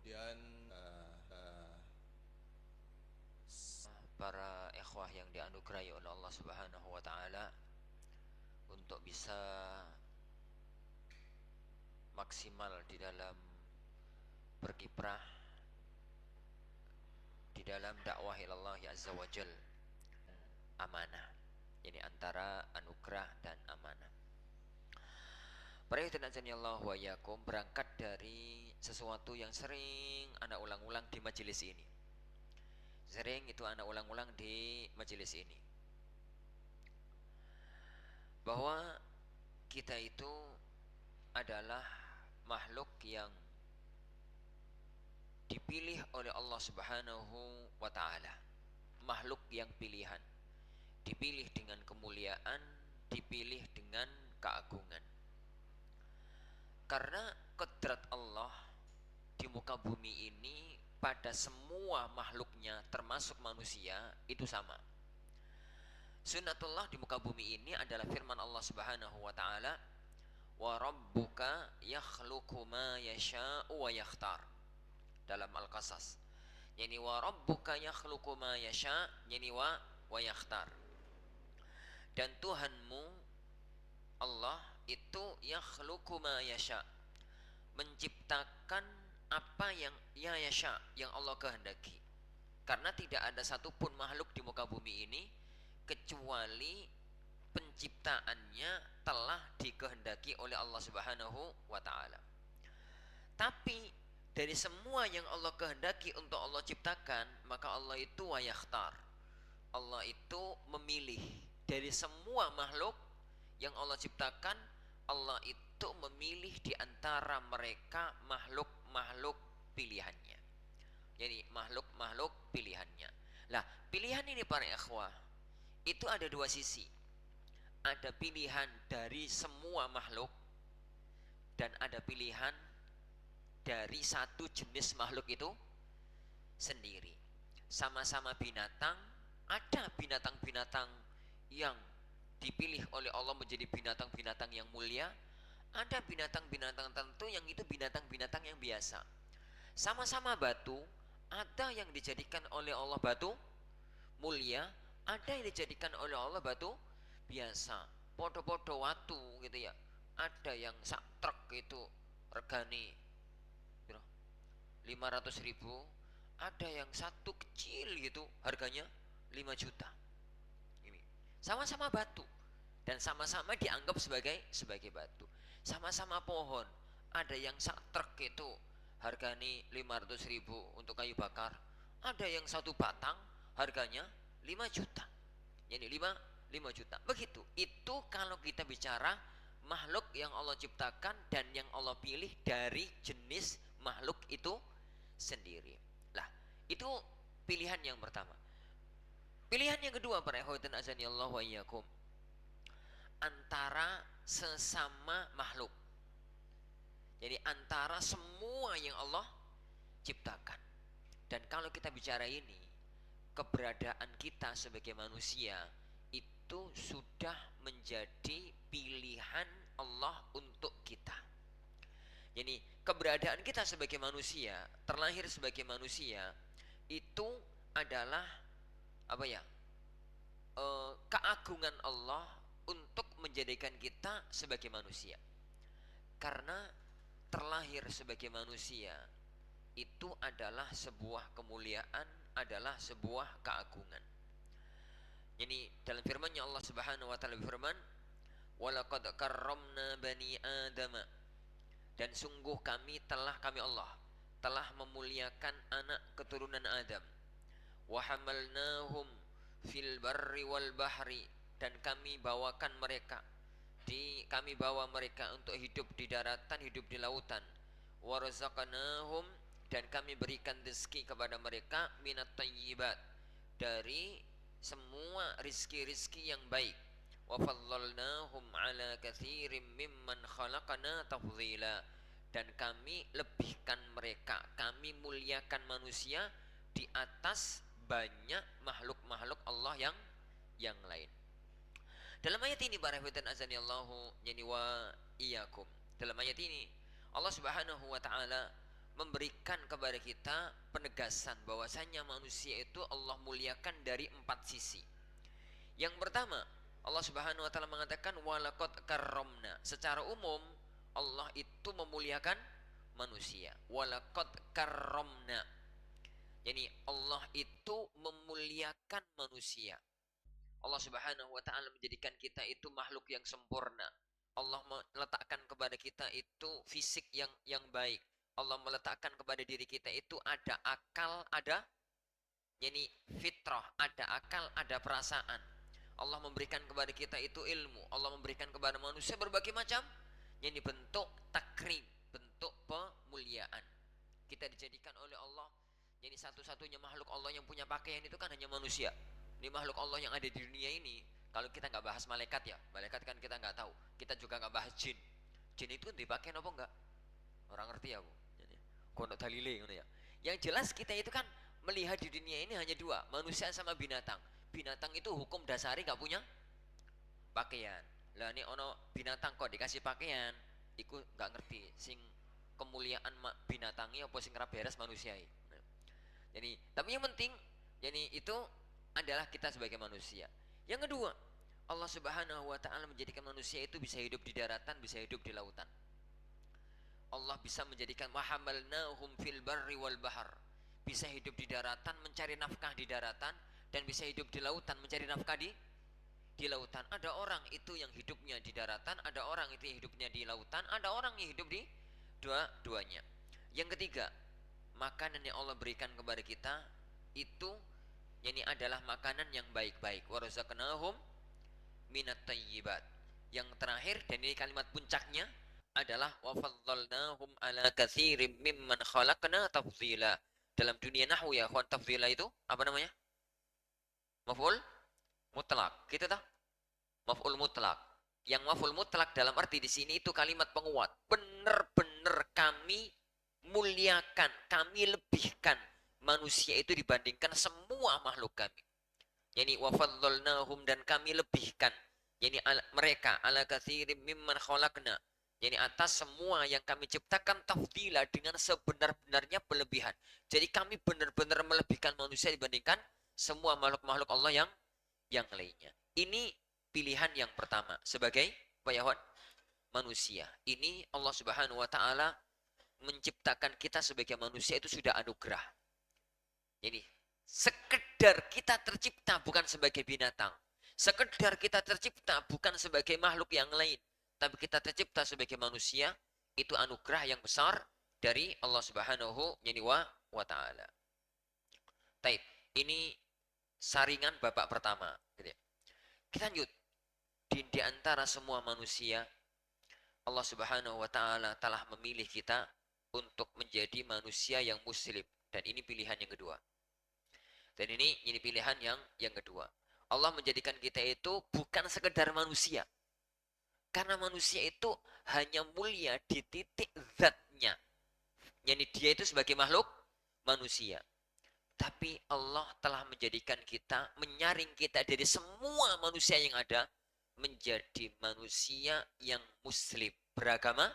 Kemudian para ikhwah yang dianugerahi oleh Allah Subhanahu wa taala untuk bisa maksimal di dalam berkiprah di dalam dakwah ilallah azza wajal, amanah. Ini antara anugerah dan amanah. Para hadirin Allah wa yakum, berangkat dari sesuatu yang sering anak ulang-ulang di majelis ini. Sering itu anak ulang-ulang di majelis ini, bahwa kita itu adalah makhluk yang dipilih oleh Allah Subhanahu wa taala. Makhluk yang pilihan, dipilih dengan kemuliaan, dipilih dengan keagungan. Karena kodrat Allah di muka bumi ini pada semua makhluknya termasuk manusia itu sama. Sunnatullah di muka bumi ini adalah firman Allah Subhanahu wa taala, wa rabbuka yakhluqu ma yasha'u wa yakhtar, dalam Al-Qasas. Yani wa rabbuka yakhluqu ma yasha, yani wa yakhtar. Dan Tuhanmu Allah itu yakhluqu ma yasha, menciptakan apa yang ya yasha, yang Allah kehendaki. Karena tidak ada satupun makhluk di muka bumi ini kecuali penciptaannya telah dikehendaki oleh Allah Subhanahu wa taala. Tapi dari semua yang Allah kehendaki untuk Allah ciptakan, maka Allah itu wayakhtar. Allah itu memilih dari semua makhluk yang Allah ciptakan. Allah itu memilih di antara mereka makhluk-makhluk pilihannya. Jadi makhluk-makhluk pilihannya. Lah, pilihan ini para ikhwah itu ada dua sisi. Ada pilihan dari semua makhluk dan ada pilihan dari satu jenis makhluk itu sendiri. Sama-sama binatang, ada binatang-binatang yang dipilih oleh Allah menjadi binatang-binatang yang mulia, ada binatang-binatang tertentu yang itu binatang-binatang yang biasa. Sama-sama batu, ada yang dijadikan oleh Allah batu mulia, ada yang dijadikan oleh Allah batu biasa. Podo-podo watu gitu ya. Ada yang sak truk itu regani 500.000, ada yang satu kecil gitu harganya 5 juta. Ini sama-sama batu dan sama-sama dianggap sebagai batu. Sama-sama pohon, ada yang sak truk itu harganya 500.000 untuk kayu bakar, ada yang satu batang harganya 5 juta. Jadi 5 juta. Begitu. Itu kalau kita bicara makhluk yang Allah ciptakan dan yang Allah pilih dari jenis makhluk itu sendiri. Lah, itu pilihan yang pertama. Pilihan yang kedua para ikhwatan azani Allah wa iyyakum, antara sesama makhluk. Jadi antara semua yang Allah ciptakan. Dan kalau kita bicara ini, keberadaan kita sebagai manusia itu sudah menjadi pilihan Allah untuk kita. Jadi keberadaan kita sebagai manusia, terlahir sebagai manusia, itu adalah apa ya? Keagungan Allah untuk menjadikan kita sebagai manusia. Karena terlahir sebagai manusia itu adalah sebuah kemuliaan, adalah sebuah keagungan. Jadi dalam firman-Nya Allah Subhanahu wa taala berfirman, "Walaqad karramna bani Adam." Dan sungguh kami Allah telah memuliakan anak keturunan Adam. Wa hamalnahum fil barri wal bahri, dan kami bawa mereka untuk hidup di daratan, hidup di lautan. Wa razaqnahum, dan kami berikan rezeki kepada mereka minat thayyibat, dari semua rizki-rizki yang baik. Wa faddalnahum ala katsirin mimman khalaqna tafdhila, dan kami lebihkan mereka, kami muliakan manusia di atas banyak makhluk-makhluk Allah yang lain. Dalam ayat ini para hadirin azani Allahu yani wa iyyakum. Dalam ayat ini Allah Subhanahu wa taala memberikan kepada kita penegasan bahwasanya manusia itu Allah muliakan dari 4 sisi. Yang pertama, Allah Subhanahu wa taala mengatakan walaqad karramna. Secara umum Allah itu memuliakan manusia. Walaqad karramna. Jadi Allah itu memuliakan manusia. Allah Subhanahu wa taala menjadikan kita itu makhluk yang sempurna. Allah meletakkan kepada kita itu fisik yang baik. Allah meletakkan kepada diri kita itu ada akal, ada yani fitrah, ada akal, ada perasaan. Allah memberikan kepada kita itu ilmu. Allah memberikan kepada manusia berbagai macam yani bentuk takrim, bentuk pemuliaan. Kita dijadikan oleh Allah jadi satu-satunya makhluk Allah yang punya pakaian itu kan hanya manusia. Ini makhluk Allah yang ada di dunia ini. Kalau kita nggak bahas malaikat ya, malaikat kan kita nggak tahu. Kita juga nggak bahas jin. Jin itu dipakai apa enggak? Orang ngerti ya bu. Kono dalile ngono ya. Yang jelas kita itu kan melihat di dunia ini hanya dua, manusia sama binatang. Binatang itu hukum dasari nggak punya pakaian. Lah ini ono binatang kok dikasih pakaian, iku nggak ngerti. Sing kemuliaan binatangnya apa sing beres manusia. Jadi, tapi yang penting, jadi itu adalah kita sebagai manusia. Yang kedua, Allah Subhanahu wa taala menjadikan manusia itu bisa hidup di daratan, bisa hidup di lautan. Allah bisa menjadikan wahamalnahum fil barri wal bahar. Bisa hidup di daratan, mencari nafkah di daratan, dan bisa hidup di lautan, mencari nafkah di lautan. Ada orang itu yang hidupnya di daratan, ada orang itu yang hidupnya di lautan, ada orang yang hidup di dua-duanya. Yang ketiga, makanan yang Allah berikan kepada kita itu ini adalah makanan yang baik-baik. Warazaqnahum minat thayyibat. Yang terakhir dan ini kalimat puncaknya adalah wa faddalnahum ala katsirin mimman khalaqna tafdhila. Dalam dunia nahwu ya, ikhwan, tafdhila itu apa namanya? Maf'ul mutlak. Gitu tah? Maf'ul mutlak. Yang maf'ul mutlak dalam arti di sini itu kalimat penguat. Benar-benar kami muliakan, kami lebihkan manusia itu dibandingkan semua makhluk kami. Yani wa faddalnahum dan kami lebihkan. Yani mereka ala katsirin mimman khalaqna. Yani atas semua yang kami ciptakan tafdila dengan sebenar-benarnya berlebihan. Jadi kami benar-benar melebihkan manusia dibandingkan semua makhluk-makhluk Allah yang lainnya. Ini pilihan yang pertama sebagai apa manusia. Ini Allah Subhanahu wa taala menciptakan kita sebagai manusia itu sudah anugerah. Jadi sekedar kita tercipta bukan sebagai binatang. Sekedar kita tercipta bukan sebagai makhluk yang lain. Tapi kita tercipta sebagai manusia, itu anugerah yang besar dari Allah Subhanahu wa ta'ala. Taib, ini saringan babak pertama. Kita lanjut. Di antara semua manusia, Allah Subhanahu wa ta'ala telah memilih kita untuk menjadi manusia yang muslim. Dan ini pilihan yang kedua. Dan ini pilihan yang kedua. Allah menjadikan kita itu bukan sekedar manusia. Karena manusia itu hanya mulia di titik zatnya. Yani dia itu sebagai makhluk manusia. Tapi Allah telah menjadikan kita, menyaring kita dari semua manusia yang ada, menjadi manusia yang muslim, beragama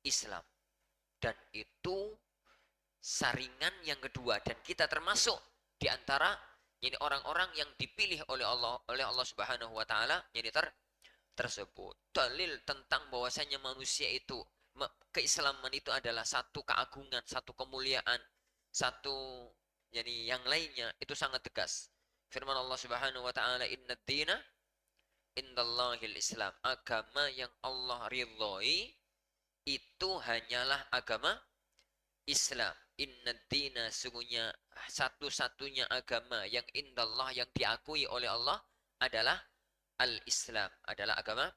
Islam. Dan itu saringan yang kedua. Dan kita termasuk di antara yani orang-orang yang dipilih oleh Allah Subhanahu wa taala yani tersebut. Dalil tentang bahwasanya manusia itu, keislaman itu adalah satu keagungan, satu kemuliaan, satu yani yang lainnya itu sangat tegas. Firman Allah Subhanahu wa taala, "Innad dina indallahil Islam." Agama yang Allah ridhoi itu hanyalah agama Islam. Innad dina, sungguhnya satu-satunya agama yang indallah, yang diakui oleh Allah adalah al-Islam, adalah agama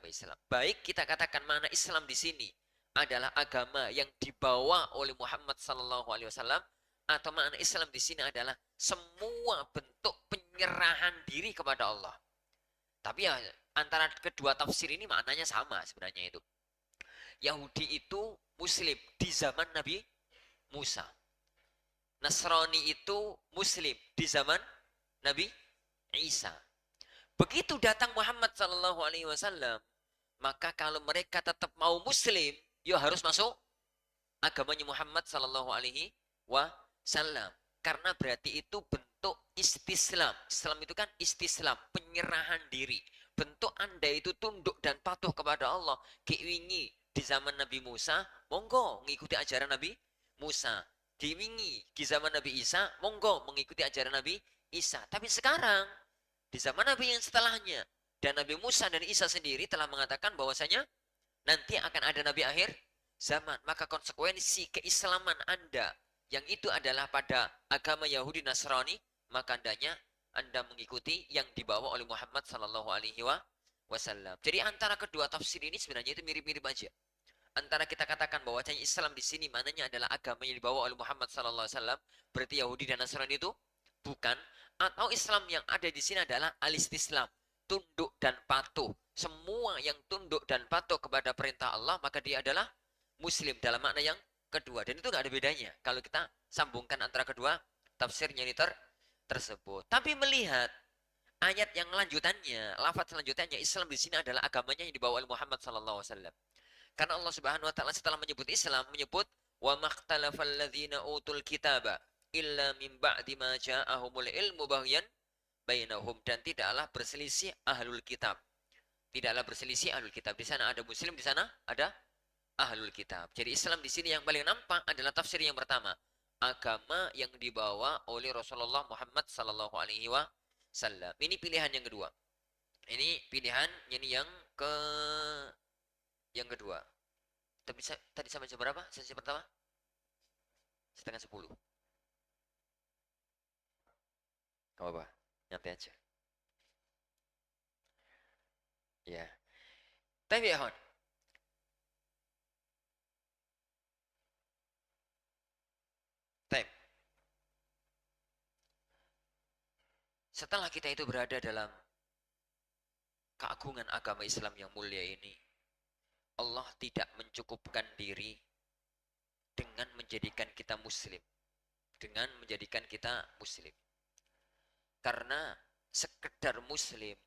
Islam. Baik kita katakan mana Islam di sini adalah agama yang dibawa oleh Muhammad sallallahu alaihi wasallam, atau makna Islam di sini adalah semua bentuk penyerahan diri kepada Allah. Tapi ya antara kedua tafsir ini maknanya sama sebenarnya itu. Yahudi itu muslim di zaman Nabi Musa. Nasrani itu muslim di zaman Nabi Isa. Begitu datang Muhammad sallallahu alaihi wasallam, maka kalau mereka tetap mau muslim, ya harus masuk agamanya Muhammad sallallahu alaihi wasallam. Karena berarti itu bentuk istislam. Islam itu kan istislam, penyerahan diri. Bentuk Anda itu tunduk dan patuh kepada Allah. Kiwingi di zaman Nabi Musa, monggo mengikuti ajaran Nabi Musa. Diwingi di zaman Nabi Isa, monggo mengikuti ajaran Nabi Isa. Tapi sekarang di zaman Nabi yang setelahnya dan Nabi Musa dan Isa sendiri telah mengatakan bahwasanya nanti akan ada Nabi akhir zaman. Maka konsekuensi keislaman Anda yang itu adalah pada agama Yahudi Nasrani, maka Anda mengikuti yang dibawa oleh Muhammad Sallallahu Alaihi Wasallam. Jadi antara kedua tafsir ini sebenarnya itu mirip-mirip aja. Antara kita katakan bahwa Islam di sini mananya adalah agama yang dibawa oleh Muhammad Sallallahu Alaihi Wasallam, berarti Yahudi dan Nasrani itu bukan, atau Islam yang ada di sini adalah al-istislam, tunduk dan patuh. Semua yang tunduk dan patuh kepada perintah Allah, maka dia adalah Muslim dalam makna yang kedua. Dan itu nggak ada bedanya kalau kita sambungkan antara kedua tafsirnya ini tersebut. Tapi melihat ayat yang lanjutannya, lafaz selanjutnya, Islam di sini adalah agamanya yang dibawa oleh Muhammad sallallahu alaihi wasallam. Karena Allah Subhanahu wa taala setelah menyebut Islam menyebut wa makhtalafal ladzina utul kitaba illa min ba'di ma ja'ahumul ilmu baghyan bainahum, dan tidaklah berselisih ahlul kitab. Tidaklah berselisih ahlul kitab. Di sana ada muslim, di sana ada ahlul kitab. Jadi Islam di sini yang paling nampak adalah tafsir yang pertama, agama yang dibawa oleh Rasulullah Muhammad sallallahu alaihi wasallam. Ini pilihan yang kedua. Ini pilihan yang kedua. Tapi tadi sampai jam berapa? Sesi pertama? Setengah 10. Gak apa-apa, nyantai aja. Ya. Tapi ya, hon. Time. Setelah kita itu berada dalam keagungan agama Islam yang mulia ini, Allah tidak mencukupkan diri dengan menjadikan kita muslim. Dengan menjadikan kita muslim. Karena sekedar muslim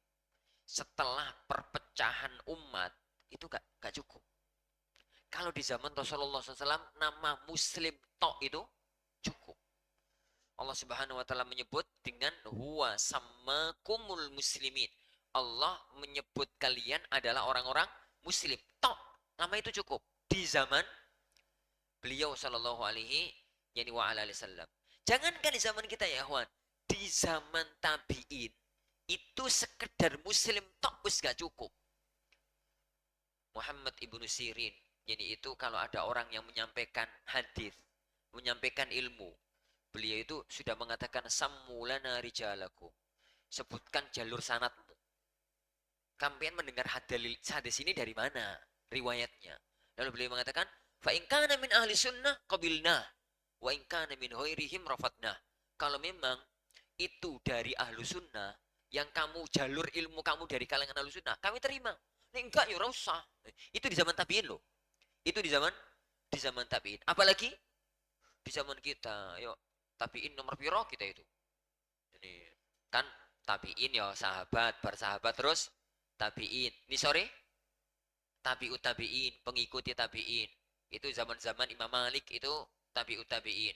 setelah perpecahan umat itu gak cukup. Kalau di zaman Rasulullah SAW nama muslim tok itu cukup. Allah Subhanahu wa taala menyebut dengan huwa sammakumul muslimin. Allah menyebut kalian adalah orang-orang muslim. Tok, nama itu cukup. Di zaman beliau sallallahu alaihi wasallam. Jangankan di zaman kita ya, Ikhwan. Di zaman tabi'in itu sekedar muslim tok wis gak cukup. Muhammad ibnu Sirin, jadi itu kalau ada orang yang menyampaikan hadis, menyampaikan ilmu, beliau itu sudah mengatakan sammulana rijalaku, sebutkan jalur sanatmu. Kalian mendengar hadis ini dari mana riwayatnya? Lalu beliau mengatakan fa in kana min ahli sunnah qabilna wa in kana min ghairihim rafadna. Kalau memang itu dari ahlu sunnah, yang kamu jalur ilmu kamu dari kalangan ahlu sunnah, kami terima. Ini enggak, ya usah. Itu di zaman tabiin loh. Itu di zaman tabiin. Apalagi di zaman kita, yuk tabiin nomor piro kita itu. Jadi kan tabiin ya sahabat, bersahabat terus tabiin. Ini sore tabiut tabiin, pengikuti tabiin. Itu zaman-zaman Imam Malik itu tabiut tabiin.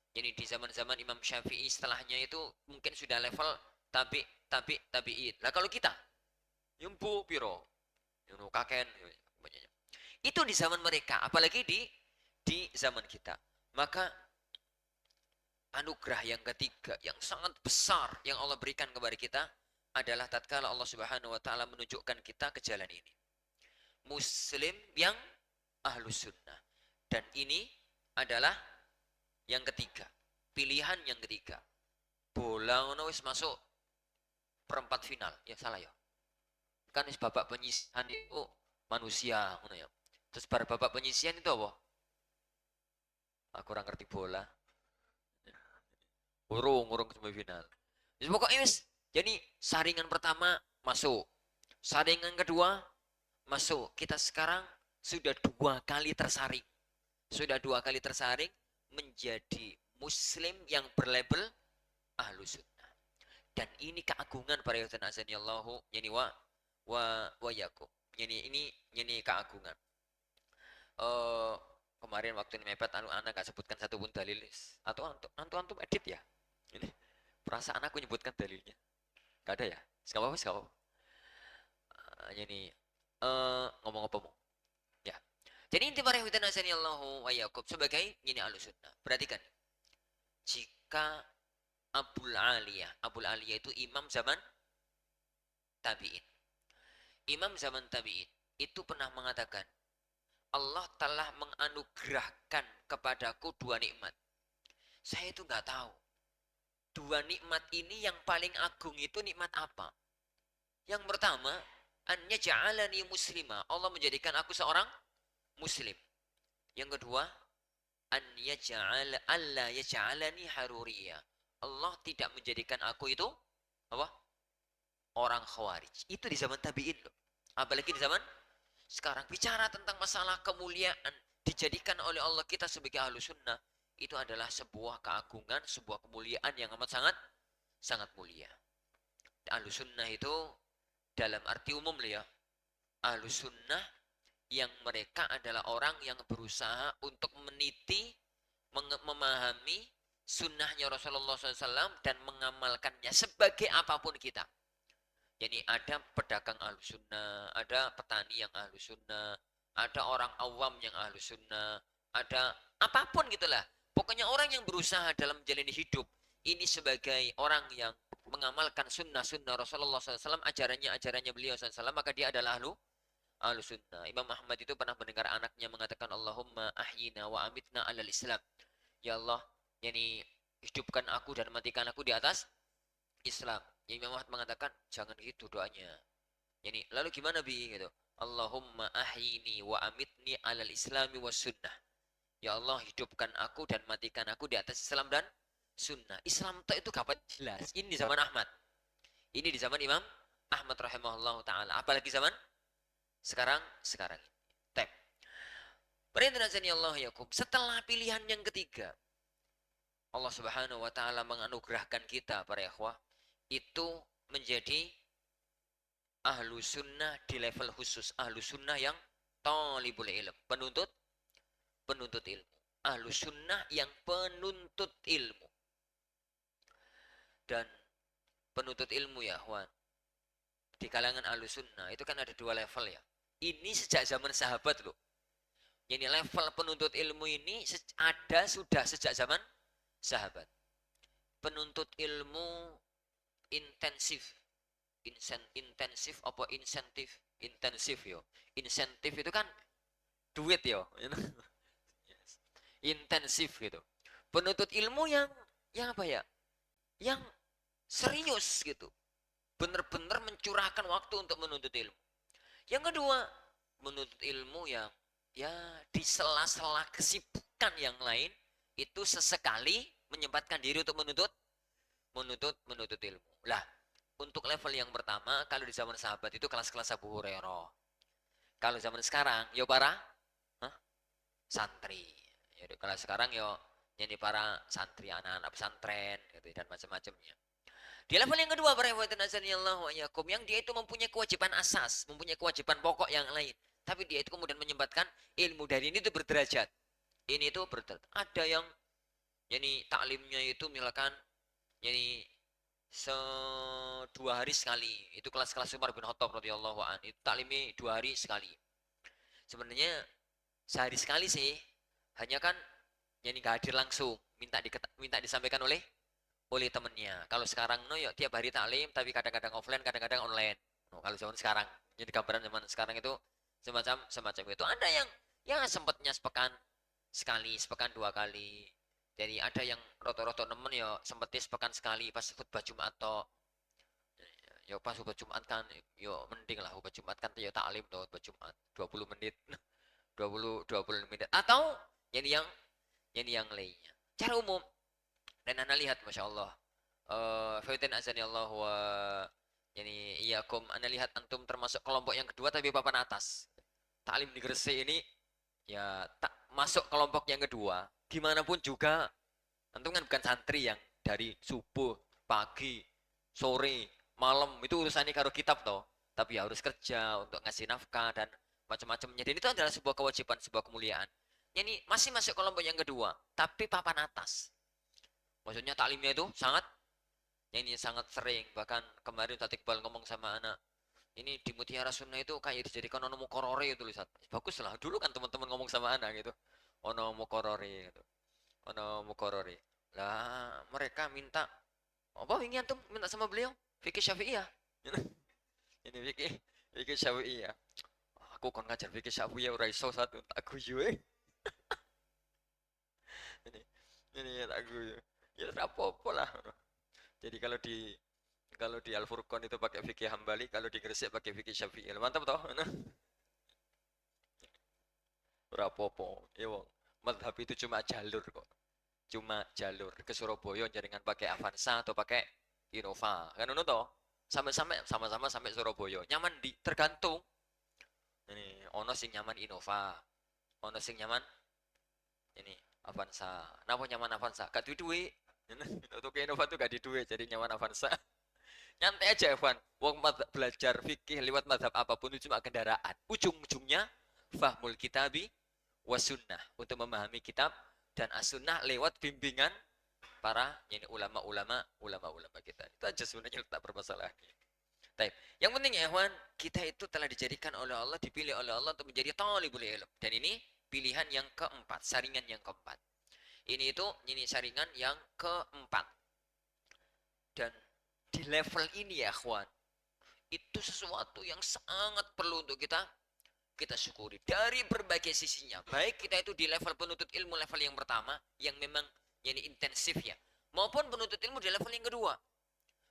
Jadi di zaman-zaman Imam Syafi'i setelahnya itu mungkin sudah level tabiin. Nah kalau kita yang bu piro, yang kaken, itu di zaman mereka, apalagi di zaman kita. Maka anugerah yang ketiga yang sangat besar yang Allah berikan kepada kita adalah tatkala Allah Subhanahu wa taala menunjukkan kita ke jalan ini. Muslim yang ahlus sunnah. Dan ini adalah yang ketiga, pilihan yang ketiga. Bola ngono wis masuk perempat final. Ya salah ya. Kan wis babak penyisihan itu manusia ngono ya. Terus bar babak penyisihan itu apa? Aku kurang ngerti bola. Urung semifinal. Jadi pokoknya wis, jadi saringan pertama masuk. Saringan kedua masuk. Kita sekarang sudah 2 kali tersaring. Sudah 2 kali tersaring menjadi muslim yang berlabel ahlu sunnah. Dan ini keagungan para yautan azanillahu yani wa yakum. Yani ini keagungan. Kemarin waktu ini mepet anak gak sebutkan satu pun dalil. Atau antum edit ya? Ini perasaan aku nyebutkan dalilnya. Gak ada ya? Gak apa-apa, gak apa-apa. Ini ngomong apa mau? Ya. Jadi inti para hadirin Allahu wa yakum sebagai ini Ahlussunnah. Perhatikan. Jika Abul Aliyah itu imam zaman tabi'in. Imam zaman tabi'in itu pernah mengatakan, Allah telah menganugerahkan kepadaku dua nikmat. Saya itu nggak tahu. Dua nikmat ini yang paling agung itu nikmat apa? Yang pertama, an yaj'alani muslima. Allah menjadikan aku seorang muslim. Yang kedua, an alla yaj'alani haruriya. Allah tidak menjadikan aku itu apa? Orang khawarij. Itu di zaman tabi'in loh. Apalagi di zaman sekarang bicara tentang masalah kemuliaan dijadikan oleh Allah kita sebagai Ahlussunnah itu adalah sebuah keagungan, sebuah kemuliaan yang amat sangat mulia. Ahlussunnah itu dalam arti umum ya, Ahlussunnah yang mereka adalah orang yang berusaha untuk meniti, memahami sunnahnya Rasulullah SAW dan mengamalkannya sebagai apapun kita. Jadi ada pedagang Ahlussunnah, ada petani yang Ahlussunnah, ada orang awam yang Ahlussunnah, ada apapun gitulah. Pokoknya orang yang berusaha dalam menjalani hidup ini sebagai orang yang mengamalkan sunnah-sunnah Rasulullah SAW, ajarannya beliau SAW, maka dia adalah Ahlussunnah. Imam Ahmad itu pernah mendengar anaknya mengatakan, Allahumma ahyina wa amitna alal Islam. Ya Allah, yani hidupkan aku dan matikan aku di atas Islam. Ya, Imam Ahmad mengatakan jangan gitu doanya. Yani lalu gimana bi gitu? Allahumma ahyini wa amitni alal islami was sunnah. Ya Allah hidupkan aku dan matikan aku di atas Islam dan sunnah. Islam itu kapan jelas? Ini di zaman Ahmad. Ini di zaman Imam Ahmad rahimahullah taala. Apalagi zaman sekarang. Tek. Allah yakum. Setelah pilihan yang ketiga, Allah Subhanahu wa taala menganugerahkan kita para ikhwah itu menjadi ahlu sunnah di level khusus, ahlu sunnah yang talibul ilm, penuntut ilmu, ahlu sunnah yang penuntut ilmu. Dan penuntut ilmu ya Juan, di kalangan ahlu sunnah itu kan ada dua level ya. Ini sejak zaman sahabat loh. Ini level penuntut ilmu ini sudah sejak zaman sahabat. Penuntut ilmu intensif apa intensif yo, insentif itu kan duit yo. Intensif gitu, penuntut ilmu yang apa ya, yang serius gitu, benar-benar mencurahkan waktu untuk menuntut ilmu. Yang kedua, menuntut ilmu yang ya di sela-sela kesibukan yang lain itu sesekali menyempatkan diri untuk menuntut ilmu. Lah, untuk level yang pertama, kalau di zaman sahabat itu kelas-kelas Abu Hurairah. Kalau zaman sekarang, yo para santri. Ya, kalau sekarang yo jadi para santri, anak-anak pesantren gitu, dan macam-macamnya. Di level yang kedua, para yang dia itu mempunyai kewajiban asas, mempunyai kewajiban pokok yang lain. Tapi dia itu kemudian menyempatkan ilmu dari ini itu berderajat. Ini itu berderajat. Ada yang jadi taklimnya itu misalkan jadi 2 hari sekali. Itu kelas-kelas Umar bin Khattab radhiyallahu an. Itu taklimnya 2 hari sekali. Sebenarnya sehari sekali sih. Hanya kan yang gak hadir langsung, minta disampaikan oleh temennya. Kalau sekarang no yuk tiap hari taklim tapi kadang-kadang offline, kadang-kadang online. No, kalau zaman sekarang, jadi gambaran zaman sekarang itu semacam itu. Ada yang ya sempatnya sepekan sekali, sepekan 2 kali. Jadi ada yang roto-roto nemen ya sempetnya sepekan sekali pas khutbah Jumat atau ya pas khutbah Jumat kan yo mending lah khutbah Jumat kan ya taklim tuh khutbah Jumat 20 menit 20 menit atau yang lainnya. Cara umum dan anda lihat Masya Allah Faitin azani Allah wa yani iyakum, anda lihat antum termasuk kelompok yang kedua tapi papan atas. Taklim di Gresik ini ya tak masuk kelompok yang kedua. Gimana pun juga antum kan bukan santri yang dari subuh, pagi, sore, malam itu urusannya karo kitab toh. Tapi ya harus kerja untuk ngasih nafkah dan macam-macamnya. Dan itu adalah sebuah kewajiban, sebuah kemuliaan. ini masih masuk kelompok yang kedua, tapi papan atas. Maksudnya taklimnya itu sangat, ini sangat sering. Bahkan kemarin Ustaz Iqbal ngomong sama anak, ini di Mutiara Sunnah itu kayak dijadikan ono mukorore itu tulisan. Bagus lah. Dulu kan teman-teman ngomong sama anak gitu. Ono mukorore gitu. Ono mukorore. Lah mereka minta apa ingin antum minta sama beliau? Fikih Syafi'iyah. Ini fikih Syafi'iyah. Aku kon ngajar fikih Syafi'iyah ora iso satu tak guyu. Ini ini tak guyu. Ya apa-apa lah. Jadi kalau di Al-Furqan itu pakai fikih Hambali, kalau di Gresik pakai fikih Syafi'i. Mantap toh? Rapopo, ya wong. Madhab itu cuma jalur kok. Cuma jalur ke Surabaya jaringan pakai Avanza atau pakai Innova. Kan ngono toh? Sampai-sampai sama-sama sampai Surabaya. Nyaman di tergantung. Ini ono sing nyaman Innova, ono sing nyaman ini Avanza. Napa nyaman Avanza? Gak duwe. Untuk Innova tuh gak di duwe, jadi nyaman Avanza. Nyantai aja Evan. Wong belajar fikih lewat madhab apapun itu cuma kendaraan. Ujung-ujungnya fahmul kitabi wasunnah. Untuk memahami kitab dan as-sunnah lewat bimbingan para ini ulama-ulama kita. Itu aja sebenarnya tak bermasalah. Taib. Yang penting ya Evan, kita itu telah dijadikan oleh Allah, dipilih oleh Allah untuk menjadi talibul ilm. Dan ini pilihan yang keempat, saringan yang keempat. Ini saringan yang keempat. Dan di level ini ya kawan, itu sesuatu yang sangat perlu untuk kita syukuri dari berbagai sisinya. Baik kita itu di level penuntut ilmu level yang pertama yang memang ini intensif ya, maupun penuntut ilmu di level yang kedua,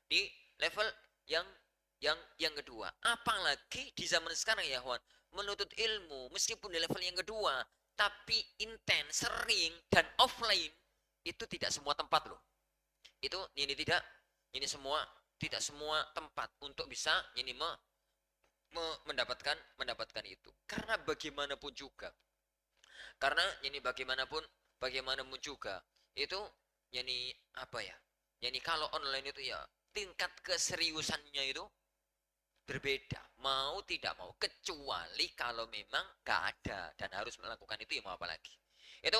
di level yang kedua. Apalagi di zaman sekarang ya kawan, menuntut ilmu meskipun di level yang kedua tapi intens, sering dan offline, itu tidak semua tempat loh. Itu ini tidak semua tempat untuk bisa ini mendapatkan itu. Karena bagaimanapun juga, karena ini bagaimanapun juga itu ini apa ya? Yani kalau online itu ya tingkat keseriusannya itu berbeda, mau tidak mau, kecuali kalau memang gak ada dan harus melakukan itu ya mau apa lagi. Itu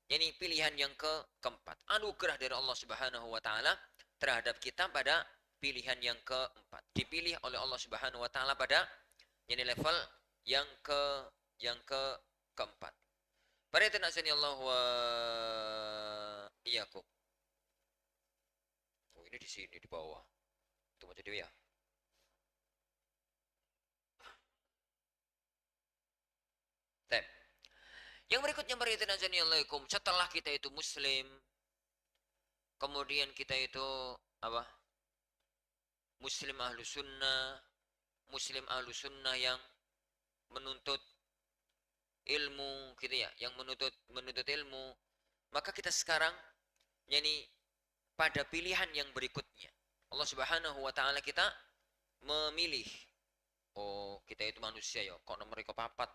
ini pilihan yang keempat, anugerah dari Allah Subhanahu wa taala terhadap kita pada pilihan yang keempat, dipilih oleh Allah Subhanahu wa taala pada ini level yang keempat. Pariyatan asani Allah wa iyyakum. Oh, ini di sini di bawah. Tunggu jadi ya. Tem. Yang berikutnya pariyatan asani Allahum, setelah kita itu muslim, kemudian kita itu apa? Muslim ahlu sunnah yang menuntut ilmu gitu ya, yang menuntut ilmu, maka kita sekarang yani pada pilihan yang berikutnya. Allah Subhanahu wa taala kita memilih, oh kita itu manusia ya, kok nomor papat.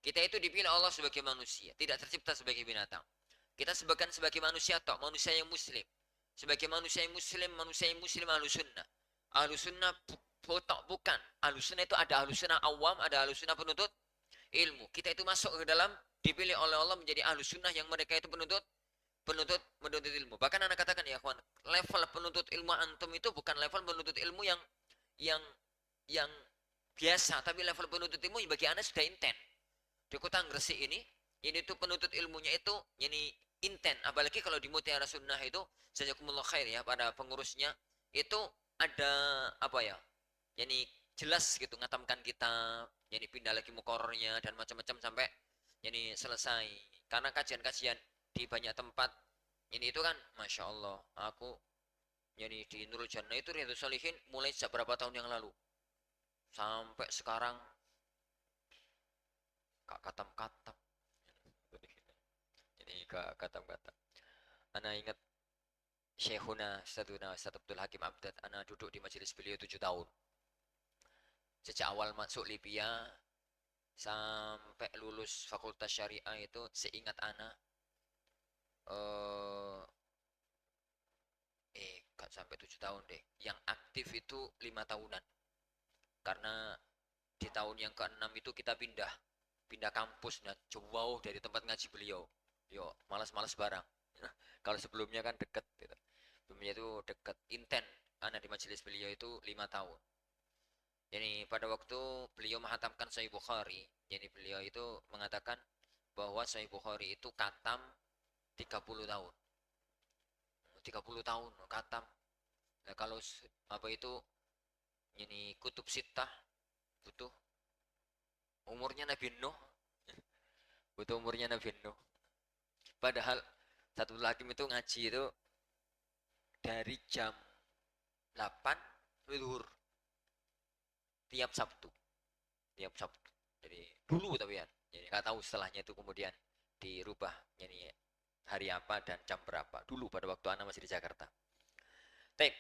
Kita itu dipilih Allah sebagai manusia, tidak tercipta sebagai binatang. Kita sebagai manusia toh, manusia yang muslim. Sebagai manusia yang muslim ahlu sunnah. Ahlu sunnah bukan. Ahlu sunnah itu ada ahlu sunnah awam, ada ahlu sunnah penuntut ilmu. Kita itu masuk ke dalam, dipilih oleh Allah menjadi ahlu sunnah yang mereka itu penuntut ilmu. Bahkan anak katakan ya kawan, level penuntut ilmu antum itu bukan level penuntut ilmu yang biasa, tapi level penuntut ilmu yang bagi anda sudah intens. Di kota Gresik ini tuh penuntut ilmunya itu ini inten, apalagi kalau di Mutiara Sunnah itu jazakumullah khair ya, pada pengurusnya itu ada apa ya, yani jelas gitu ngatamkan kitab, yani pindah lagi mukorornya dan macam-macam sampai yani selesai. Karena kajian-kajian di banyak tempat ini itu kan masya Allah, aku yani di Nurul Jannah itu Riyadhus Shalihin mulai sejak berapa tahun yang lalu sampai sekarang kak katam-katam. Ini kak katam-katam. Ana ingat Syekhuna Saduna Ustaz Abdul Hakim Abdad, ana duduk di majelis beliau 7 tahun. Sejak awal masuk Libya sampai lulus Fakultas Syariah itu seingat ana gak sampai 7 tahun deh. Yang aktif itu 5 tahunan. Karena di tahun yang ke-6 itu kita pindah pindah kampus dan jauh dari tempat ngaji beliau. Yo, malas-malas barang. Kalau sebelumnya kan deket gitu. Sebelumnya itu deket inten. Karena di majelis beliau itu 5 tahun. Jadi pada waktu beliau menghatamkan Sahih Bukhari, jadi beliau itu mengatakan bahwa Sahih Bukhari itu katam 30 tahun. 30 tahun katam. Nah, kalau apa itu ini kutub sitah butuh umurnya Nabi Nuh, butuh umurnya Nabi Nuh. Padahal satu hakim itu ngaji itu dari jam 8 zuhur tiap Sabtu, tiap Sabtu. Jadi dulu tapi ya, jadi nggak tahu setelahnya itu kemudian dirubah, jadi hari apa dan jam berapa. Dulu pada waktu anak masih di Jakarta. Baik,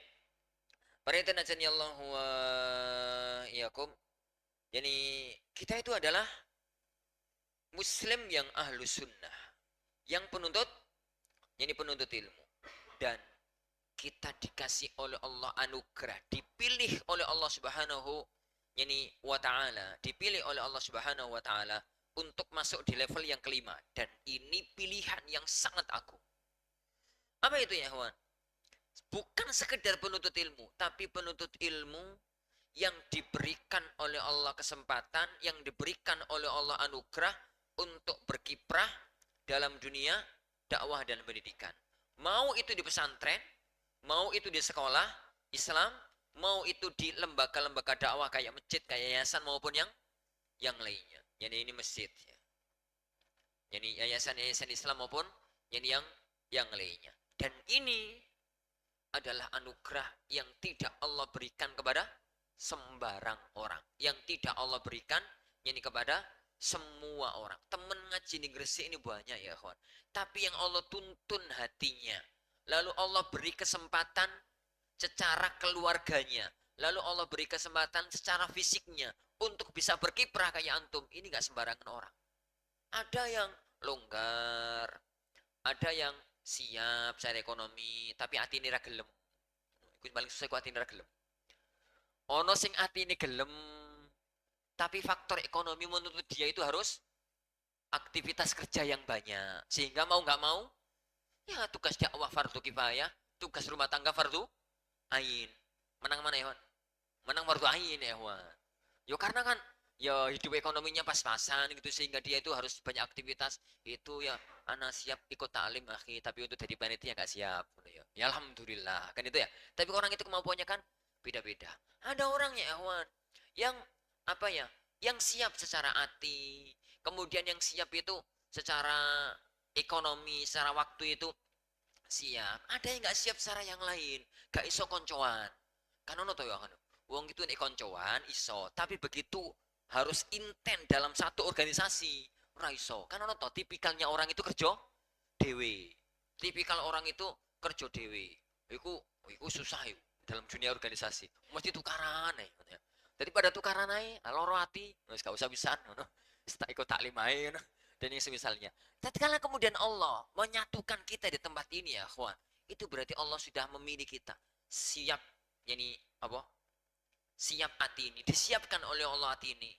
perhatian aja nih Allah wa iyakum. Jadi kita itu adalah Muslim yang ahlu sunnah, yang penuntut, jadi penuntut ilmu, dan kita dikasih oleh Allah anugerah, dipilih oleh Allah Subhanahu wa taala, dipilih oleh Allah Subhanahu wa taala untuk masuk di level yang kelima, dan ini pilihan yang sangat agung. Apa itu ya, kawan? Bukan sekedar penuntut ilmu, tapi penuntut ilmu yang diberikan oleh Allah kesempatan, yang diberikan oleh Allah anugerah untuk berkiprah dalam dunia dakwah dan pendidikan. Mau itu di pesantren, mau itu di sekolah Islam, mau itu di lembaga-lembaga dakwah kayak masjid, kayak yayasan maupun yang lainnya. Jadi ini masjid ya. Jadi yayasan-yayasan Islam maupun yang lainnya. Dan ini adalah anugerah yang tidak Allah berikan kepada sembarang orang, yang tidak Allah berikan kepada semua orang. Temen ngaji di Gresik ini banyak ya kawan, tapi yang Allah tuntun hatinya, lalu Allah beri kesempatan secara keluarganya, lalu Allah beri kesempatan secara fisiknya untuk bisa berkiprah kayak antum, ini gak sembarangan orang. Ada yang longgar, ada yang siap secara ekonomi tapi hati ini gelem. Iku paling susah ku hati ini gelem. Ono sing hati ini gelem tapi faktor ekonomi menuntut dia itu harus aktivitas kerja yang banyak, sehingga mau nggak mau ya tugas dakwah fardu kifayah, tugas rumah tangga fardu ain. Menang mana ya, Wan? Menang fardu ain ya, Wan. Yo karena kan ya hidup ekonominya pas-pasan gitu, sehingga dia itu harus banyak aktivitas. Itu ya anak siap ikut taklim akhi, tapi untuk jadi panitia nggak siap ya. Ya alhamdulillah kan itu ya. Tapi orang itu kemampuannya kan beda-beda. Ada orang ya, Wan, yang apa ya, yang siap secara hati, kemudian yang siap itu secara ekonomi, secara waktu itu siap. Ada yang nggak siap secara yang lain, gak iso koncoan. Kan ono to ya kan. Wong itu nek koncoan iso, tapi begitu harus inten dalam satu organisasi, ora iso. Kan ono to tipikalnya orang itu kerja dewe. Tipikal orang itu kerja dewe. Iku susah yuk dalam dunia organisasi. Mesti tukaran ya. Daripada tukaran ae, loro ati, wis gak usah pisan ngono. Wis tak ikut taklim ae dan yang semisalnya. Tatkala kemudian Allah menyatukan kita di tempat ini ya, kawan, itu berarti Allah sudah memilih kita. Siap, yani apa? Siap hati ini, disiapkan oleh Allah hati ini.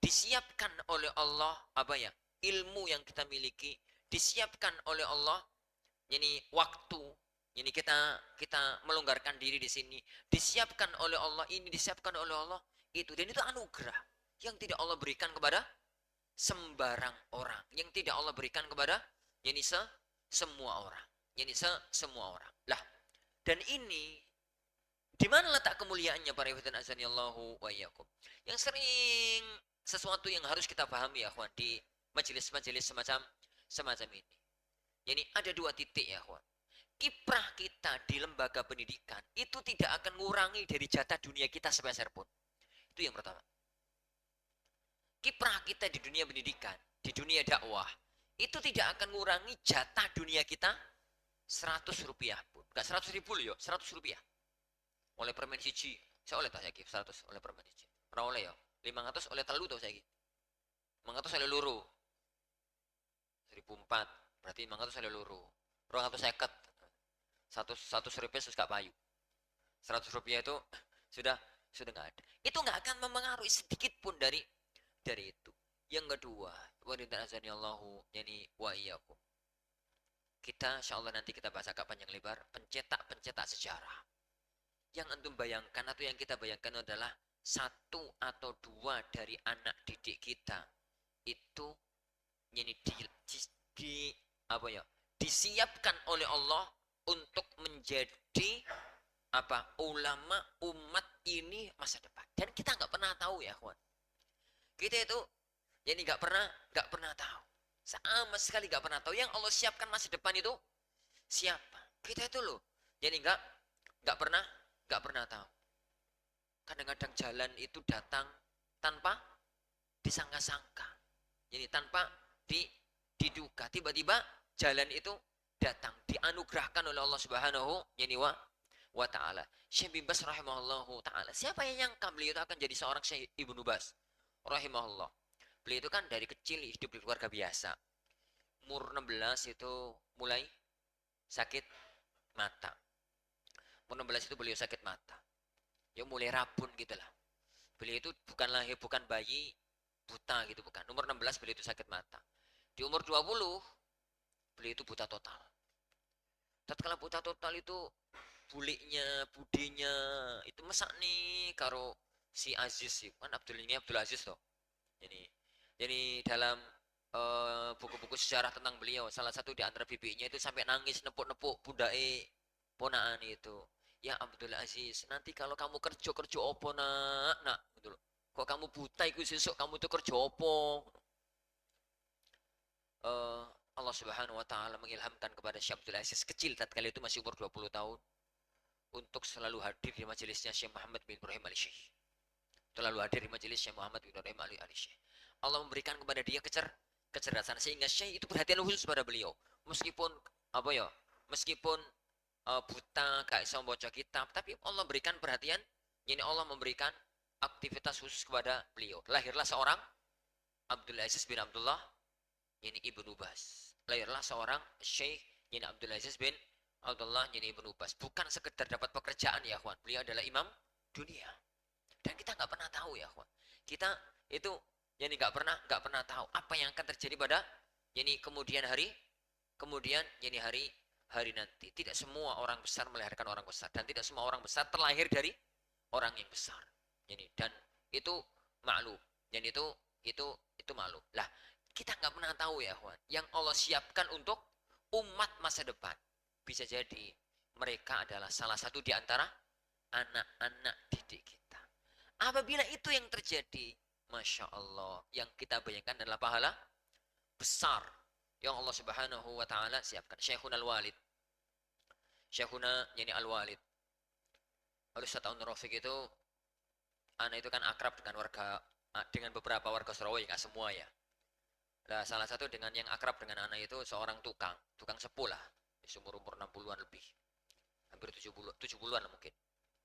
Disiapkan oleh Allah apa ya? Ilmu yang kita miliki, disiapkan oleh Allah yani waktu. Ini kita melonggarkan diri di sini, disiapkan oleh Allah ini, disiapkan oleh Allah itu, dan itu anugerah yang tidak Allah berikan kepada sembarang orang, yang tidak Allah berikan kepada yani semua orang, yani semua orang. Lah, dan ini di mana letak kemuliaannya para ikhwan azanillahu wa iyyakum? Yang sering sesuatu yang harus kita pahami ya kawan di majelis-majelis semacam ini. Yani ada dua titik ya kawan. Kiprah kita di lembaga pendidikan itu tidak akan mengurangi dari jatah dunia kita sepeser pun. Itu yang pertama. Kiprah kita di dunia pendidikan, di dunia dakwah, itu tidak akan mengurangi jatah dunia kita 100 rupiah pun. Enggak 100 ribu loh, 100 rupiah. Oleh permen siji, saya oleh tak saya 100 oleh permen siji. Ora oleh ya, 500 oleh telu tau saya 500 oleh luru. 1004, berarti 500 oleh luru. 250. 100 rupiah sudah gak payu. 100 rupiah itu sudah nggak ada. Itu nggak akan mempengaruhi sedikit pun dari itu. Yang kedua, Allahu yani wa iyyakum. Kita insyaallah nanti kita bahas agak panjang lebar pencetak sejarah. Yang antum bayangkan atau yang kita bayangkan adalah satu atau dua dari anak didik kita itu yani di apa ya disiapkan oleh Allah untuk menjadi apa ulama umat ini masa depan, dan kita nggak pernah tahu ya kawan. Kita itu jadi nggak pernah tahu, sama sekali nggak pernah tahu yang Allah siapkan masa depan itu siapa. Kita itu loh jadi nggak pernah tahu. Kadang-kadang jalan itu datang tanpa disangka-sangka, jadi tanpa diduga, tiba-tiba jalan itu datang dianugerahkan oleh Allah Subhanahu wa taala. Syekh bin Bas rahimahullahu taala, siapa yang nyangka beliau itu akan jadi seorang Syekh Ibnu Bas rahimahullah. Beliau itu kan dari kecil hidup di keluarga biasa. Umur 16 itu mulai sakit mata. Umur 16 itu beliau sakit mata. Ya mulai rabun gitu lah. Beliau itu bukan bayi buta gitu, bukan. Umur 16 beliau itu sakit mata. Di umur 20 beliau itu buta total. Tatkala buta total itu budinya itu mesak nih karo si Aziz sih. Kan Abdul Aziz toh. Jadi dalam buku-buku sejarah tentang beliau, salah satu di antara bibinya itu sampai nangis nepuk-nepuk budake ponaan itu. Ya Abdul Aziz, nanti kalau kamu kerja opo nak gitu loh. Kok kamu buta iku sesuk kamu tuh kerja opo? Eh, Allah Subhanahu wa taala mengilhamkan kepada Syekh Abdul Aziz kecil tatkala itu masih umur 20 tahun untuk selalu hadir di majelisnya Syekh Muhammad bin Ibrahim Al-Syekh. Selalu hadir di majelis Syekh Muhammad bin Ibrahim Al-Syekh. Allah memberikan kepada dia kecerdasan sehingga Syekh itu perhatian khusus pada beliau. Meskipun apa ya? Meskipun buta, gak bisa membaca kitab, tapi Allah berikan perhatian. Ini Allah memberikan aktivitas khusus kepada beliau. Lahirlah seorang Abdul Aziz bin Abdullah ini Ibnu Bas. Lahirlah seorang Syekh ini Abdul Aziz bin Abdullah ini Ibnu Bas. Bukan sekedar dapat pekerjaan ya, kawan. Beliau adalah imam dunia. Dan kita nggak pernah tahu ya, kawan. Kita itu yani nggak pernah tahu apa yang akan terjadi pada yani kemudian hari hari nanti. Tidak semua orang besar melahirkan orang besar, dan tidak semua orang besar terlahir dari orang yang besar. Dan itu maklum. Dan itu maklum. Lah, kita nggak pernah tahu ya, kawan. Yang Allah siapkan untuk umat masa depan. Bisa jadi mereka adalah salah satu di antara anak-anak didik kita. Apabila itu yang terjadi, Masya Allah, yang kita bayangkan adalah pahala besar yang Allah Subhanahu wa taala siapkan. Syekhuna Al-Walid. Syekhuna yani Al-Walid. Lalu setahun Rafiq itu anak itu kan akrab dengan beberapa warga Surabaya, nggak semua ya. Nah, salah satu dengan yang akrab dengan anak itu seorang tukang sepuh lah. Umur 60-an lebih. Hampir 70-an lah mungkin.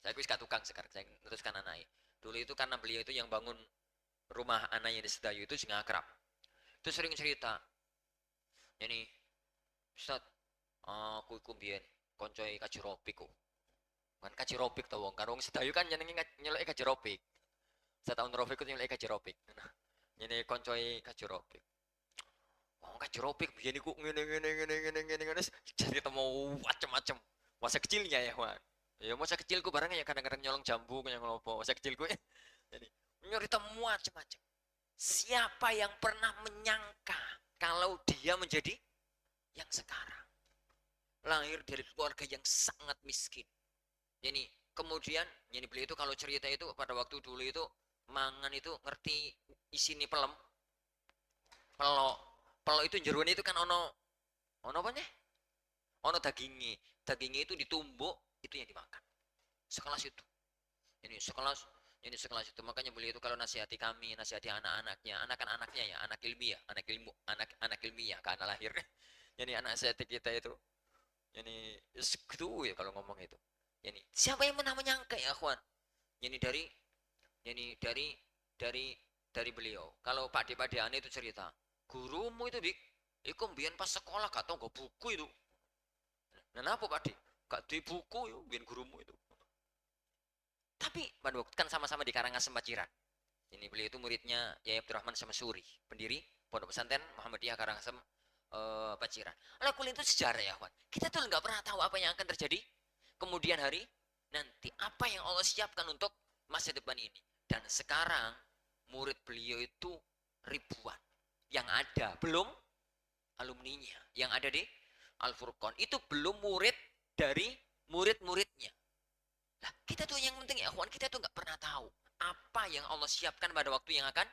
Saya kuis tukang sekarang, saya teruskan anaknya. Dulu itu karena beliau itu yang bangun rumah anaknya di Sedayu itu juga akrab. Itu sering cerita. Ini, Ustaz, aku iku mbiyen koncoe kajeropik kok. Kan kajeropik to wong, karo wong Sedayu kan nyenengi nyeluki kajeropik. Setahun Rafiq itu nyeluki kajeropik. Ini koncoe kajeropik. Oh, kajeropik biyen iku ngene. Jadi temu macam-macam. Masa kecilnya ya, Wan. Ya masa kecilku barangnya ya kadang-kadang nyolong jambu kayak ngelopo. Masa kecilku ya. Jadi nyerita macam-macam. Siapa yang pernah menyangka kalau dia menjadi yang sekarang? Lahir dari keluarga yang sangat miskin. Jadi kemudian jadi beliau itu kalau cerita itu pada waktu dulu itu mangan itu ngerti isini pelem. Pelok itu jeruan itu kan ono apa nih? Ono dagingnya itu ditumbuk, itu yang dimakan. Sekelas itu. Ini sekelas itu, makanya beliau itu kalau nasihati kami, nasihati anak-anaknya, anak-anaknya ya, anak ilmiah karena lahir. Jadi anak nasihati kita itu, ini itu ya kalau ngomong itu. Ini siapa yang pernah menyangka ya, kawan? Ini dari beliau. Kalau Pak Ade itu cerita, gurumu itu iku mbiyen pas sekolah gak tau gak buku itu. Kenapa Pak Ade? Gak di buku yo mbiyen gurumu itu. Tapi kan sama-sama di Karangasem Paciran. Ini beliau itu muridnya Yai Abdurrahman Syamsuri, pendiri Pondok Pesantren Muhammadiyah Karangasem Paciran. Oleh kulit itu sejarah ya, kawan. Kita tuh nggak pernah tahu apa yang akan terjadi kemudian hari nanti, apa yang Allah siapkan untuk masa depan ini. Dan sekarang murid beliau itu ribuan. Yang ada belum alumninya, yang ada di Al Furqon itu belum murid dari murid-muridnya. Nah, kita tuh yang penting ya, kawan, kita tuh nggak pernah tahu apa yang Allah siapkan pada waktu yang akan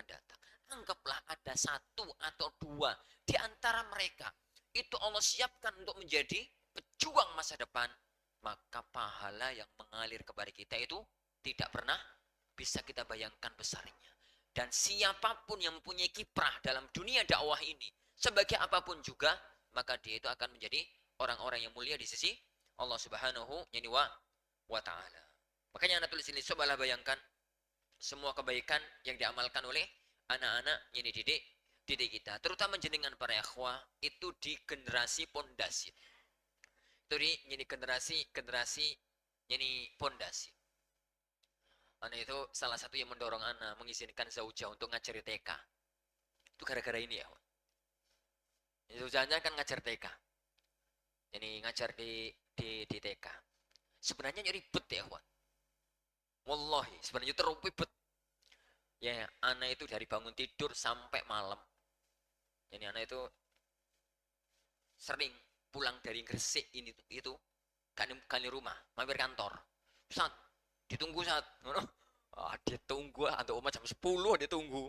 datang. Anggaplah ada satu atau dua di antara mereka itu Allah siapkan untuk menjadi pejuang masa depan, maka pahala yang mengalir kepada kita itu tidak pernah bisa kita bayangkan besarnya. Dan siapapun yang mempunyai kiprah dalam dunia dakwah ini, sebagai apapun juga, maka dia itu akan menjadi orang-orang yang mulia di sisi Allah Subhanahu wa ta'ala. Makanya anak tulis ini, cobalah bayangkan semua kebaikan yang diamalkan oleh anak-anak yang didik kita, terutama jenengan para ikhwah, itu di generasi pondasi. Itu di generasi ini pondasi. Anak itu salah satu yang mendorong anak mengizinkan Zauja untuk ngajari TK. Itu gara-gara ini ya. Zaujanya kan ngajar TK. Ini ngajar di TK. Sebenarnya ribet ya, kawan. Wallahi, sebenarnya terlalu ribet. Ya, anak itu dari bangun tidur sampai malam. Jadi anak itu sering pulang dari Gresik ini itu kali rumah, mampir kantor. Saat ditunggu saat, dia tunggu atau jam 10 dia tunggu.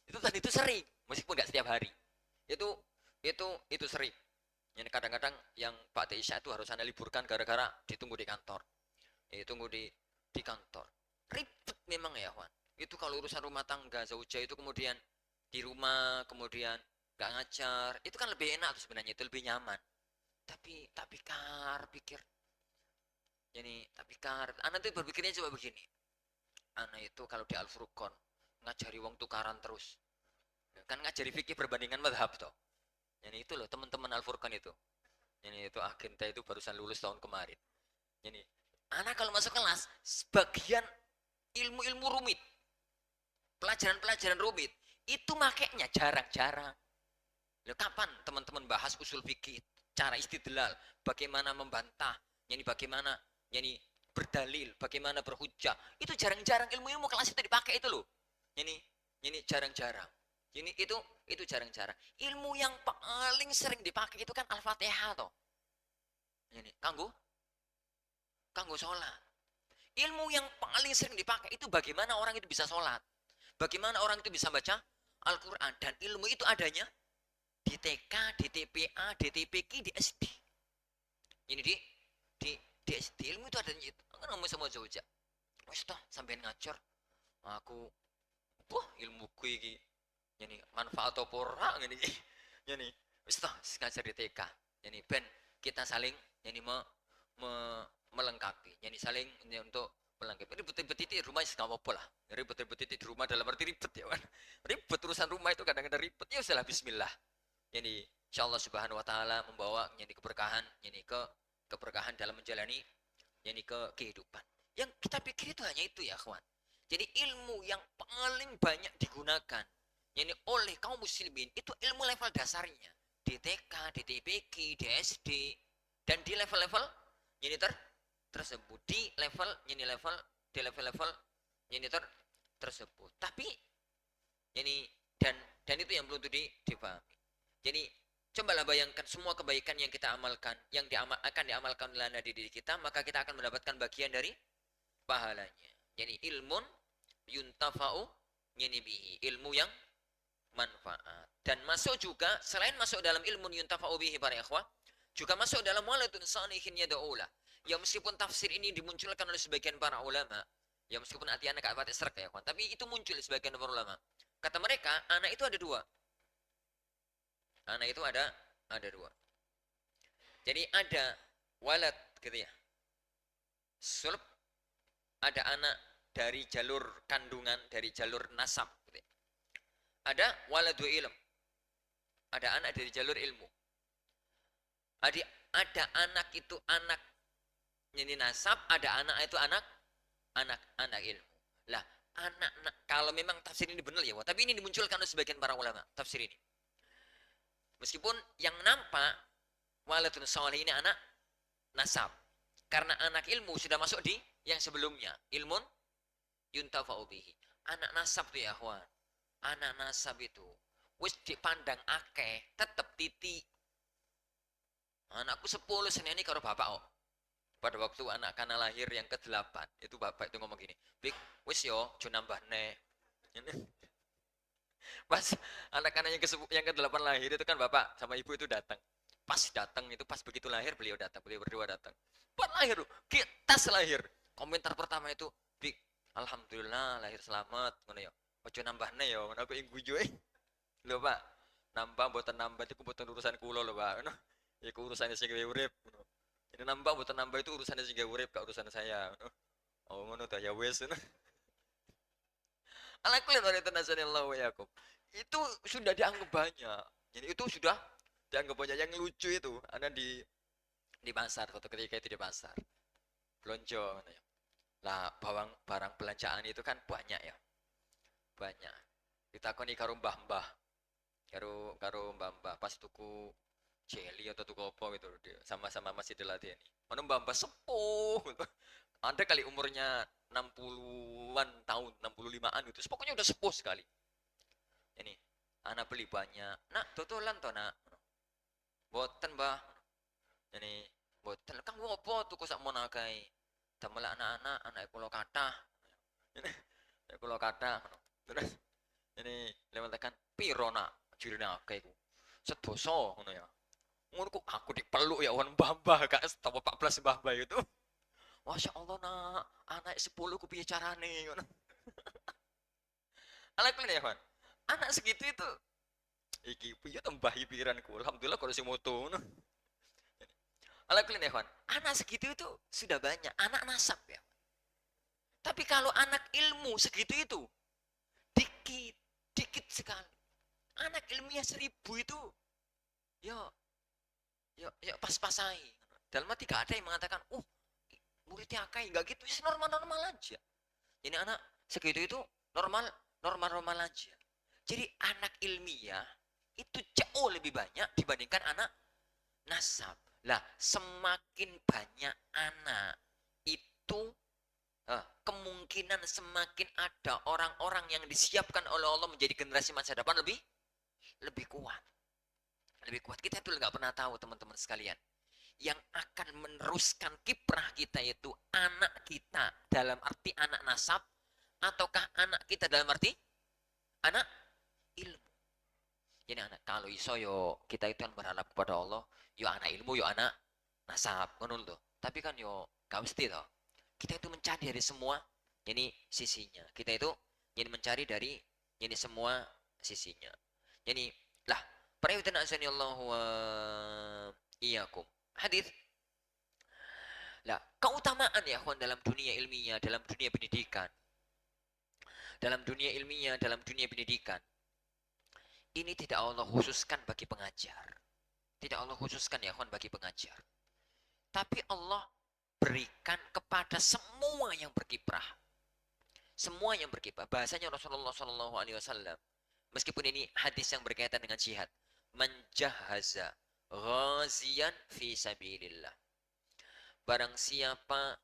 Itu tadi itu sering, meskipun nggak setiap hari. Itu sering. Yang kadang-kadang yang Pak Teisha itu harus anda liburkan gara-gara ditunggu di kantor. Tunggu di kantor. Ribet memang ya, Wan. Itu kalau urusan rumah tangga, Zauja itu kemudian di rumah, kemudian gak ngajar, itu kan lebih enak tuh sebenarnya, itu lebih nyaman. Tapi tak pikir. Jadi tak pikir. Anak tuh berpikirnya coba begini. Anak itu kalau di Al Furqon ngajari wong tukaran terus. Kan ngajari fikih perbandingan madhab toh. Jadi itu loh teman-teman Al Furqon itu. Jadi itu agenda itu barusan lulus tahun kemarin. Jadi anak kalau masuk kelas, sebagian ilmu-ilmu rumit, pelajaran-pelajaran rumit, itu makainya jarang-jarang. Kapan teman-teman bahas usul fikih, cara istidlal, bagaimana membantah, yani bagaimana yani berdalil, bagaimana berhujjah, itu jarang-jarang ilmu-ilmu kelas itu dipakai itu loh. Yani jarang-jarang. Ini itu jarang-jarang. Ilmu yang paling sering dipakai itu kan Al-Fatihah toh. Yani kanggo sholat. Ilmu yang paling sering dipakai itu bagaimana orang itu bisa sholat. Bagaimana orang itu bisa baca Al-Quran. Dan ilmu itu adanya di TK, di TPA, di TPQ, di SD. Ini di SD ilmu itu adanya itu. Kan ngomong sama Zauja. Wes toh sampean ngajar. Aku ilmu gue iki. Yani manfaat apa ora ngene iki. Yani wes toh ngajar di TK. Yani ben kita saling yani melengkapi. Yani saling untuk melengkapi. Ribet-ribet itu di rumah nggak apa-apa lah. Ribet-ribet itu di rumah dalam arti ribet ya kan. Ribet urusan rumah itu kadang-kadang ribet. Ya usahlah bismillah. Yani insyaallah subhanahu wa ta'ala membawa yani keberkahan, yani keberkahan dalam menjalani yani kehidupan. Yang kita pikir itu hanya itu ya kawan. Jadi ilmu yang paling banyak digunakan yani oleh kaum muslimin itu ilmu level dasarnya di TK, di TPQ, di SD, dan di level-level yani tersebut di level yani tersebut. Tapi yani dan itu yang perlu dipahami. Jadi cobalah bayangkan semua kebaikan yang kita amalkan, yang akan diamalkan oleh anak didik kita, maka kita akan mendapatkan bagian dari pahalanya. Jadi ilmun yuntafa'u yani bihi, ilmu yang manfaat. Dan masuk juga selain masuk dalam ilmu yuntafa'u bihi para ikhwah, juga masuk dalam waladun salihin yad'ulah. Ya meskipun tafsir ini dimunculkan oleh sebagian para ulama, ya meskipun artinya gak pati serk ya kawan, tapi itu muncul sebagian para ulama. Kata mereka, anak itu ada dua. Anak itu ada dua. Jadi ada walad gitu ya. Sulb, ada anak dari jalur kandungan, dari jalur nasab gitu ya. Ada waladu ilm. Ada anak dari jalur ilmu. Ada anak itu anak ini nasab, ada anak itu anak ilmu. Lah, kalau memang tafsir ini benar ya, tapi ini dimunculkan oleh sebagian para ulama tafsir ini. Meskipun yang nampak waladun soleh ini anak nasab. Karena anak ilmu sudah masuk di yang sebelumnya. Ilmun yuntafa'u bihi. Anak nasab tuh ya, kawan. Anak nasab itu wis dipandang akeh, tetep titi. Anakku 10 seni ini karo bapak kok. Pada waktu anak kana lahir yang ke-8, itu bapak itu ngomong gini, "Bik, wis yo, jo nambah ne." Pas anak-anak yang ke-8 lahir itu kan bapak sama ibu itu datang. Pas datang itu pas begitu lahir beliau datang, beliau berdua datang. Pas lahir kita lahir. Komentar pertama itu, "Bik, alhamdulillah lahir selamat." Ngono ya. Ojo nambahne ya, ngono aku ing guyu lho Pak. Nambah mboten nambah itu mboten urusan kula lho Pak. Ngono. Iku urusane sing gawe urip ngono. Ini nambah mboten nambah itu urusannya sing gawe urip, gak urusan saya. Ngono. Oh ngono ta ya wis ngono. Ala kulli wa nasallallahu wa yakum. Itu sudah dianggap banyak. Jadi itu sudah dianggap banyak. Yang lucu itu ada di pasar, suatu ketika itu di pasar belanja ya. Lah barang belanjaan itu kan banyak ya, banyak. Ditakoni karo mbah-mbah, karo mbah-mbah pas tuku jelly atau tuku apa gitu, sama-sama masih dilatih ini. Mana mbah-mbah sepuh gitu. Ada kali umurnya 60-an tahun, 65-an gitu. Pokoknya udah sepuh sekali. Ini anak beli banyak. Nak, tutulan toh nak. Boten bah. Ini boten. Kang wopo tuku sak monakai. Damel anak-anak, anak kula kathah. Ini kula kathah. Terus ini lewat tekan piro nak jirine akeh iku. Sedoso ngono ya. Ngono kok aku dipeluk ya wan mbah-mbah gak setapa 14 mbah-mbah itu. Masya Allah nak, anak 10 ku piye carane ngono. Alhamdulillah ya, Wan. Anak segitu itu iki piye tambah pikiranku. Alhamdulillah kalau sing moto ngono. Alhamdulillah ya, Wan. Anak segitu itu sudah banyak, anak nasab ya. Tapi kalau anak ilmu segitu itu dikit, dikit sekali. Anak ilmiah 1000 itu ya pas-pasai. Dalam arti gak ada yang mengatakan, muridnya akeh, enggak gitu, normal-normal aja. Ini anak segitu itu normal aja. Jadi anak ilmiah itu jauh lebih banyak dibandingkan anak nasab. Lah, semakin banyak anak itu kemungkinan semakin ada orang-orang yang disiapkan oleh Allah menjadi generasi masa depan lebih kuat. Lebih kuat. Kita itu nggak pernah tahu teman-teman sekalian. Yang akan meneruskan kiprah kita itu anak kita dalam arti anak nasab ataukah anak kita dalam arti anak ilmu. Jadi anak kalau iso yo kita itu kan berharap kepada Allah yo anak ilmu yo anak nasab ngono tuh. Tapi kan yo gak mesti toh. Kita itu mencari dari semua ini sisinya. Kita itu ini mencari dari ini semua sisinya. Jadi lah para yutina azanillahu wa iyyakum. Hadis. Lah, keutamaan ya kawan dalam dunia ilmiah, dalam dunia pendidikan. Dalam dunia ilmiah, dalam dunia pendidikan. Ini tidak Allah khususkan bagi pengajar. Tidak Allah khususkan ya kawan bagi pengajar. Tapi Allah berikan kepada semua yang berkiprah. Semua yang berkiprah. Bahasanya Rasulullah SAW. Meskipun ini hadis yang berkaitan dengan jihad. Menjahaza ghazian fi sabilillah. Barang siapa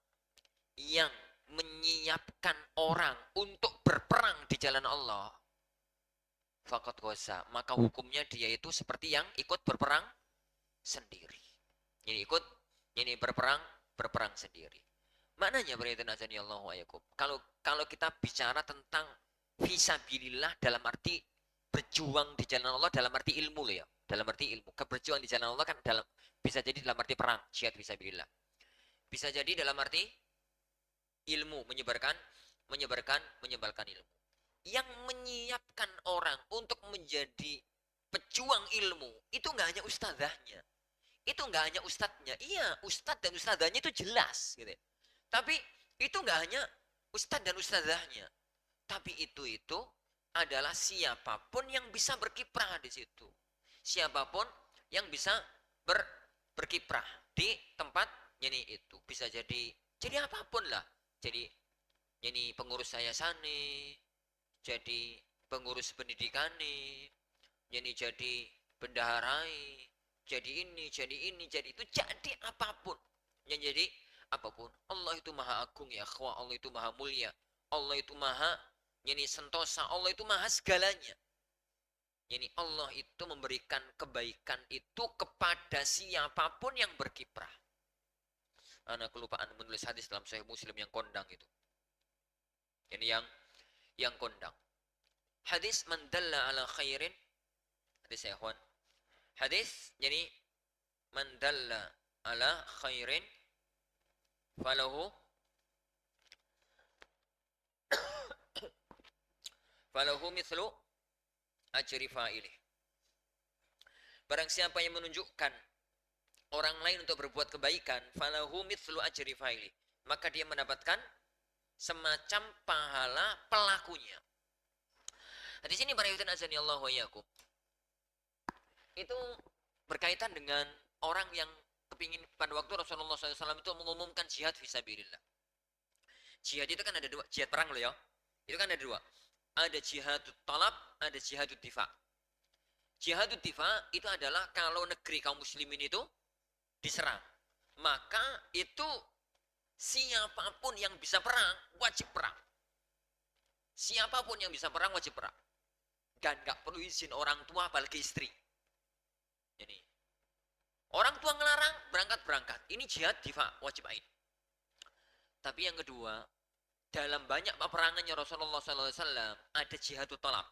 yang menyiapkan orang untuk berperang di jalan Allah, faqad ghaza, maka hukumnya dia itu seperti yang ikut berperang sendiri. Ini ikut, ini berperang sendiri. Maknanya Allahu ayakum. Kalau kita bicara tentang fisabilillah dalam arti berjuang di jalan Allah dalam arti ilmu loh ya. Dalam arti ilmu. Keberjuang di jalan Allah kan bisa jadi dalam arti perang, jihad fisabilillah. Bisa jadi dalam arti ilmu, menyebarkan ilmu. Yang menyiapkan orang untuk menjadi pejuang ilmu itu nggak hanya ustadzahnya, itu nggak hanya ustadznya. Iya, ustadz dan ustadzahnya itu jelas, gitu. Tapi itu nggak hanya ustadz dan ustadzahnya, tapi itu adalah siapapun yang bisa berkiprah di situ, siapapun yang bisa berkiprah di tempat ini itu bisa jadi apapun lah, jadi Jadi pengurus yayasane, jadi pengurus pendidikan nih, jadi bendaharai, jadi itu, jadi apapun. Yang jadi apapun. Allah itu maha agung ya, Allah itu maha mulia. Allah itu maha yani sentosa, Allah itu maha segalanya. Yani Allah itu memberikan kebaikan itu kepada siapapun yang berkiprah. Anak kelupaan menulis hadis dalam Sahih Muslim yang kondang itu. Ini yang kondang. Hadis man dalla ala khairin. Hadis ya ikhwan. Hadis jadi man dalla ala khairin falahu mithlu ajri fa'ilih. Barang siapa yang menunjukkan orang lain untuk berbuat kebaikan, falahu mithlu ajri fa'ilih, maka dia mendapatkan semacam pahala pelakunya. Di sini para yutin azani Allah wa yakum, itu berkaitan dengan orang yang kepingin pada waktu Rasulullah SAW itu mengumumkan jihad fisabilillah. Jihad itu kan ada dua, jihad perang loh ya. Itu kan ada dua. Ada jihadut talab, ada jihadut difa. Jihadut difa itu adalah kalau negeri kaum muslimin itu diserang, maka itu siapapun yang bisa perang wajib perang. Siapapun yang bisa perang wajib perang. Dan gak perlu izin orang tua apalagi istri. Jadi orang tua ngelarang berangkat. Ini jihad difa wajib ain. Tapi yang kedua, dalam banyak peperangannya Rasulullah SAW ada jihadut talab.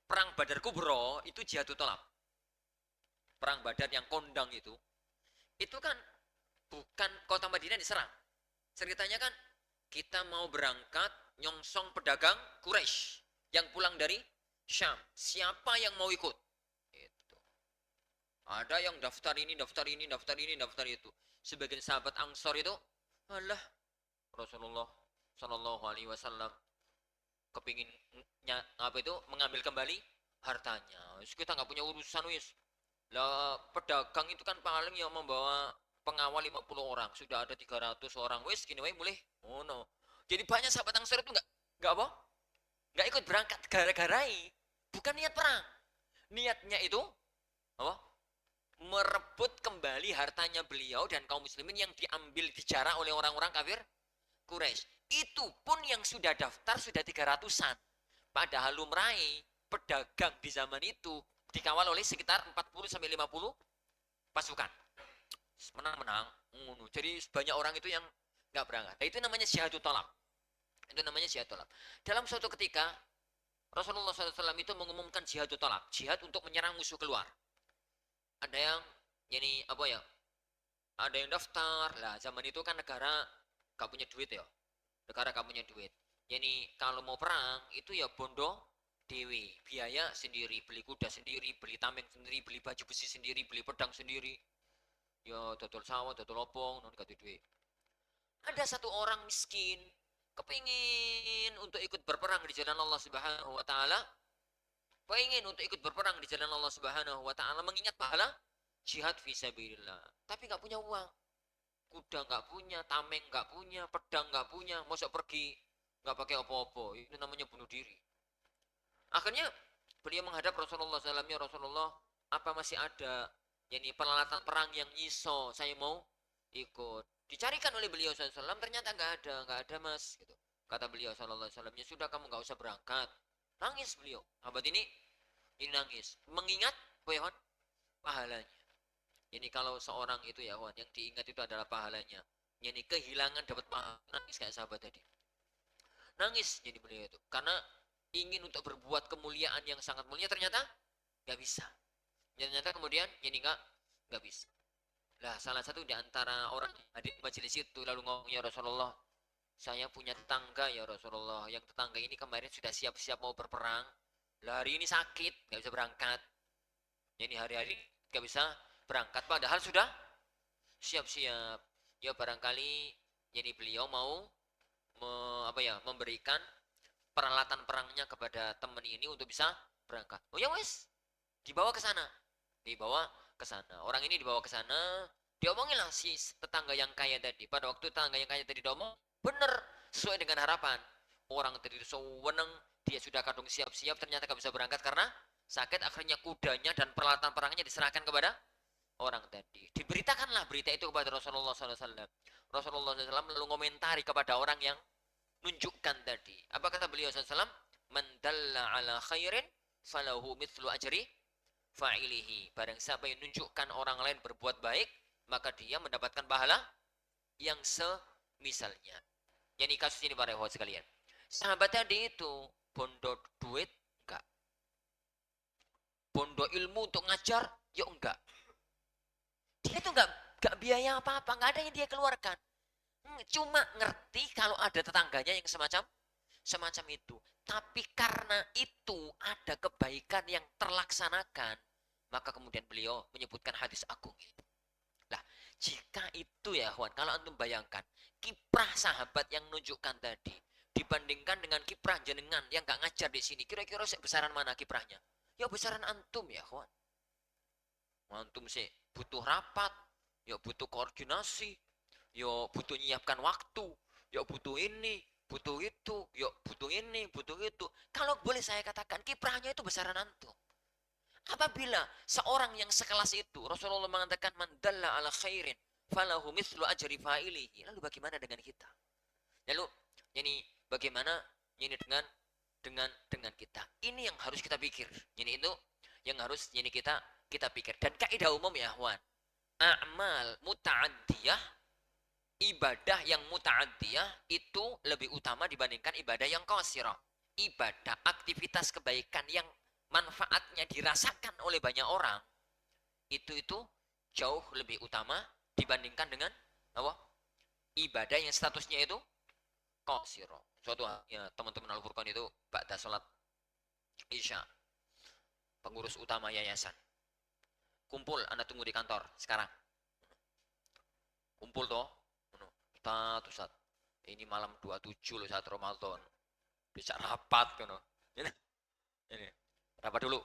Perang Badar Kubro itu jihadut talab. Perang Badar yang kondang itu kan bukan kota Madinah diserang. Ceritanya kan kita mau berangkat nyongsong pedagang Quraisy yang pulang dari Syam. Siapa yang mau ikut? Itu. Ada yang daftar ini, daftar itu. Sebagian sahabat Ansor itu, alah, Rasulullah Shallallahu Alaihi Wasallam kepingin mengambil kembali hartanya. Kita nggak punya urusan wis. Lah pedagang itu kan paling yang membawa pengawal 50 orang, sudah ada 300 orang. Wis gini wae boleh. Oh no. Jadi banyak sahabat Ansor itu nggak apa? Nggak ikut berangkat gara-garai. Bukan niat perang. Niatnya itu apa? Merebut kembali hartanya beliau dan kaum muslimin yang diambil dijarah oleh orang-orang kafir Quraisy. Itu pun yang sudah daftar sudah 300-an. Padahal lumrahe pedagang di zaman itu dikawal oleh sekitar 40 sampai 50 pasukan. Menang-menang. Jadi banyak orang itu yang nggak berangkat. Nah, itu namanya jihadut talab. Itu namanya jihad talab. Dalam suatu ketika Rasulullah SAW itu mengumumkan jihadut talab, jihad untuk menyerang musuh keluar. Ada yang ini apa ya? Ada yang daftar. Lah zaman itu kan negara gak punya duit ya. Negara gak punya duit. Jadi kalau mau perang itu ya bondo dewi, biaya sendiri, beli kuda sendiri, beli tameng sendiri, beli baju besi sendiri, beli pedang sendiri. Ya dodol sawah, dodol opong, non gak duit. Ada satu orang miskin kepingin untuk ikut berperang di jalan Allah Subhanahu wa taala. Pengen untuk ikut berperang di jalan Allah Subhanahu wa taala, mengingat pahala jihad fisabilillah. Tapi nggak punya uang. Kuda nggak punya, tameng nggak punya, pedang nggak punya, masa pergi nggak pakai apa-apa. Itu namanya bunuh diri. Akhirnya beliau menghadap Rasulullah SAW, ya Rasulullah, apa masih ada yani peralatan perang yang iso saya mau ikut. Dicarikan oleh beliau SAW, ternyata nggak ada mas. Gitu. Kata beliau SAW, ya sudah kamu nggak usah berangkat. Nangis beliau. Abad ini nangis. Mengingat pahalanya. Ini kalau seorang itu ya Wan, yang diingat itu adalah pahalanya. Yani kehilangan dapat pahala. Nangis kayak sahabat tadi. Nangis jadi beliau itu. Karena ingin untuk berbuat kemuliaan yang sangat mulia, ternyata nggak bisa. Ternyata kemudian jadi nggak bisa. Lah salah satu di antara orang hadir di majelis itu lalu ngomong, ya Rasulullah, saya punya tetangga ya Rasulullah, yang tetangga ini kemarin sudah siap-siap mau berperang, lah hari ini sakit nggak bisa berangkat. Jadi hari-hari nggak bisa berangkat padahal sudah siap-siap. Ya barangkali jadi beliau mau memberikan peralatan perangnya kepada teman ini untuk bisa berangkat. Oh ya wes, dibawa ke sana. Dibawa ke sana. Orang ini dibawa ke sana, diomongin lah si tetangga yang kaya tadi. Pada waktu tetangga yang kaya tadi diomong, bener, sesuai dengan harapan. Orang tadi sewenang, dia sudah kadung siap-siap, ternyata gak bisa berangkat karena sakit. Akhirnya kudanya dan peralatan perangnya diserahkan kepada orang tadi. Diberitakanlah berita itu kepada Rasulullah SAW. Rasulullah SAW lalu komentari kepada orang yang nunjukkan tadi. Apa kata beliau SAW? Man dalla ala khairin falahu mithlu ajri fa'ilihi. Barang siapa yang nunjukkan orang lain berbuat baik, maka dia mendapatkan pahala yang semisalnya. Jadi kasus ini para ikhwan sekalian. Sahabat tadi itu bondo duit enggak. Bondo ilmu untuk ngajar ya enggak. Dia itu enggak biaya apa-apa, enggak ada yang dia keluarkan. Cuma ngerti kalau ada tetangganya yang semacam itu. Tapi karena itu ada kebaikan yang terlaksanakan, maka kemudian beliau menyebutkan hadis agung itu. Lah, jika itu ya kawan, kalau antum bayangkan kiprah sahabat yang menunjukkan tadi dibandingkan dengan kiprah jenengan yang nggak ngajar di sini, kira-kira besaran mana kiprahnya? Ya besaran antum ya kawan. Antum sih butuh rapat, ya butuh koordinasi, ya butuh nyiapkan waktu, ya butuh ini, butuh itu, ya butuh ini, butuh itu. Kalau boleh saya katakan kiprahnya itu besaran antum. Apabila seorang yang sekelas itu, Rasulullah mengatakan mandalla ala khairin falahu mithlu ajri fa'ilihi. Lalu bagaimana dengan kita? Lalu ini bagaimana ini dengan kita? Ini yang harus kita pikir. Ini itu yang harus ini kita pikir. Dan kaidah umum ya, Wan. A'mal muta'addiyah, ibadah yang muta'addiyah itu lebih utama dibandingkan ibadah yang qasirah. Ibadah, aktivitas kebaikan yang manfaatnya dirasakan oleh banyak orang itu jauh lebih utama dibandingkan dengan apa? Ibadah yang statusnya itu qasirah. Suatu ya, teman-teman Al-Furqan itu ba'da salat Isya, pengurus utama yayasan kumpul, anda tunggu di kantor sekarang, kumpul toh Ustaz, ini malam 27 loh saat Ramadan bisa rapat ini rapat dulu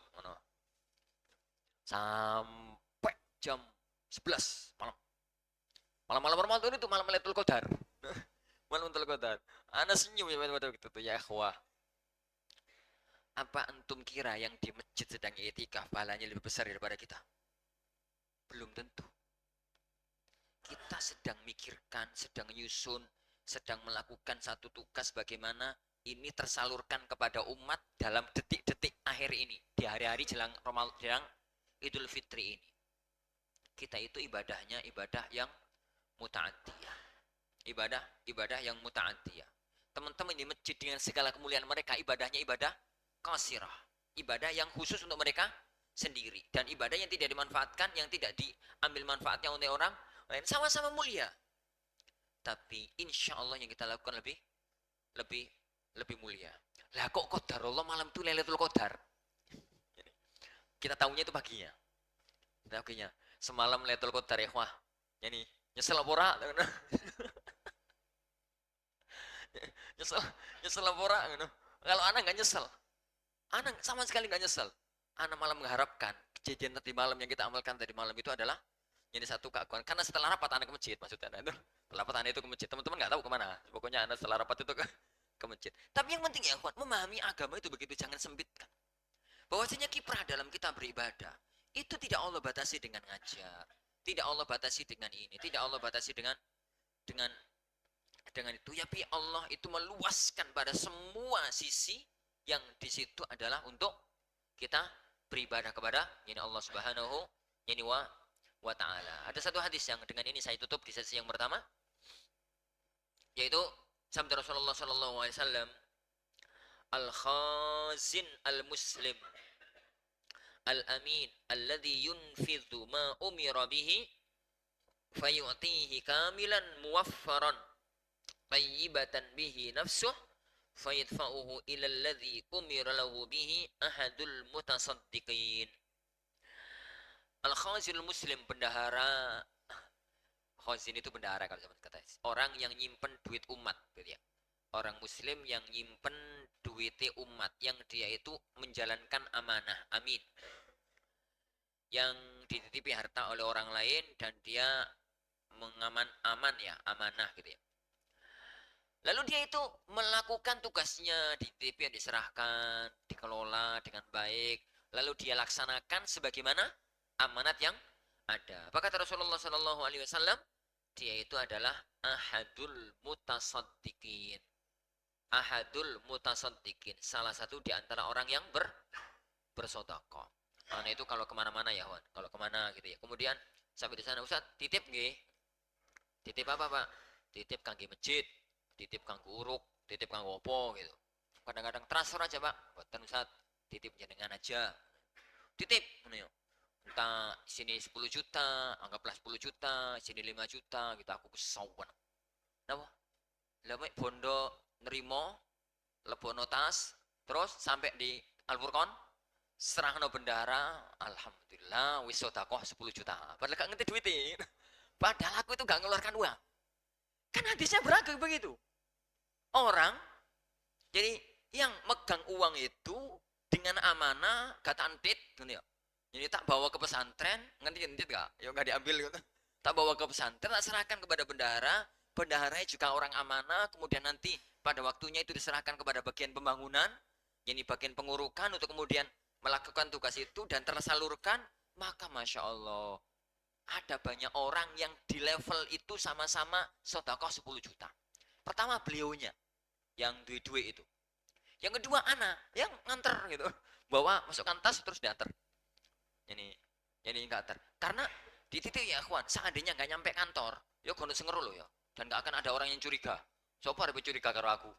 sampai jam 11 malam Ramadan itu malam Lailatul Qadar. Malam Lailatul Qadar. Ana senyum ya pada gitu tuh ya ikhwah. Apa antum kira yang di masjid sedang i'tikaf pahalanya lebih besar daripada kita? Belum tentu. Kita sedang mikirkan, sedang nyusun, sedang melakukan satu tugas bagaimana ini tersalurkan kepada umat dalam detik-detik akhir ini, di hari-hari jelang Idul Fitri ini. Kita itu ibadahnya ibadah yang muta'addiyah. Ibadah yang muta'addiyah. Teman-teman di masjid dengan segala kemuliaan mereka, ibadahnya ibadah qasirah. Ibadah yang khusus untuk mereka sendiri. Dan ibadah yang tidak dimanfaatkan, yang tidak diambil manfaatnya oleh orang lain, sama-sama mulia. Tapi insya Allah yang kita lakukan lebih mulia. Lah kok qadarullah malam itu Lailatul Qadar? Kita tahunya itu paginya. Paginya. Semalam Lailatul Qadar ya, wah. Ini nyesel apa ora? nyesel apa ora? Kalau anak nggak nyesel, anak sama sekali nggak nyesel. Anak malah mengharapkan kejadian tadi malam yang kita amalkan tadi malam itu adalah jadi satu keakuan. Karena setelah rapat anak ke masjid maksudnya. Nah, itu setelah rapat anak itu ke masjid. Teman-teman nggak tahu kemana. Pokoknya anak setelah rapat itu ke masjid. Tapi yang penting ya kawan, memahami agama itu begitu, jangan sempitkan. Bahwasanya kiprah dalam kita beribadah itu tidak Allah batasi dengan ngajar, tidak Allah batasi dengan ini, tidak Allah batasi dengan itu. Ya, tapi Allah itu meluaskan pada semua sisi yang di situ adalah untuk kita beribadah kepada ini Allah Subhanahu wa ta'ala. Ada satu hadis yang dengan ini saya tutup di sesi yang pertama, yaitu sabda Rasulullah sallallahu alaihi wasallam, al-khazin al-muslim al-amin alladhi yunfidhu ma umira bihi fayu'tihi kamilan muwaffaran tayyibatan bihi nafsuh fayadfa'uhu ila alladhi umira lahu bihi ahadul mutasaddiqin. Al-khazin al-muslim, bendahara. Khazin itu bendahara kalau zaman kata. Orang yang nyimpen duit umat, gitu ya. Orang muslim yang nyimpen duitnya umat, yang dia itu menjalankan amanah, amin. Yang dititipi harta oleh orang lain dan dia aman ya, amanah gitu ya. Lalu dia itu melakukan tugasnya di TV yang diserahkan, dikelola dengan baik, lalu dia laksanakan sebagaimana amanat yang ada. Apa kata Rasulullah Shallallahu Alaihi Wasallam? Dia itu adalah ahadul mutasaddiqin. Ahadul mutasaddiqin. Salah satu di antara orang yang bersedekah. Nah itu kalau kemana-mana ya, Wan. Kalau kemana gitu ya. Kemudian sampai di sana, Ustaz, titip nggih. Titip apa, Pak? Titip kangge masjid, titip kanggo uruk, titip kanggo opo gitu. Kadang-kadang transfer aja, Pak. Boten Ustaz, titip jenengan aja. Titip ngono ya. Entah sini 10 juta, anggaplah 10 juta, sini 5 juta, gitu aku kesawan. Napa? Lah mek bondo nerimo, lebono tas, terus sampai di Al-Furqan, serahno bendara, alhamdulillah wis sedekah 10 juta. Padahal gak ngerti duitnya. Padahal aku itu gak ngeluarkan uang. Kan hadisnya beragam begitu. Orang, jadi yang megang uang itu dengan amanah, kata antit, gitu ya. Jadi tak bawa ke pesantren, ngerti antit gak? Ya gak diambil gitu. Tak bawa ke pesantren, tak serahkan kepada bendahara, bendaharanya juga orang amanah, kemudian nanti pada waktunya itu diserahkan kepada bagian pembangunan, jadi bagian pengurukan untuk kemudian melakukan tugas itu dan tersalurkan, maka Masya Allah, ada banyak orang yang di level itu sama-sama sedekah 10 juta. Pertama beliaunya yang duit-duit itu. Yang kedua anak yang nganter gitu. Bawa masukkan tas terus diantar. Ini nganter. Karena di titik ya kawan, seandainya nggak nyampe kantor, ya kono sengeru loh ya. Dan nggak akan ada orang yang curiga. Siapa ada curiga karo aku?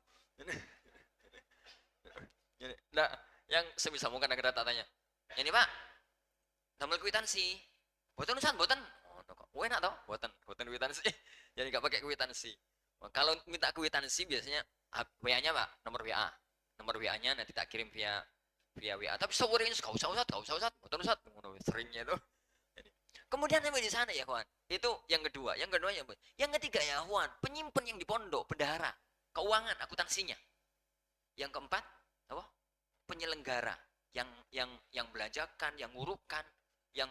Nah, yang sebisa mungkin ada tanya. Ini Pak, tambah kwitansi. Boten Ustaz, boten. Oh, enak toh? Boten kwitansi. Jadi nggak pakai kwitansi. Kalau minta kwitansi biasanya WA-nya Pak, nomor WA. Nomor WA-nya nanti tak kirim via WA. Tapi sewuringnya gak usah Ustaz. Boten Ustaz. Seringnya itu. Kemudian sampai di sana ya kawan. Itu yang kedua. Yang kedua yang ketiga ya kawan, penyimpan yang di pondok, bendahara, keuangan, akuntansinya. Yang keempat, apa? Penyelenggara yang belanjakan, yang ngurukan, yang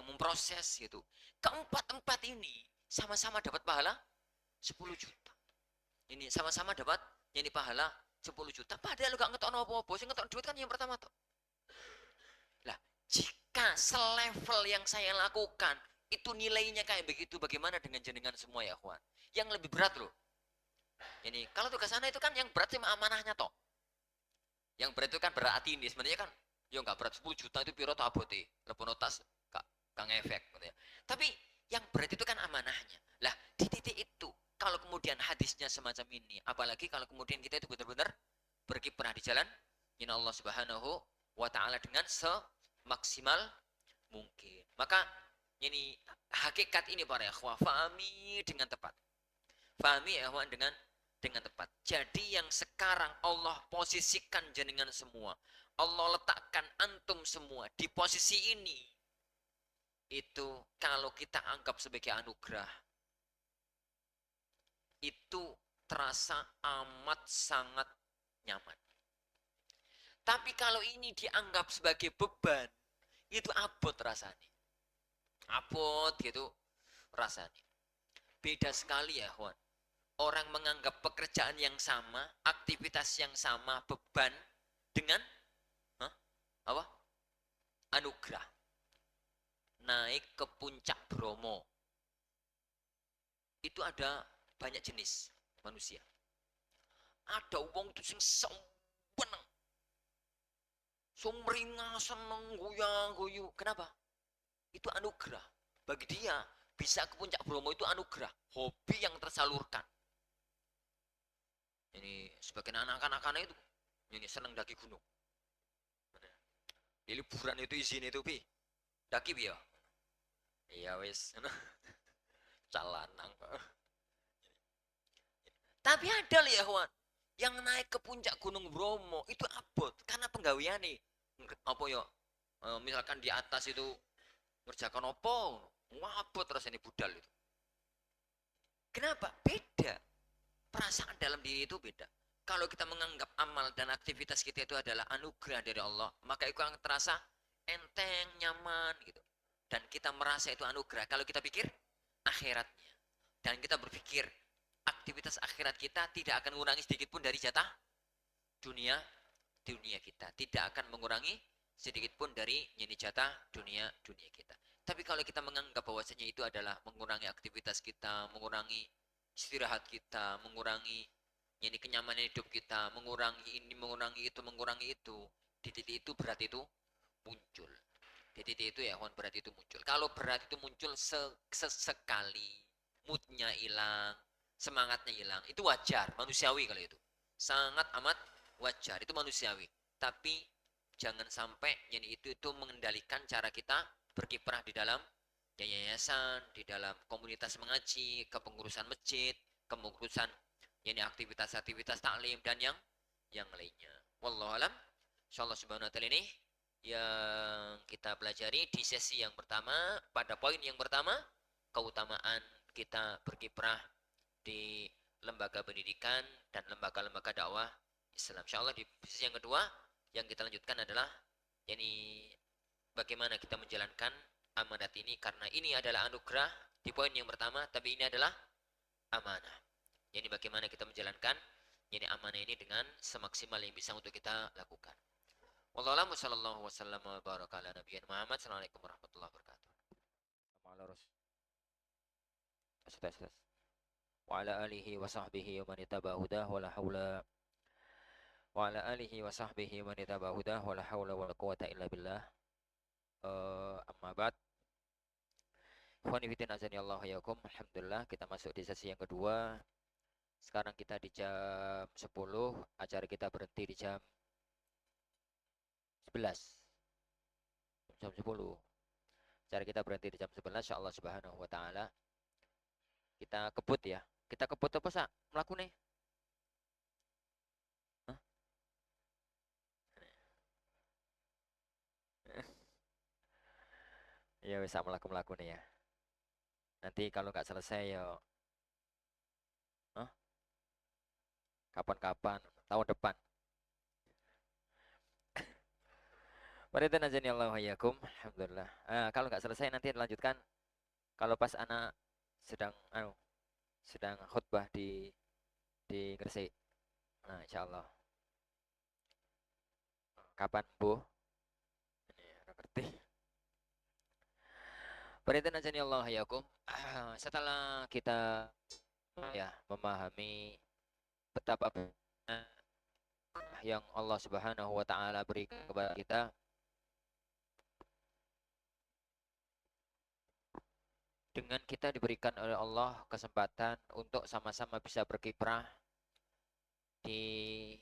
memproses gitu. Keempat-empat ini sama-sama dapat pahala 10 juta. Ini sama-sama dapat ini pahala 10 juta. Padahal gak ngetok apa-apa. Sing ngetok duit kan yang pertama tuh. Lah, jika selevel yang saya lakukan itu nilainya kayak begitu, bagaimana dengan jenengan semua ya, kawan? Yang lebih berat loh. Ini kalau tugas sana itu kan yang berat sih amanahnya toh. Yang berat itu kan berarti ini sebenarnya kan ya nggak berat 10 juta itu piro tak abote. Lepono tas gak ngefek gitu ya. Tapi yang berat itu kan amanahnya. Lah, di titik itu kalau kemudian hadisnya semacam ini, apalagi kalau kemudian kita itu benar-benar berkiprah di jalan inna Allah Subhanahu wa taala dengan semaksimal mungkin. Maka ini hakikat ini para ikhwah, fahami dengan tepat. Fahami ya ikhwan dengan tepat. Jadi yang sekarang Allah posisikan jenengan semua, Allah letakkan antum semua di posisi ini, itu kalau kita anggap sebagai anugerah, itu terasa amat sangat nyaman. Tapi kalau ini dianggap sebagai beban, itu abot rasanya. Abot gitu rasanya. Beda sekali ya kawan. Orang menganggap pekerjaan yang sama, aktivitas yang sama, beban dengan apa? Anugerah. Naik ke puncak Bromo. Itu ada banyak jenis manusia. Ada wong itu sing seneng. Sumringah seneng goyang-guyu. Kenapa? Itu anugerah. Bagi dia bisa ke puncak Bromo itu anugerah. Hobi yang tersalurkan. Ini sebagian anak-anak itu ini seneng daki gunung. Di liburan itu izin itu pi daki pi ya. Iya wis. Calanang. Tapi ada lah ya kawan, yang naik ke puncak Gunung Bromo itu abot karena penggawean nih. Apa ya? Misalkan di atas itu ngerjakan opo, abot terus ini budal itu. Kenapa? Beda. Perasaan dalam diri itu beda. Kalau kita menganggap amal dan aktivitas kita itu adalah anugerah dari Allah, maka itu akan terasa enteng, nyaman gitu. Dan kita merasa itu anugerah. Kalau kita pikir akhiratnya dan kita berpikir aktivitas akhirat kita tidak akan mengurangi sedikit pun dari jatah dunia kita. Tidak akan mengurangi sedikit pun dari jatah dunia kita. Tapi kalau kita menganggap bahwasanya itu adalah mengurangi aktivitas kita, mengurangi istirahat kita, mengurangi kenyamanan hidup kita, mengurangi ini, mengurangi itu, di titik itu berat itu muncul. Di titik itu ya, berat itu muncul. Kalau berat itu muncul sesekali, moodnya hilang, semangatnya hilang, itu wajar, manusiawi kalau itu. Sangat amat wajar, itu manusiawi. Tapi jangan sampai itu mengendalikan cara kita berkiprah di dalam yayasan, di dalam komunitas mengaji, kepengurusan masjid, kepengurusan aktivitas-aktivitas taklim dan yang lainnya. Wallahu alam. Insyaallah subhanahu wa ta'ala ini yang kita pelajari di sesi yang pertama, pada poin yang pertama, keutamaan kita berkiprah di lembaga pendidikan dan lembaga-lembaga dakwah Islam. Insyaallah di sesi yang kedua yang kita lanjutkan adalah bagaimana kita menjalankan amanat ini, karena ini adalah anugerah di poin yang pertama, tapi ini adalah amanah. Jadi bagaimana kita menjalankan amanah ini dengan semaksimal yang bisa untuk kita lakukan. Wallahu sallallahu wasallam wa baraka ala nabiyina Muhammad. Assalamualaikum warahmatullahi wabarakatuh. Wa ala alihi wa sahbihi wa man ittaba hudah wa la haula wa ala alihi wa sahbihi wa man ittaba hudah wa la haula wa la quwata illa billah. Amma ba'd. Ikhwani fillah azani Allah yakum. Alhamdulillah kita masuk di sesi yang kedua. Sekarang kita di jam 10, acara kita berhenti di jam 11. Jam 10. Acara kita berhenti di jam 11 insyaallah subhanahu wa taala. Kita kebut ya. Kita kebut apa sak? Mlakune? Hah? Ya wis mlaku-mlakune ya. Nanti kalau nggak selesai ya kapan-kapan, tahun depan. Waridan azani Allah hayyakum. Alhamdulillah. Kalau nggak selesai nanti lanjutkan kalau pas anak sedang khutbah di Gresik. Nah, insyaallah. Kapan, Bu? Ini ngerti. Waridan azani Allah hayyakum. Setelah kita memahami betapa yang Allah Subhanahu wa taala berikan kepada kita, dengan kita diberikan oleh Allah kesempatan untuk sama-sama bisa berkiprah di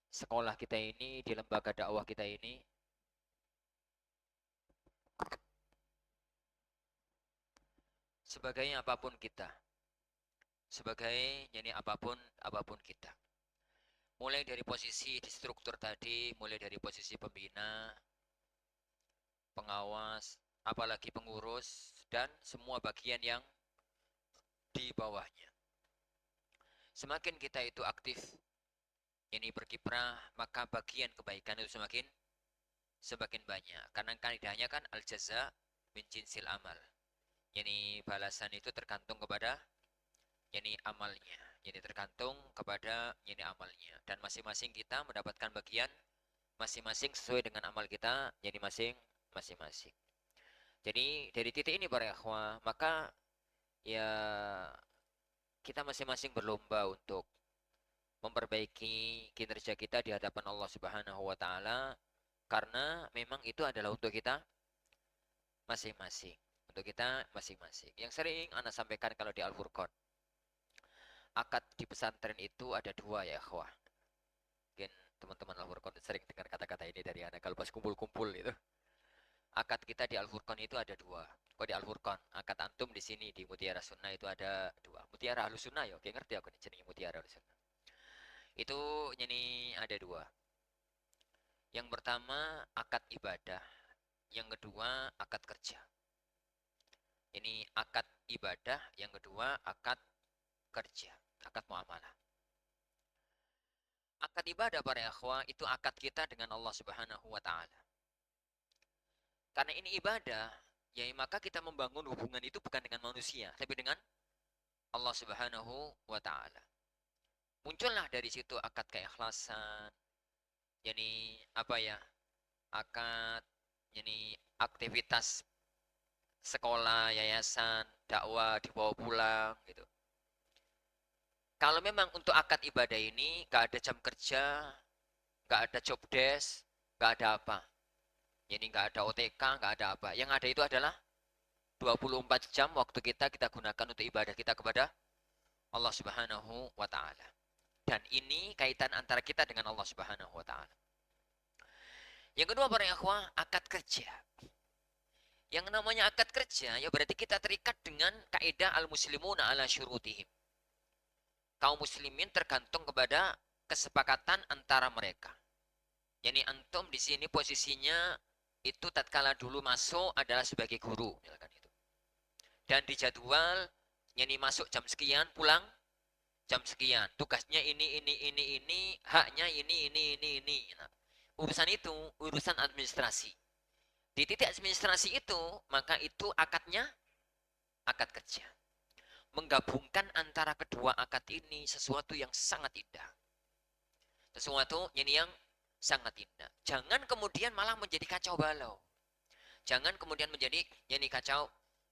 sekolah kita ini, di lembaga dakwah kita ini, sebagai apapun kita, sebagai apapun kita, mulai dari posisi di struktur tadi, mulai dari posisi pembina, pengawas, apalagi pengurus, dan semua bagian yang di bawahnya. Semakin kita itu aktif berkiprah, maka bagian kebaikan itu semakin banyak. Karena kaidahnya kan al jaza min jinsil amal. Balasan itu tergantung kepada amalnya. Tergantung kepada amalnya, dan masing-masing kita mendapatkan bagian masing-masing sesuai dengan amal kita masing-masing. Jadi dari titik ini para ikhwah, maka ya kita masing-masing berlomba untuk memperbaiki kinerja kita di hadapan Allah Subhanahu wa taala, karena memang itu adalah untuk kita masing-masing. Untuk kita masing-masing. Yang sering Anda sampaikan kalau di Al-Furqan, akad di pesantren itu ada dua ya ikhwah. Mungkin teman-teman Al-Furqan sering dengar kata-kata ini dari Anda kalau pas kumpul-kumpul itu. Akad kita di Al-Furqan itu ada dua. Kok di Al-Furqan, akad antum di sini di Mutiara Sunnah itu ada dua. Mutiara Ahlus Sunnah ya, oke ngerti aku nih jenenge Mutiara Ahlus Sunnah. Itu ada dua. Yang pertama akad ibadah, yang kedua akad kerja. Ini akad ibadah, yang kedua akad kerja, akad muamalah. Akad ibadah para ikhwah itu akad kita dengan Allah Subhanahu wa taala. Karena ini ibadah, ya maka kita membangun hubungan itu bukan dengan manusia, tapi dengan Allah Subhanahu wa taala. Muncullah dari situ akad keikhlasan. Yani apa ya? Akad yani aktivitas sekolah, yayasan, dakwah dibawa pulang gitu. Kalau memang untuk akad ibadah ini gak ada jam kerja, gak ada job desk, gak ada apa. Jadi gak ada OTK, gak ada apa. Yang ada itu adalah 24 jam waktu kita gunakan untuk ibadah kita kepada Allah Subhanahu wa taala. Dan ini kaitan antara kita dengan Allah Subhanahu wa taala. Yang kedua para ikhwah, akad kerja. Yang namanya akad kerja ya berarti kita terikat dengan kaidah al-muslimuna ala syurutihim. Kaum muslimin tergantung kepada kesepakatan antara mereka. Yani antum di sini posisinya itu tatkala dulu masuk adalah sebagai guru, misalkan itu. Dan di jadwal yani masuk jam sekian, pulang jam sekian. Tugasnya ini, haknya ini. Nah, urusan itu urusan administrasi. Di titik administrasi itu, maka itu akadnya akad kerja. Menggabungkan antara kedua akad ini sesuatu yang sangat indah. Sesuatu yang sangat indah. Jangan kemudian malah menjadi kacau balau. Jangan kemudian menjadi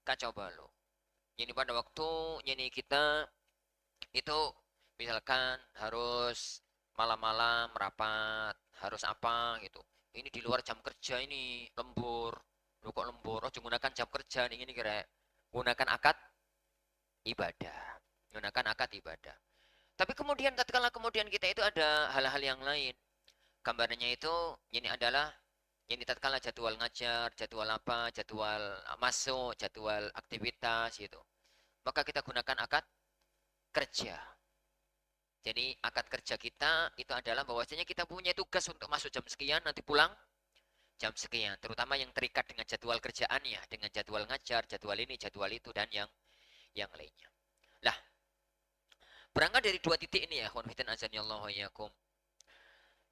kacau balau. Jadi pada waktu kita itu misalkan harus malam-malam rapat, harus apa gitu. Ini di luar jam kerja ini lembur. Lu kok lembur? Oh, menggunakan jam kerja nih ini kira gunakan akad ibadah. Gunakan akad ibadah. Tapi kemudian tatkala kemudian kita itu ada hal-hal yang lain. Gambarnya itu ini adalah ini tatkala jadwal ngajar, jadwal apa, jadwal masuk, jadwal aktivitas gitu. Maka kita gunakan akad kerja. Jadi akad kerja kita itu adalah bahwasanya kita punya tugas untuk masuk jam sekian, nanti pulang jam sekian. Terutama yang terikat dengan jadwal kerjaan ya, dengan jadwal ngajar, jadwal ini, jadwal itu, dan yang lainnya. Lah, berangkat dari dua titik ini ya, khonfitin azanillahu yakum.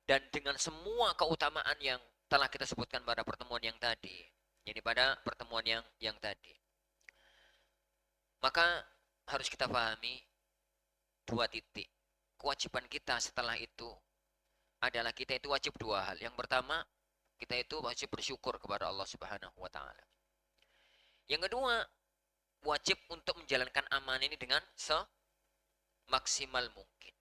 Dan dengan semua keutamaan yang telah kita sebutkan pada pertemuan yang tadi, jadi pada pertemuan yang tadi, maka harus kita pahami dua titik. Kewajiban kita setelah itu adalah kita itu wajib dua hal. Yang pertama, kita itu wajib bersyukur kepada Allah Subhanahu wa taala. Yang kedua, wajib untuk menjalankan amanah ini dengan semaksimal mungkin.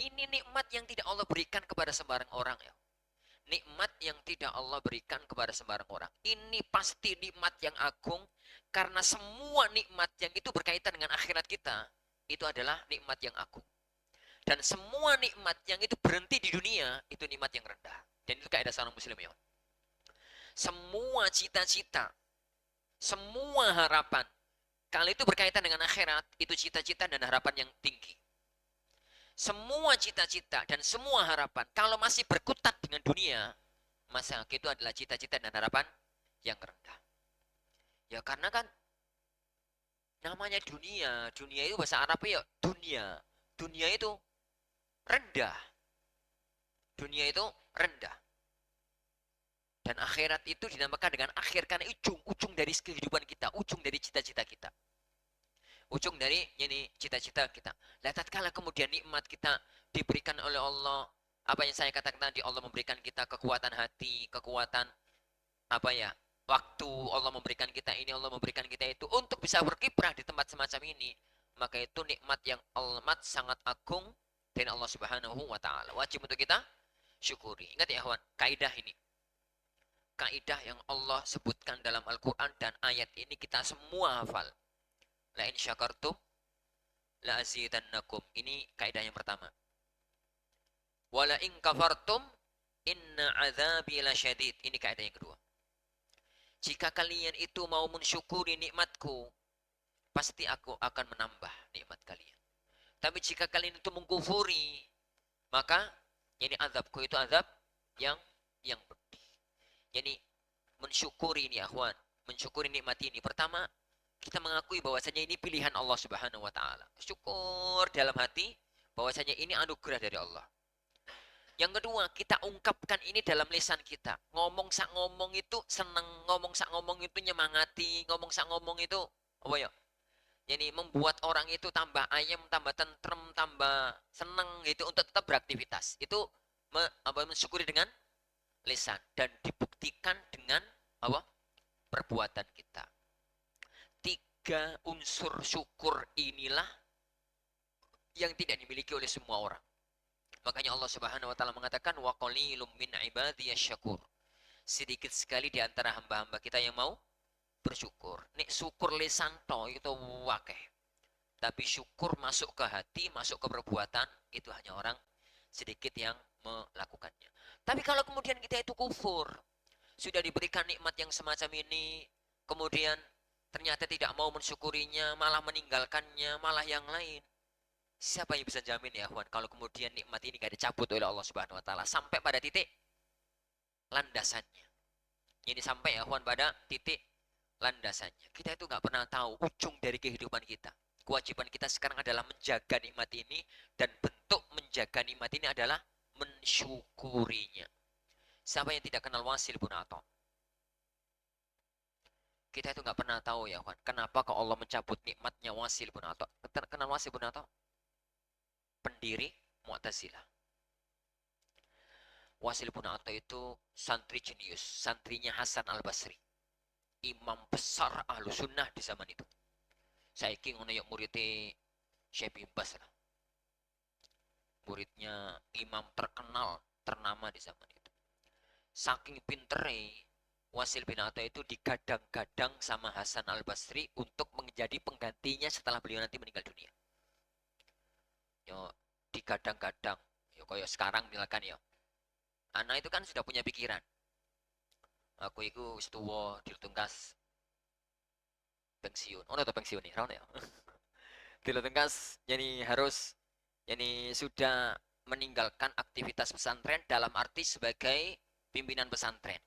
Ini nikmat yang tidak Allah berikan kepada sembarang orang ya. Nikmat yang tidak Allah berikan kepada sembarang orang. Ini pasti nikmat yang agung karena semua nikmat yang itu berkaitan dengan akhirat kita itu adalah nikmat yang agung. Dan semua nikmat yang itu berhenti di dunia, itu nikmat yang rendah. Dan itu kaidah seorang muslim ya. Semua cita-cita, semua harapan, kalau itu berkaitan dengan akhirat, itu cita-cita dan harapan yang tinggi. Semua cita-cita dan semua harapan, kalau masih berkutat dengan dunia, maka itu adalah cita-cita dan harapan yang rendah. Ya karena kan namanya dunia, dunia itu bahasa Arabnya ya dunia. Dunia itu rendah. Dunia itu rendah. Dan akhirat itu dinamakan dengan akhir karena ujung dari kehidupan kita, ujung dari cita-cita kita. Ujung dari ini cita-cita kita. Lah tatkala kemudian nikmat kita diberikan oleh Allah, apa yang saya katakan tadi, Allah memberikan kita kekuatan hati, kekuatan apa ya? Waktu Allah memberikan kita ini, Allah memberikan kita itu untuk bisa berkiprah di tempat semacam ini, maka itu nikmat yang amat sangat agung dari Allah Subhanahu wa taala. Wajib untuk kita syukuri. Ingat ya, kawan, kaidah ini. Kaidah yang Allah sebutkan dalam Al-Qur'an dan ayat ini kita semua hafal. La in syakartum la azidannakum. Ini kaidah yang pertama. Wala in kafartum inna azabi lasyadid. Ini kaidah yang kedua. Jika kalian itu mau mensyukuri nikmatku, pasti aku akan menambah nikmat kalian. Tapi jika kalian itu mengkufuri, maka ini azabku itu azab yang pedih. Jadi mensyukuri ini akhwan, mensyukuri nikmat ini. Pertama, kita mengakui bahwasanya ini pilihan Allah Subhanahu wa taala. Syukur dalam hati bahwasanya ini anugerah dari Allah. Yang kedua, kita ungkapkan ini dalam lisan kita. Ngomong sak ngomong itu seneng, ngomong sak ngomong itu nyemangati, ngomong sak ngomong itu apa ya? Yani membuat orang itu tambah ayem, tambah tentrem, tambah seneng gitu untuk tetap beraktivitas. Itu mensyukuri dengan lisan dan dibuktikan dengan apa? Perbuatan kita. Tiga unsur syukur inilah yang tidak dimiliki oleh semua orang. Makanya Allah Subhanahu wa taala mengatakan wa qalilum min ibadiyasy syakur. Sedikit sekali di antara hamba-hamba kita yang mau bersyukur. Nek syukur lisan to itu wakeh. Tapi syukur masuk ke hati, masuk ke perbuatan, itu hanya orang sedikit yang melakukannya. Tapi kalau kemudian kita itu kufur, sudah diberikan nikmat yang semacam ini, kemudian ternyata tidak mau mensyukurinya, malah meninggalkannya, malah yang lain. Siapa yang bisa jamin ya, Juan, kalau kemudian nikmat ini gak dicabut oleh Allah Subhanahu wa taala sampai pada titik landasannya. Ini sampai ya, Juan, pada titik landasannya. Kita itu nggak pernah tahu ujung dari kehidupan kita. Kewajiban kita sekarang adalah menjaga nikmat ini, dan bentuk menjaga nikmat ini adalah mensyukurinya. Siapa yang tidak kenal Wasil bin Atha? Kita itu nggak pernah tahu ya, Juan, kenapa kalau Allah mencabut nikmatnya Wasil bin Atha? Kenal Wasil bin Atha? Pendiri Mu'tazilah. Wasil bin Atha itu santri jenius, santrinya Hasan Al-Basri, imam besar ahlu sunnah di zaman itu. Saiki ngono ya muridnya Syekh bin Baz lah. Muridnya imam terkenal, ternama di zaman itu. Saking pintere, Wasil bin Atha itu digadang-gadang sama Hasan Al-Basri untuk menjadi penggantinya setelah beliau nanti meninggal dunia. Yo, digadang-gadang. Yo koyo sekarang misalkan ya. Anak itu kan sudah punya pikiran. Aku itu wis tuwa ditungkas pensiun. Oh, atau pensiun nih, ya. Ditungkas jadi harus jadi sudah meninggalkan aktivitas pesantren dalam arti sebagai pimpinan pesantren.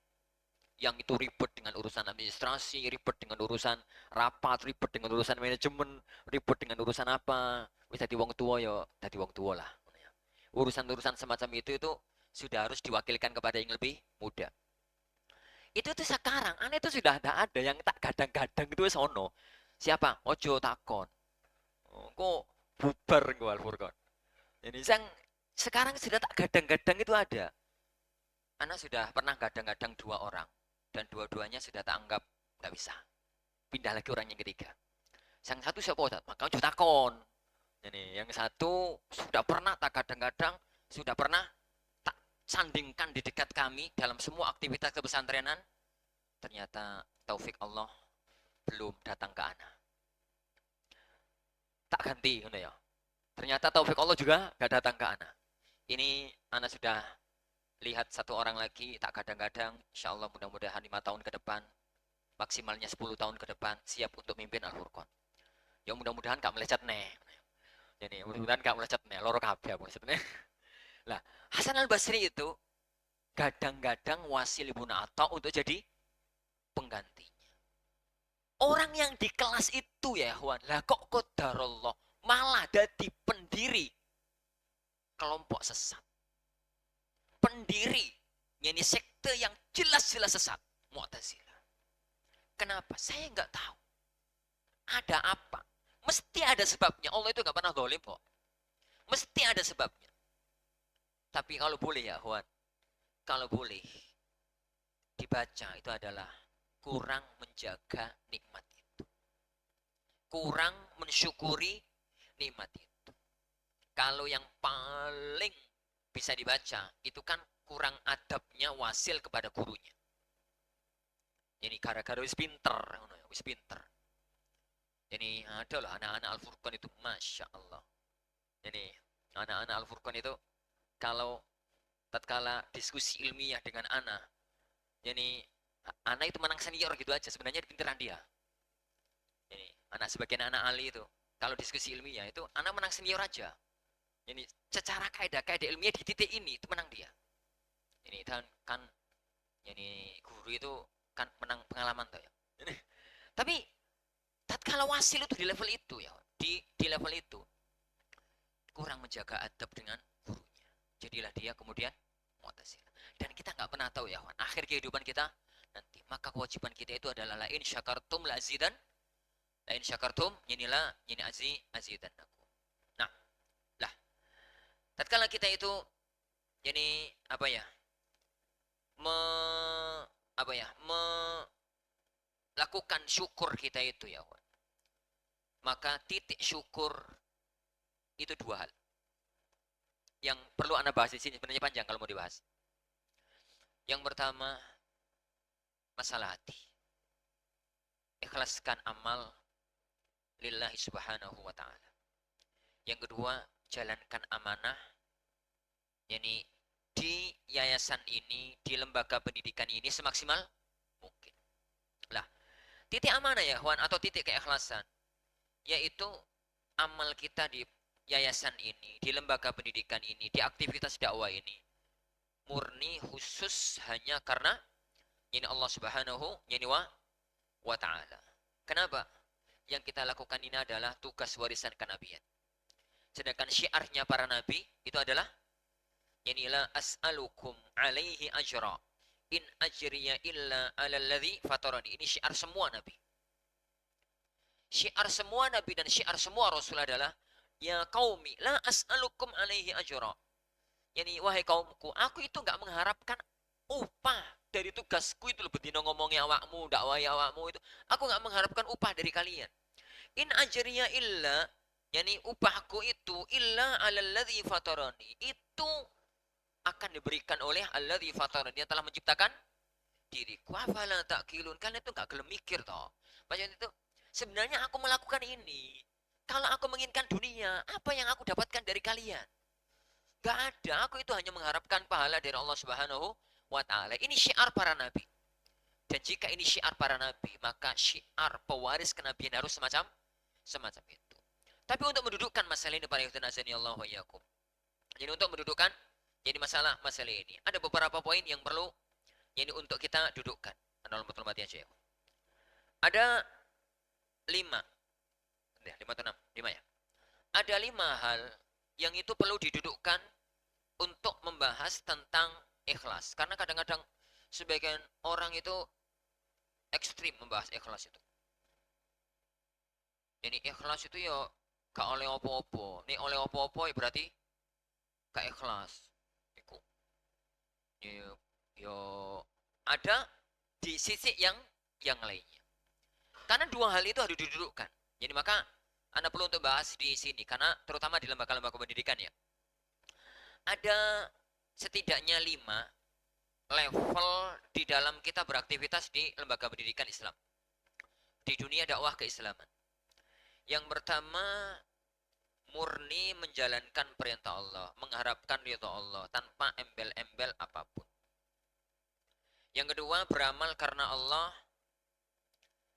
Yang itu ribet dengan urusan administrasi, ribet dengan urusan rapat, ribet dengan urusan manajemen, ribet dengan urusan apa. Wis dadi wong tua ya, dadi wong tua lah. Urusan-urusan semacam itu sudah harus diwakilkan kepada yang lebih muda. Itu tuh sekarang, aneh itu sudah ada yang tak gadang-gadang itu sono. Siapa? Ojo takon. Oh, kok bubar gue Al-Furqan. Jadi sekarang sudah tak gadang-gadang itu ada. Anak sudah pernah gadang-gadang 2 orang. Dan dua-duanya sudah tak anggap nggak bisa. Pindah lagi orang yang ketiga. Yang satu siapa? Maka ojo takon. Jadi yang satu sudah pernah tak gadang-gadang, sudah pernah tak sandingkan di dekat kami dalam semua aktivitas kepesantrenan. Ternyata taufik Allah belum datang ke anak. Tak ganti, ya. Ternyata taufik Allah juga gak datang ke anak. Ini anak sudah lihat 1 orang lagi, tak kadang-kadang, insya Allah mudah-mudahan 5 tahun ke depan, maksimalnya 10 tahun ke depan, siap untuk mimpin Al-Furqan. Ya mudah-mudahan gak melecet nih. Jadi mudah-mudahan gak melecet nih, loro kabeh melecet nih. Lah, Hasan Al-Basri itu kadang-kadang Wasil bin Atha untuk jadi penggantinya. Orang yang di kelas itu ya, Wan, lah kok qadarullah malah jadi pendiri kelompok sesat. Pendiri ini sekte yang jelas-jelas sesat, Mu'tazilah. Kenapa? Saya nggak tahu. Ada apa? Mesti ada sebabnya. Allah itu nggak pernah zalim kok. Mesti ada sebabnya. Tapi kalau boleh ya, Wan, kalau boleh dibaca itu adalah kurang menjaga nikmat itu. Kurang mensyukuri nikmat itu. Kalau yang paling bisa dibaca itu kan kurang adabnya Wasil kepada gurunya. Jadi gara-gara wis pinter, wis pinter. Jadi ada lah anak-anak Al-Furqan itu, masya Allah. Jadi anak-anak Al-Furqan itu kalau tatkala diskusi ilmiah dengan anak, jadi anak itu menang senior gitu aja, sebenarnya pinteran dia. Jadi anak sebagian anak Ali itu kalau diskusi ilmiah itu anak menang senior aja. Ini secara kaidah ilmiah di titik ini itu menang dia. Ini kan ini guru itu kan menang pengalaman tuh ya. Ini, tapi tatkala Wasil itu di level itu ya, di level itu kurang menjaga adab dengan gurunya. Jadilah dia kemudian Mu'tazilah. Dan kita nggak pernah tahu ya, akhir kehidupan kita nanti. Maka kewajiban kita itu adalah la in syakartum la azidan La in syakartum inilah ini azidannakum. Nah, lah tatkala kita itu ini apa ya? Me, apa ya? Melakukan syukur kita itu ya, maka titik syukur itu dua hal yang perlu Anda bahas di sini, sebenarnya panjang kalau mau dibahas. Yang pertama, masalah hati. Ikhlaskan amal lillahi subhanahu wa ta'ala. Yang kedua, jalankan amanah, yakni di yayasan ini, di lembaga pendidikan ini semaksimal mungkin. Lah, titik amanah ya, Wan, atau titik keikhlasan, yaitu amal kita di yayasan ini, di lembaga pendidikan ini, di aktivitas dakwah ini, murni khusus hanya karena ini Allah Subhanahu wa ta'ala. Kenapa? Yang kita lakukan ini adalah tugas warisan kenabian. Sedangkan syiarnya para nabi itu adalah yani la as'alukum alaihi ajra in ajriya illa alal ladzi fatarani. Ini syiar semua nabi. Syiar semua nabi dan syiar semua rasul adalah ya qaumi la as'alukum alaihi ajra. Yani wahai kaumku, aku itu enggak mengharapkan upah dari tugasku itu loh, bedino ngomongi awakmu, dakwai awakmu itu. Aku enggak mengharapkan upah dari kalian. In ajriya illa, yani upahku itu illa alal ladzi fatarani. Itu akan diberikan oleh alladzi fatarani, dia telah menciptakan diriku. Afala ta'qilun, kalian itu enggak gelem mikir toh. Maksudnya itu sebenarnya aku melakukan ini kalau aku menginginkan dunia, apa yang aku dapatkan dari kalian? Gak ada, aku itu hanya mengharapkan pahala dari Allah Subhanahu wa ta'ala. Ini syiar para nabi. Dan jika ini syiar para nabi, maka syiar pewaris kenabian harus semacam itu. Tapi untuk mendudukkan masalah ini para ikhwan azani Allah wa iyyakum. Jadi untuk mendudukkan jadi masalah ini, ada beberapa poin yang perlu ini untuk kita dudukkan. Dalam betul mati aja ya. Ada 5. 5 atau 6? 5 ya. Ada 5 hal yang itu perlu didudukkan untuk membahas tentang ikhlas. Karena kadang-kadang sebagian orang itu ekstrim membahas ikhlas itu. Jadi ikhlas itu ya gak oleh opo-opo. Nih oleh opo-opo ya berarti gak ikhlas. Iku. Yo ada di sisi yang lainnya. Karena 2 hal itu harus didudukkan. Jadi maka Anda perlu untuk bahas di sini karena terutama di lembaga-lembaga pendidikan ya. Ada setidaknya 5 level di dalam kita beraktivitas di lembaga pendidikan Islam. Di dunia dakwah keislaman. Yang pertama, murni menjalankan perintah Allah, mengharapkan ridha Allah tanpa embel-embel apapun. Yang kedua, beramal karena Allah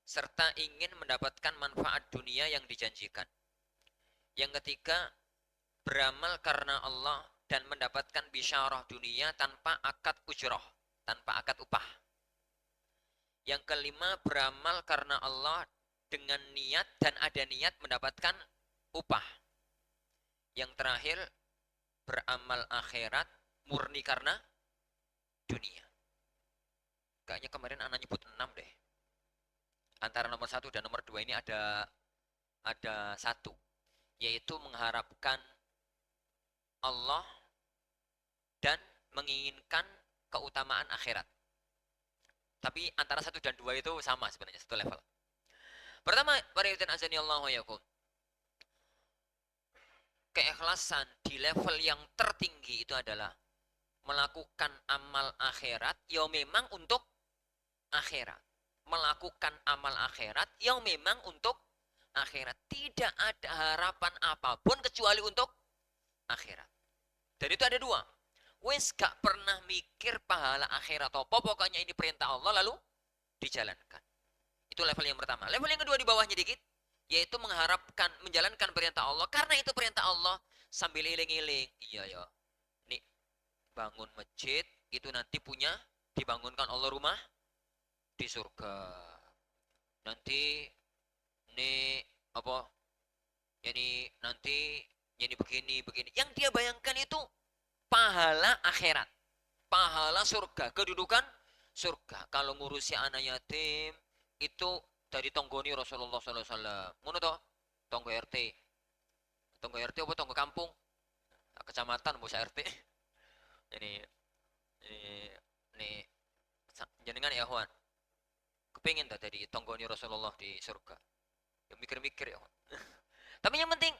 serta ingin mendapatkan manfaat dunia yang dijanjikan. Yang ketiga, beramal karena Allah dan mendapatkan bisyarah dunia tanpa akad ujrah, tanpa akad upah. Yang kelima, beramal karena Allah dengan niat dan ada niat mendapatkan upah. Yang terakhir, beramal akhirat murni karena dunia. Kayaknya kemarin anak nyebut 6 deh. Antara nomor 1 dan nomor 2 ini ada 1, yaitu mengharapkan Allah dan menginginkan keutamaan akhirat. Tapi antara 1 dan 2 itu sama sebenarnya, satu level. Pertama, para ikhwan azani Allah wa yakum. Keikhlasan di level yang tertinggi itu adalah melakukan amal akhirat yang memang untuk akhirat. Melakukan amal akhirat yang memang untuk akhirat. Tidak ada harapan apapun kecuali untuk akhirat. Dan itu ada 2. Wes gak pernah mikir pahala akhirat apa, pokoknya ini perintah Allah lalu dijalankan. Itu level yang pertama. Level yang kedua di bawahnya dikit, yaitu mengharapkan menjalankan perintah Allah karena itu perintah Allah sambil iling-iling. Iya ya. Nih bangun masjid itu nanti dibangunkan Allah rumah di surga. Nanti nih apa? Yani nanti jadi begini. Yang dia bayangkan itu pahala akhirat. Pahala surga, kedudukan surga. Kalau ngurusi anak yatim itu dari tonggoni Rasulullah sallallahu alaihi wasallam. Ngono to? Tonggo RT. Tonggo RT apa tonggo kampung? Kecamatan bos RT. Ini ini jenengan ya Juan. Kepingin tak dari tonggoni Rasulullah di surga. Ya mikir-mikir ya Juan. Tapi yang penting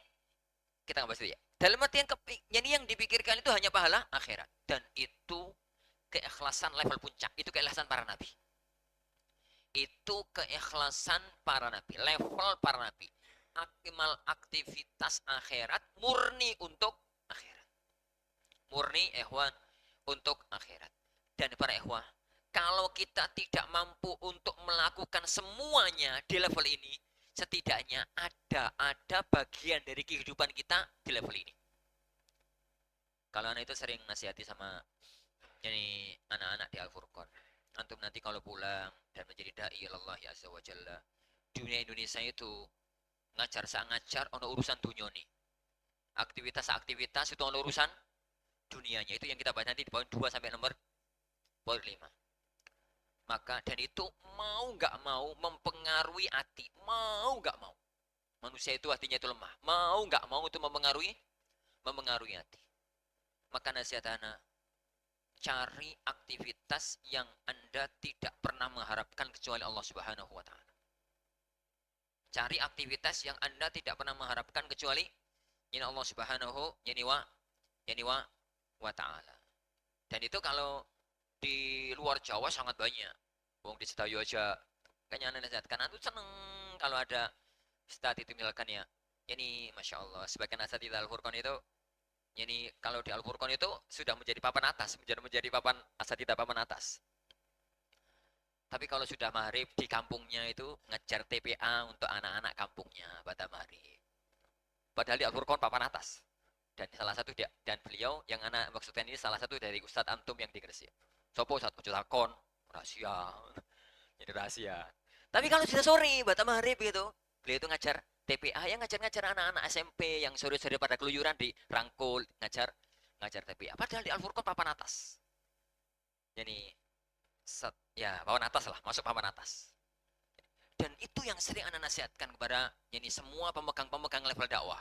kita nggak bahas itu ya. Dalam arti yang dipikirkan itu hanya pahala akhirat dan itu keikhlasan level puncak. Itu keikhlasan para nabi. Itu keikhlasan para nabi, level para nabi. Akmal aktivitas akhirat murni untuk akhirat. Murni ikhwan untuk akhirat. Dan para ikhwah, kalau kita tidak mampu untuk melakukan semuanya di level ini, setidaknya ada bagian dari kehidupan kita di level ini. Kalau anak itu sering nasihati sama ini anak-anak di Al-Furqan. Antum nanti kalau pulang dan menjadi dai Allah ya azza wa jalla, dunia Indonesia itu ngajar sak ngajar ono urusan dunia nih. Aktivitas itu ono urusan dunianya. Itu yang kita bahas nanti di poin 2 sampai nomor poin 5. Maka dan itu mau nggak mau mempengaruhi hati, mau nggak mau. Manusia itu hatinya itu lemah, mau nggak mau itu mempengaruhi hati. Maka nasihat anak, cari aktivitas yang Anda tidak pernah mengharapkan kecuali Allah Subhanahu wa taala. Cari aktivitas yang Anda tidak pernah mengharapkan kecuali ini Allah Subhanahu wa taala. Dan itu kalau di luar Jawa sangat banyak. Wong di Setayu aja kayaknya anak nasihat kan itu seneng kalau ada ustaz itu misalkan ya. Ini Masya Allah sebagian asatidz Al-Furqan itu ini kalau di Al-Furqan itu sudah menjadi papan atas, menjadi papan asatidz papan atas. Tapi kalau sudah maghrib di kampungnya itu ngejar TPA untuk anak-anak kampungnya pada maghrib. Padahal di Al-Furqan papan atas. Dan salah satu dia dan beliau yang anak maksudnya ini salah satu dari Ustadz Antum yang di Gresik. Sopo Ustadz ojo takon, rahasia. Ini rahasia. Tapi kalau sudah sore bata maghrib itu, beliau itu ngajar TPA yang ngajar anak-anak SMP yang sore-sore pada keluyuran di rangkul ngajar TPA. Padahal di Al-Furqan papan atas. Jadi ya papan atas lah, masuk papan atas. Dan itu yang sering anak nasihatkan kepada ini semua pemegang-pemegang level dakwah.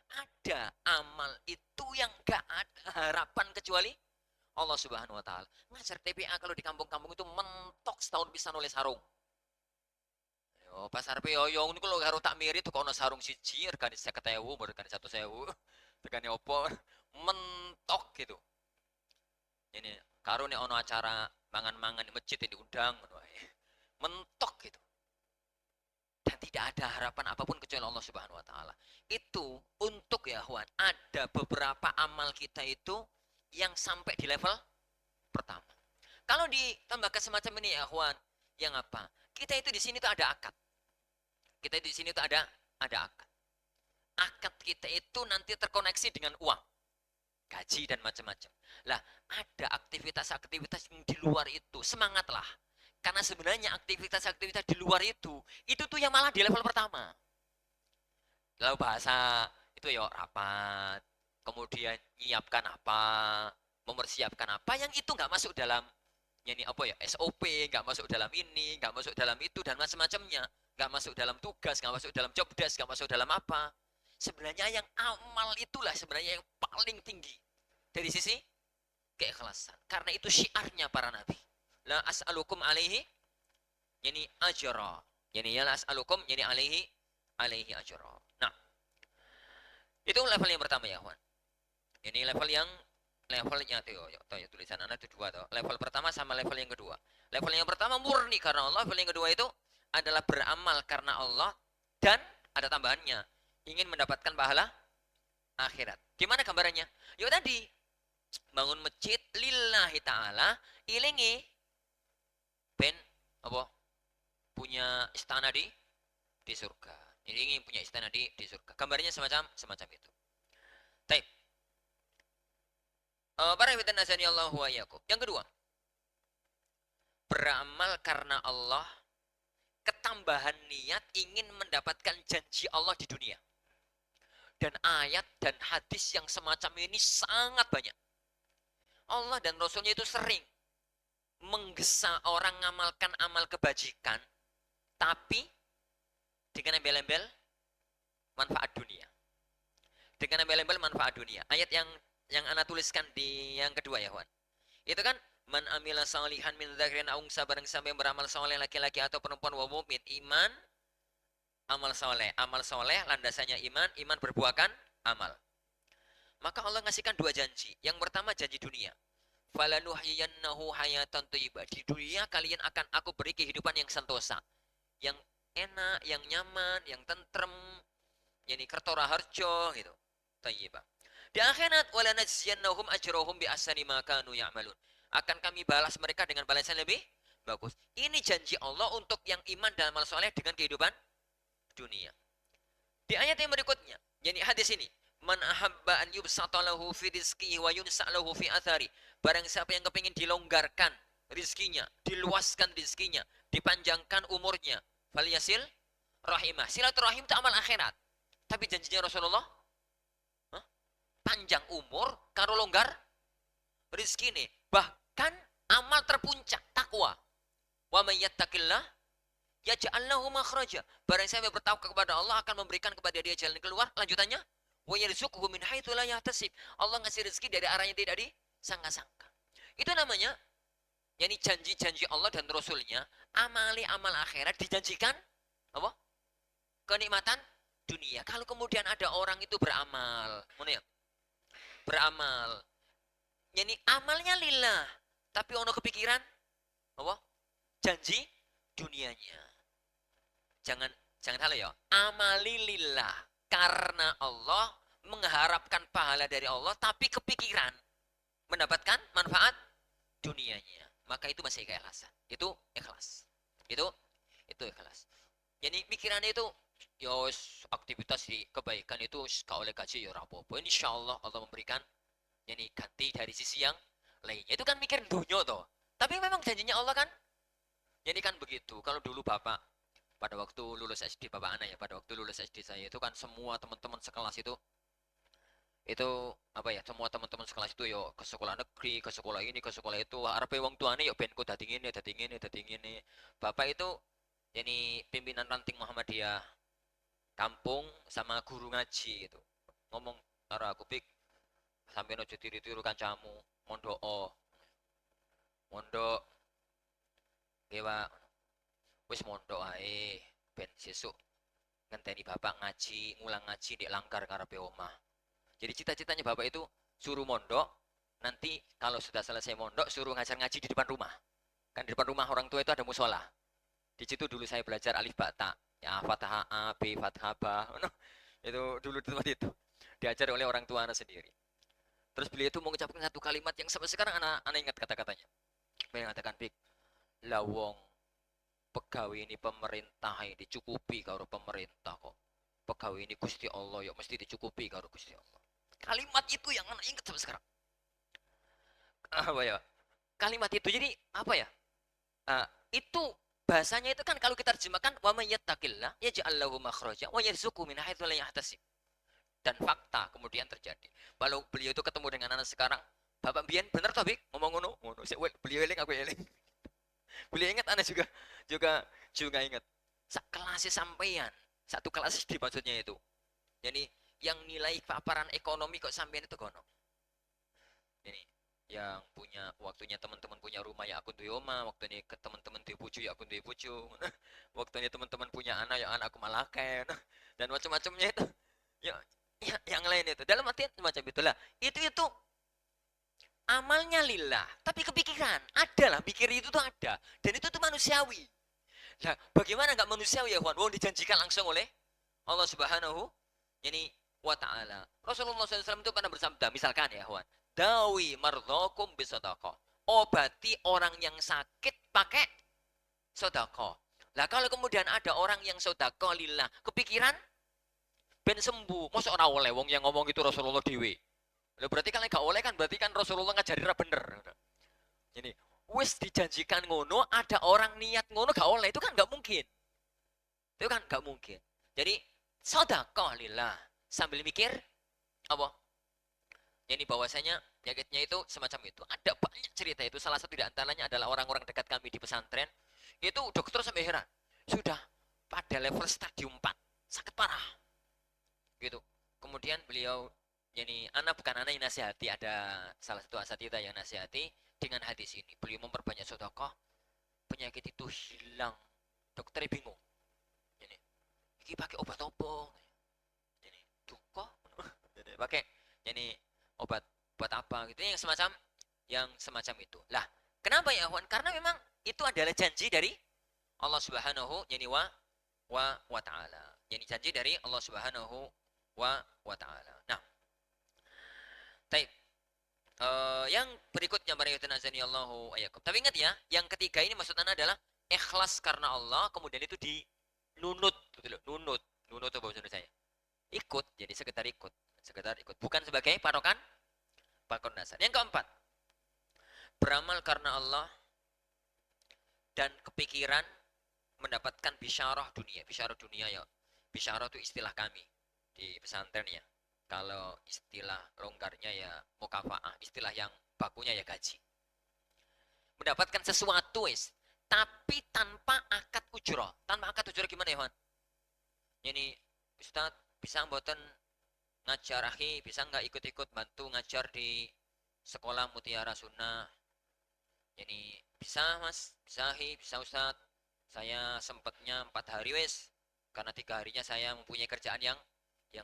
Ada amal itu yang gak ada harapan kecuali Allah Subhanahu wa taala. Ngajar TPA kalau di kampung-kampung itu mentok setahun bisa nulis sarung. Yo pas arep yo niku lho karo tak mirip tuh kono sarung siji regane 50.000, regane 100.000. Regane opo? Mentok gitu. Ini karo nek ono acara mangan-mangan di masjid yang diundang ngono wae. Mentok gitu. Dan tidak ada harapan apapun kecuali Allah Subhanahu wa taala. Itu untuk ya Juan, ada beberapa amal kita itu yang sampai di level pertama. Kalau ditambahkan semacam ini ya Juan, yang apa? Kita itu di sini tuh ada akad. Kita di sini tuh ada akad. Akad kita itu nanti terkoneksi dengan uang, gaji dan macam-macam. Lah, ada aktivitas-aktivitas yang di luar itu. Semangatlah. Karena sebenarnya aktivitas-aktivitas di luar itu tuh yang malah di level pertama. Lalu bahasa itu ya rapat, kemudian nyiapkan apa, mempersiapkan apa yang itu nggak masuk dalam ini apa ya SOP, nggak masuk dalam ini, nggak masuk dalam itu dan macam-macamnya, nggak masuk dalam tugas, nggak masuk dalam job desk, nggak masuk dalam apa. Sebenarnya yang amal itulah sebenarnya yang paling tinggi dari sisi keikhlasan. Karena itu syiarnya para nabi. La as'alukum alaihi yani ajra. Yani ya la as'alukum yani alaihi ajra. Nah, itu level yang pertama ya, Juan. Ini levelnya tulisan anak itu dua toh. Level pertama sama level yang kedua. Level yang pertama murni karena Allah, level yang kedua itu adalah beramal karena Allah dan ada tambahannya, ingin mendapatkan pahala akhirat. Gimana gambarannya? Yuk tadi bangun masjid lillahi taala, ilingi ben apa? Punya istana di surga. Ini ingin punya istana di surga. Gambarnya semacam itu. Taib. Para hadirin nasani Allah wa iyyakum. Yang kedua, beramal karena Allah, ketambahan niat ingin mendapatkan janji Allah di dunia. Dan ayat dan hadis yang semacam ini sangat banyak. Allah dan Rasulnya itu sering menggesa orang mengamalkan amal kebajikan Tapi dengan embel-embel manfaat dunia. Dengan embel-embel manfaat dunia. Ayat yang ana tuliskan di yang kedua ya, Wan. Itu kan man amila salihan min dzakrin aw unsa, barang siapa yang beramal saleh laki-laki atau perempuan wa mukmin, iman amal soleh. Amal soleh landasannya iman, iman berbuahkan amal. Maka Allah ngasihkan dua janji. Yang pertama janji dunia. Falanuhyiyannahu hayatan thayyibah. Di dunia kalian akan aku beri kehidupan yang sentosa, yang enak, yang nyaman, yang tentrem, yani kertora harjo gitu. Thayyibah. Di akhirat walanajziyannahum ajrahum bi ahsani ma kanu ya'malun. Akan kami balas mereka dengan balasan lebih bagus. Ini janji Allah untuk yang iman dan amal soleh dengan kehidupan dunia. Di ayat yang berikutnya, yani hadis ini, man ahabba an yubsata lahu fi rizqihi wa yunsa lahu fi athari. Barang siapa yang kepingin dilonggarkan rizkinya, diluaskan rizkinya, dipanjangkan umurnya, falyasil rahimah. Silaturahim itu amal akhirat. Tapi janjinya Rasulullah, panjang umur karo longgar rizki nih. Bahkan amal terpuncak takwa. Wa may yattaqillah yaj'al lahu makhraja. Barang siapa bertakwa kepada Allah akan memberikan kepada dia jalan keluar. Lanjutannya, wa yarzuquhu min haitsu la yahtasib. Allah ngasih rezeki dari arah yang tidak disangka-sangka. Itu namanya yakni janji-janji Allah dan Rasulnya, amali amal akhirat dijanjikan apa? Kenikmatan dunia. Kalau kemudian ada orang itu beramal, mana ya? Beramal. Yani amalnya lillah, tapi ono kepikiran apa? Janji dunianya. Jangan salah ya. Amali lillah, karena Allah, mengharapkan pahala dari Allah, tapi kepikiran mendapatkan manfaat dunianya. Maka itu masih keikhlasan. Itu ikhlas. Itu ikhlas. Jadi pikirannya itu yos aktivitas di kebaikan itu gak oleh gaji ya apa-apa. Insyaallah Allah memberikan yani ganti dari sisi yang lainnya. Itu kan mikir dunia toh. Tapi memang janjinya Allah kan. Jadi kan begitu. Kalau dulu Bapak pada waktu lulus SD, Bapak anak ya, pada waktu lulus SD saya itu kan semua teman-teman sekelas itu apa ya, semua teman-teman sekelas itu yo ke sekolah negeri, ke sekolah ini, ke sekolah itu, arepe wong tuane yo ben ku dadi ngene, dadi ngene, dadi ngene. Bapak itu yani pimpinan ranting Muhammadiyah kampung sama guru ngaji gitu. Ngomong karo aku, Pik, sampeyan aja tiru-tiru kancamu, mondok mondok dewa wis mondok ae ben sesuk ngenteni bapak ngaji, ngulang ngaji di langgar karepe omah. Jadi cita-citanya bapak itu suruh mondok, nanti kalau sudah selesai mondok suruh ngajar ngaji di depan rumah. Kan di depan rumah orang tua itu ada musola. Di situ dulu saya belajar alif ba ta, ya fathah a, b, fathah ba. Itu dulu di tempat itu. Diajar oleh orang tua anak sendiri. Terus beliau itu mengucapkan satu kalimat yang sampai sekarang anak ingat kata-katanya. Beliau mengatakan, Pik, lawong pegawai ini pemerintah ini dicukupi karo pemerintah kok. Pegawai ini Gusti Allah ya mesti dicukupi karo Gusti Allah. Kalimat itu yang anak ingat sampai sekarang. Apa ya? Kalimat itu jadi apa ya? Itu bahasanya itu kan kalau kita terjemahkan wa may yattaqillah yaj'al lahu makhraja wa yarzuqhu min haitsu la yahtasib. Dan fakta kemudian terjadi. Kalau beliau itu ketemu dengan anak sekarang, Bapak Bian bener toh, Bik? Ngomong ngono, beliau eling aku eling. Beliau ingat, anak juga ingat. Kelasnya sampean, satu kelas di maksudnya itu. Jadi yang nilai paparan ekonomi kok sampean itu kono. Ini yang punya waktunya teman-teman punya rumah ya aku duwe omah, waktunya ke teman-teman duwe bojo ya aku duwe bojo. Waktunya teman-teman punya anak ya anakku malaken. Dan macam-macamnya itu. Ya, yang lain itu dalam artian semacam itulah itu amalnya lillah tapi kepikiran ada lah, pikir itu tuh ada dan itu tuh manusiawi. Nah bagaimana nggak manusiawi ya kawan? Dijanjikan langsung oleh Allah Subhanahu yani wa ta'ala. Rasulullah SAW itu pernah bersabda, misalkan ya kawan, dawi mardhakum bisadaqah, obati orang yang sakit pakai sedekah. Lah kalau kemudian ada orang yang sedekah lillah kepikiran ben sembuh, masa ora oleh wong yang ngomong itu Rasulullah dewe. Lah berarti kalau gak oleh kan berarti kan Rasulullah ngajari ra bener. Ini wis dijanjikan ngono, ada orang niat ngono gak oleh, itu kan gak mungkin. Itu kan gak mungkin. Jadi sedekah lillah sambil mikir apa? Jadi bahwasanya penyakitnya itu semacam itu. Ada banyak cerita itu, salah satu di antaranya adalah orang-orang dekat kami di pesantren. Itu dokter sampai heran. sudah pada level stadium 4, sakit parah gitu. Kemudian beliau, ini anak bukan anak yang nasihati, ada salah satu asatidz yang nasihati dengan hadis ini. Beliau memperbanyak sedekah, penyakit itu hilang. Dokternya bingung. Ini pakai obat apa? Ini duka. Pakai ini obat buat apa gitu, yang semacam itu. Lah, kenapa ya, Wan? Karena memang itu adalah janji dari Allah Subhanahu wa taala. Yani janji dari Allah Subhanahu wa taala. Nah, taib. Yang berikutnya barayatun Allahu ayakum. Tapi ingat ya, yang ketiga ini maksudnya adalah ikhlas karena Allah, kemudian itu dinunut gitu loh. Nunut itu bahasa Indonesia. Ikut, jadi sekedar ikut, bukan sebagai patokan dasar. Yang keempat, beramal karena Allah dan kepikiran mendapatkan bisyarah dunia. Bisyarah dunia ya. Bisyarah itu istilah kami di pesantren ya. Kalau istilah longgarnya ya mukafaah, istilah yang bakunya ya gaji. Mendapatkan sesuatu tapi tanpa akad ujrah. Tanpa akad ujrah gimana ya, Wan? Ini Ustaz bisa mboten ngajar akhi, bisa nggak ikut-ikut bantu ngajar di sekolah Mutiara Sunnah? Ini bisa Mas, bisa akhi, bisa Ustaz. Saya sempatnya 4 hari wes, karena 3 harinya saya mempunyai kerjaan yang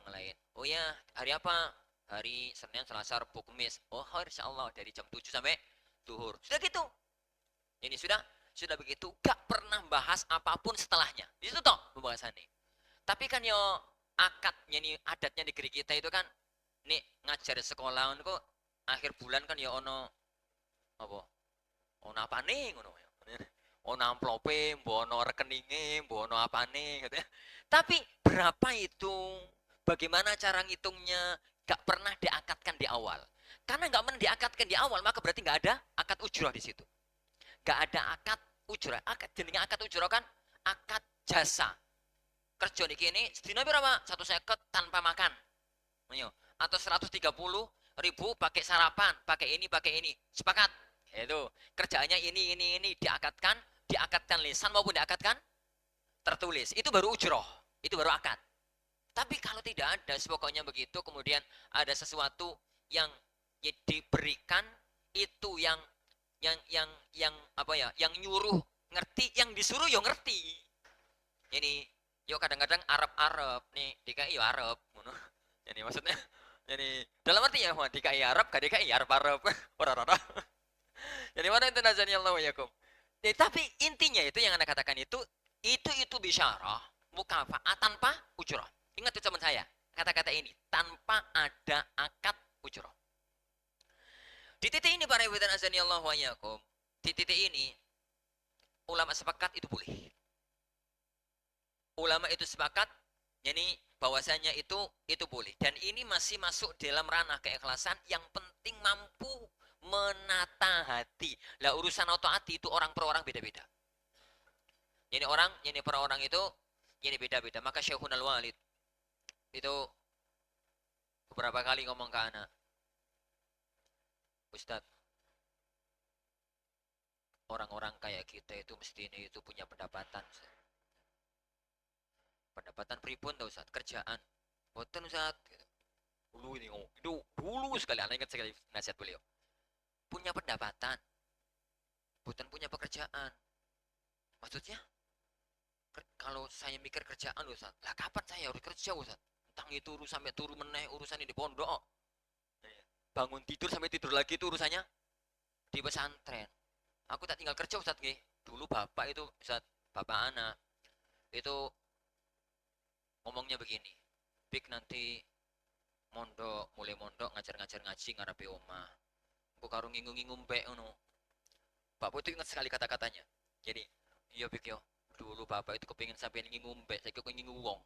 lain. Oh ya, hari apa? Hari Senin, Selasa, Rabu, Kamis. Oh, insya Allah dari jam 7 sampai zuhur. Sudah gitu. Ini sudah begitu. Gak pernah bahas apapun setelahnya. Di situ toh pembahasannya. Tapi kan yo akadnya nih, adatnya negeri kita itu kan nih ngajar di sekolah kok akhir bulan kan ya ono apa? Ono apa nih ngono ya. Ono amplope, ono rekeningnya, ono apa nih gitu ya. Tapi berapa itu? Bagaimana cara ngitungnya? Gak pernah diakatkan di awal. Karena gak pernah diakatkan di awal, maka berarti gak ada akad ujrah di situ. Gak ada akad ujrah. Jenenge akad ujrah kan akad jasa. Kerja niki ini sedina berapa? 150 tanpa makan. Atau 130.000 pakai sarapan, pakai ini. Sepakat? Itu. Kerjaannya ini diakatkan lisan maupun diakatkan tertulis. Itu baru ujroh. Itu baru akad. Tapi kalau tidak ada, pokoknya begitu, kemudian ada sesuatu yang diberikan, itu yang apa ya? Yang nyuruh ngerti, yang disuruh yo ngerti. Ini yo kadang-kadang Arab nih DKI yo Arab ngono. Jadi maksudnya jadi dalam arti ya DKI Arab, gak DKI Arab ora. Jadi mana itu nazani Allah yakum. Tapi intinya itu yang Anda katakan itu bisyarah mukafaat tanpa ujrah. Ingat itu teman saya, kata-kata ini tanpa ada akad ujrah. Di titik ini para ibu dan azani Allah wa yakum, di titik ini ulama sepakat itu boleh. Ulama itu sepakat, yani bahwasanya itu boleh. Dan ini masih masuk dalam ranah keikhlasan, yang penting mampu menata hati. Lah urusan auto hati itu orang per orang beda-beda. Yani per orang itu ini beda-beda. Maka Syekhun Al-Walid itu beberapa kali ngomong ke anak, Ustadz, orang-orang kayak kita itu mesti ini itu punya pendapatan. Pendapatan pribun tau Ustadz, kerjaan. Boten Ustadz. Dulu ini itu dulu sekali, anak ingat sekali nasihat beliau. Punya pendapatan, bukan punya pekerjaan. Maksudnya, kalau saya mikir kerjaan Ustadz, lah kapan saya harus kerja Ustadz? Tentang itu sampai turu meneh urusan di pondok. Bangun tidur sampai tidur lagi itu urusannya di pesantren. Aku tak tinggal kerja Ustadz nggih. Dulu bapak itu Ustadz, bapak anak itu ngomongnya begini, Pik nanti mulai mondok ngajar-ngajar ngaji ngarepe omah. Engko karo ngingung-ngingung mbek ngono. Bapak itu ingat sekali kata-katanya. Jadi, iya Pik yo, dulu bapak itu kepingin sampai ngingung mbek, saya kepingin ngingung wong.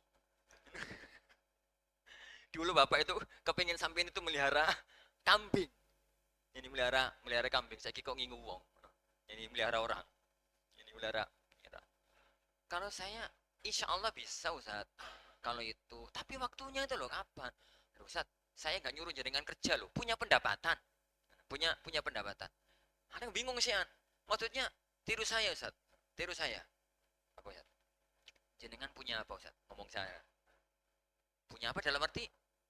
Dulu bapak itu kepingin sampein itu melihara kambing. Ini melihara kambing, saya kok ngingung wong. Ini melihara orang. Ini melihara. Kalau saya insya Allah bisa Ustaz. Kalau itu, tapi waktunya itu loh kapan? Ustaz, saya nggak nyuruh jaringan kerja loh, punya pendapatan. Punya pendapatan. Ada yang bingung sih, An. Maksudnya tiru saya Ustaz. Tiru saya. Apa Ustaz? Jenengan punya apa Ustaz? Ngomong saya. Punya apa dalam arti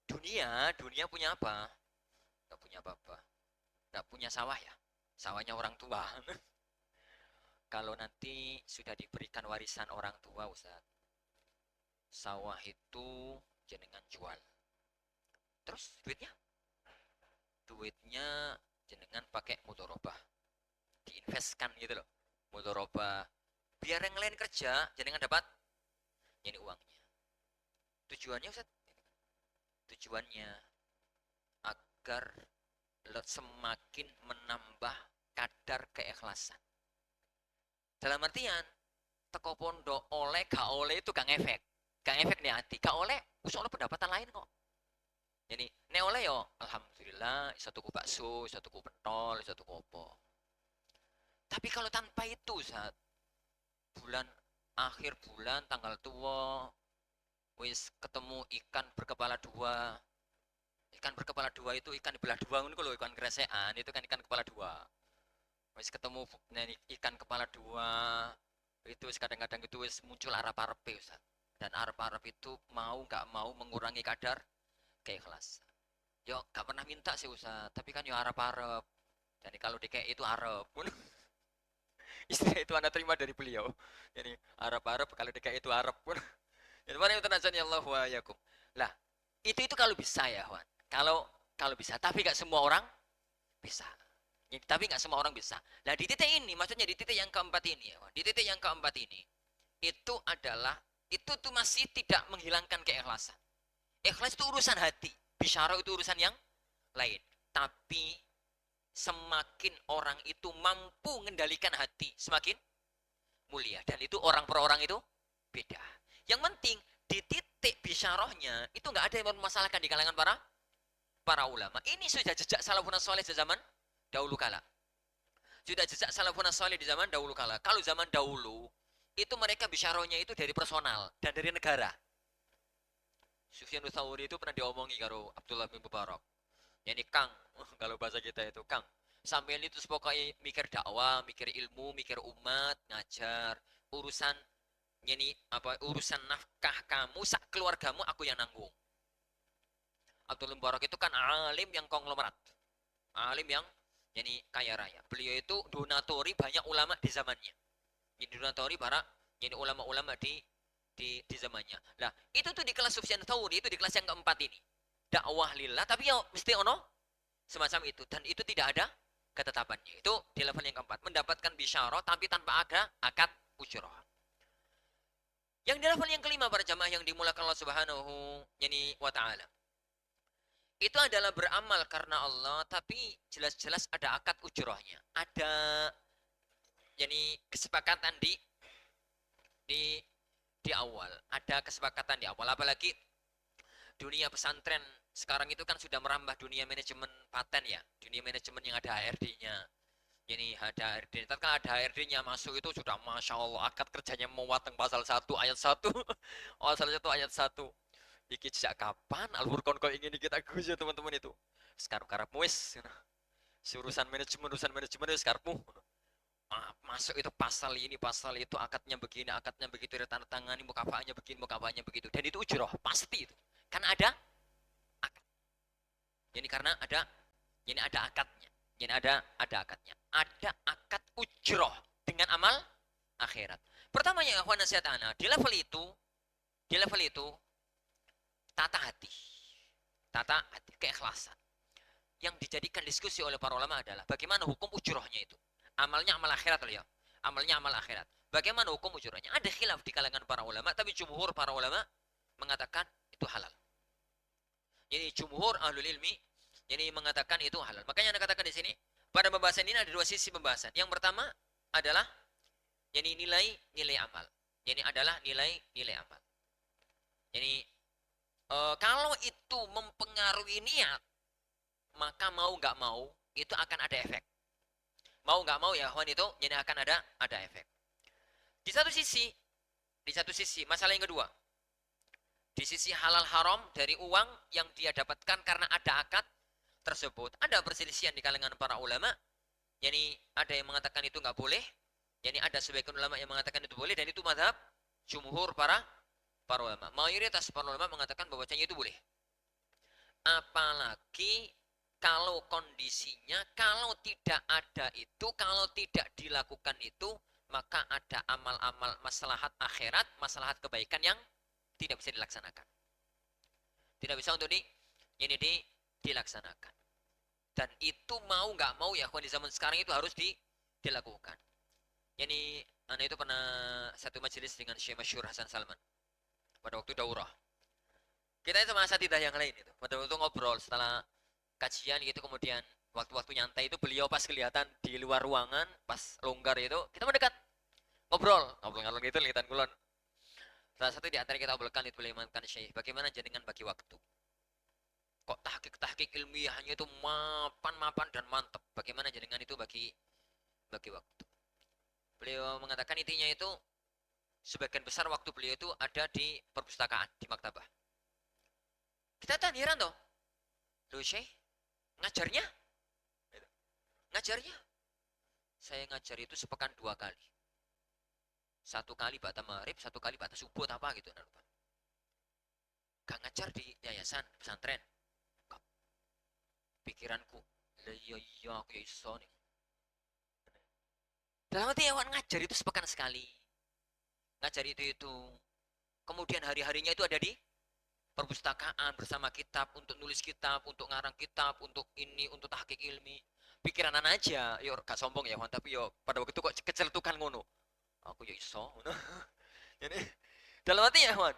dunia punya apa? Nggak punya apa-apa. Nggak punya sawah ya? Sawahnya orang tua. Kalau nanti sudah diberikan warisan orang tua Ustaz, sawah itu jenengan jual. Terus duitnya? Duitnya jenengan pakai mudorobah. Diinvestkan gitu loh. Mudorobah. Biar yang lain kerja, jenengan dapat ini uangnya. Tujuannya Ustaz? Tujuannya agar semakin menambah kadar keikhlasan. Dalam artian, teko pondok oleh gak oleh itu gak efek. Gak efek nih hati. Gak oleh, usah oleh pendapatan lain kok. Jadi, nek oleh yo, alhamdulillah, iso tuku bakso, iso tuku pentol, iso tuku opo. Tapi kalau tanpa itu, saat bulan akhir bulan tanggal tua, wis ketemu ikan berkepala dua. Ikan berkepala dua itu ikan belah dua, ini kalau ikan keresean itu kan ikan kepala dua. Wis ketemu ikan kepala dua, itu kadang-kadang itu wis muncul arap-arap Ustaz. Dan arap-arap itu mau nggak mau mengurangi kadar keikhlasan. Yo nggak pernah minta sih Ustaz, tapi kan yo arap-arap. Jadi kalau dikek itu arap pun istilah itu anda terima dari beliau. Jadi arap-arap kalau dikek itu arap pun. Jadi mana itu najani Allah wa yakum. Lah itu kalau bisa ya Wan. Kalau bisa, tapi nggak semua orang bisa. Tapi nggak semua orang bisa. Nah di titik ini, maksudnya di titik yang keempat ini, ya, di titik yang keempat ini, itu adalah itu tuh masih tidak menghilangkan keikhlasan. Ikhlas itu urusan hati, bisyarah itu urusan yang lain. Tapi semakin orang itu mampu mengendalikan hati, semakin mulia. Dan itu orang per orang itu beda. Yang penting di titik bisyarahnya itu nggak ada yang mempermasalahkan di kalangan para ulama. Ini sudah jejak salafun saleh zaman dahulu kala. Sudah jejak salafun saleh di zaman dahulu kala. Kalau zaman dahulu itu mereka bisyarahnya itu dari personal dan dari negara. Sufyan Tsauri itu pernah diomongi karo Abdullah bin Mubarak. Yani Kang, kalau bahasa kita itu Kang. Sambil itu pokoknya mikir dakwah, mikir ilmu, mikir umat, ngajar, urusan yani apa urusan nafkah kamu, sak keluargamu aku yang nanggung. Abdullah bin Mubarak itu kan alim yang konglomerat. Alim yang yani kaya raya. Beliau itu donatori banyak ulama di zamannya. Jadi donatori para jadi ulama-ulama di zamannya. Nah, itu tuh di kelas Sufyan Tsauri, itu di kelas yang keempat ini. Dakwah lillah, tapi ya mesti ono semacam itu. Dan itu tidak ada ketetapannya. Itu di level yang keempat. Mendapatkan bisyarah, tapi tanpa ada akad ujroh. Yang di level yang kelima, para jamaah yang dimulakan Allah Subhanahu wa ta'ala. Itu adalah beramal karena Allah, tapi jelas-jelas ada akad ujrohnya. Ada kesepakatan di awal. Ada kesepakatan di awal. Apalagi dunia pesantren sekarang itu kan sudah merambah dunia manajemen paten ya. Dunia manajemen yang ada HRD-nya. Jadi ada HRD. Kalau ada HRD-nya masuk itu sudah Masya Allah. Akad kerjanya mewateng pasal 1 ayat 1. Pasal 1 ayat 1. Iki sejak kapan Al-Furqan kau ingin kita gus ya teman-teman itu. Sekarang karepmu wis. Urusan manajemen sekarangmu. Masuk itu pasal ini pasal itu akadnya begini akadnya begitu tanda tangani mukafaahnya begini mukafaahnya begitu dan itu ujroh pasti itu karena ada akad. Jadi karena ada ini ada akadnya. Jadi ada akadnya. Ada akad ujroh dengan amal akhirat. Pertama yang akhwan nasihat ana di level itu tata hati keikhlasan. Yang dijadikan diskusi oleh para ulama adalah bagaimana hukum ujrohnya itu. Amalnya amal akhirat ya. Amalnya amal akhirat. Bagaimana hukum ujurnya? Ada khilaf di kalangan para ulama, tapi jumhur para ulama mengatakan itu halal. Jadi jumhur ahlul ilmi jadi mengatakan itu halal. Makanya Anda katakan di sini pada pembahasan ini ada dua sisi pembahasan. Yang pertama adalah jadi nilai amal. Jadi adalah nilai amal. Jadi kalau itu mempengaruhi niat, maka mau nggak mau itu akan ada efek. Mau nggak mau ya Wan itu jadi akan ada efek. Di satu sisi masalah yang kedua, di sisi halal haram dari uang yang dia dapatkan karena ada akad tersebut, ada perselisihan di kalangan para ulama. Yani ada yang mengatakan itu nggak boleh, yani ada sebagian ulama yang mengatakan itu boleh dan itu mazhab Jumhur para ulama, mayoritas para ulama mengatakan bahwasanya itu boleh. Apalagi kalau kondisinya, kalau tidak ada itu, kalau tidak dilakukan itu, maka ada amal-amal maslahat akhirat, maslahat kebaikan yang tidak bisa dilaksanakan. Tidak bisa untuk dilaksanakan. Dan itu mau nggak mau ya, di zaman sekarang itu harus dilakukan. Yani, anak itu pernah satu majelis dengan Syekh Masyhur Hasan Salman pada waktu daurah. Kita itu masa tidak yang lain itu. Pada waktu ngobrol setelah kajian gitu, kemudian waktu-waktu nyantai itu beliau pas kelihatan di luar ruangan, pas longgar itu, kita mendekat. Ngobrol gitu, lihat kulon. Salah satu di antara kita obrolkan itu beliau mengatakan, Syekh, bagaimana jenengan bagi waktu? Kok tahqiq ilmiahnya itu mapan dan mantap. Bagaimana jenengan itu bagi waktu? Beliau mengatakan intinya itu sebagian besar waktu beliau itu ada di perpustakaan, di maktabah. Kita kan heran toh. Loh Syekh, ngajarnya? Ngajarnya? Saya ngajar itu sepekan 2 kali. 1 kali ba'da maghrib, 1 kali ba'da subuh apa gitu. Gak ngajar di yayasan, pesantren. Pikiranku, iya aku ya iso nih. Dalam arti hewan ngajar itu sepekan sekali. Ngajar itu. Kemudian hari-harinya itu ada di perpustakaan bersama kitab, untuk nulis kitab, untuk ngarang kitab, untuk ini, untuk tahqiq ilmi. Pikiranan aja, yo gak sombong ya, Wan, tapi yo pada waktu itu kok keceletukan ngono. Aku ya iso, ngono. Jadi dalam arti ya, Wan.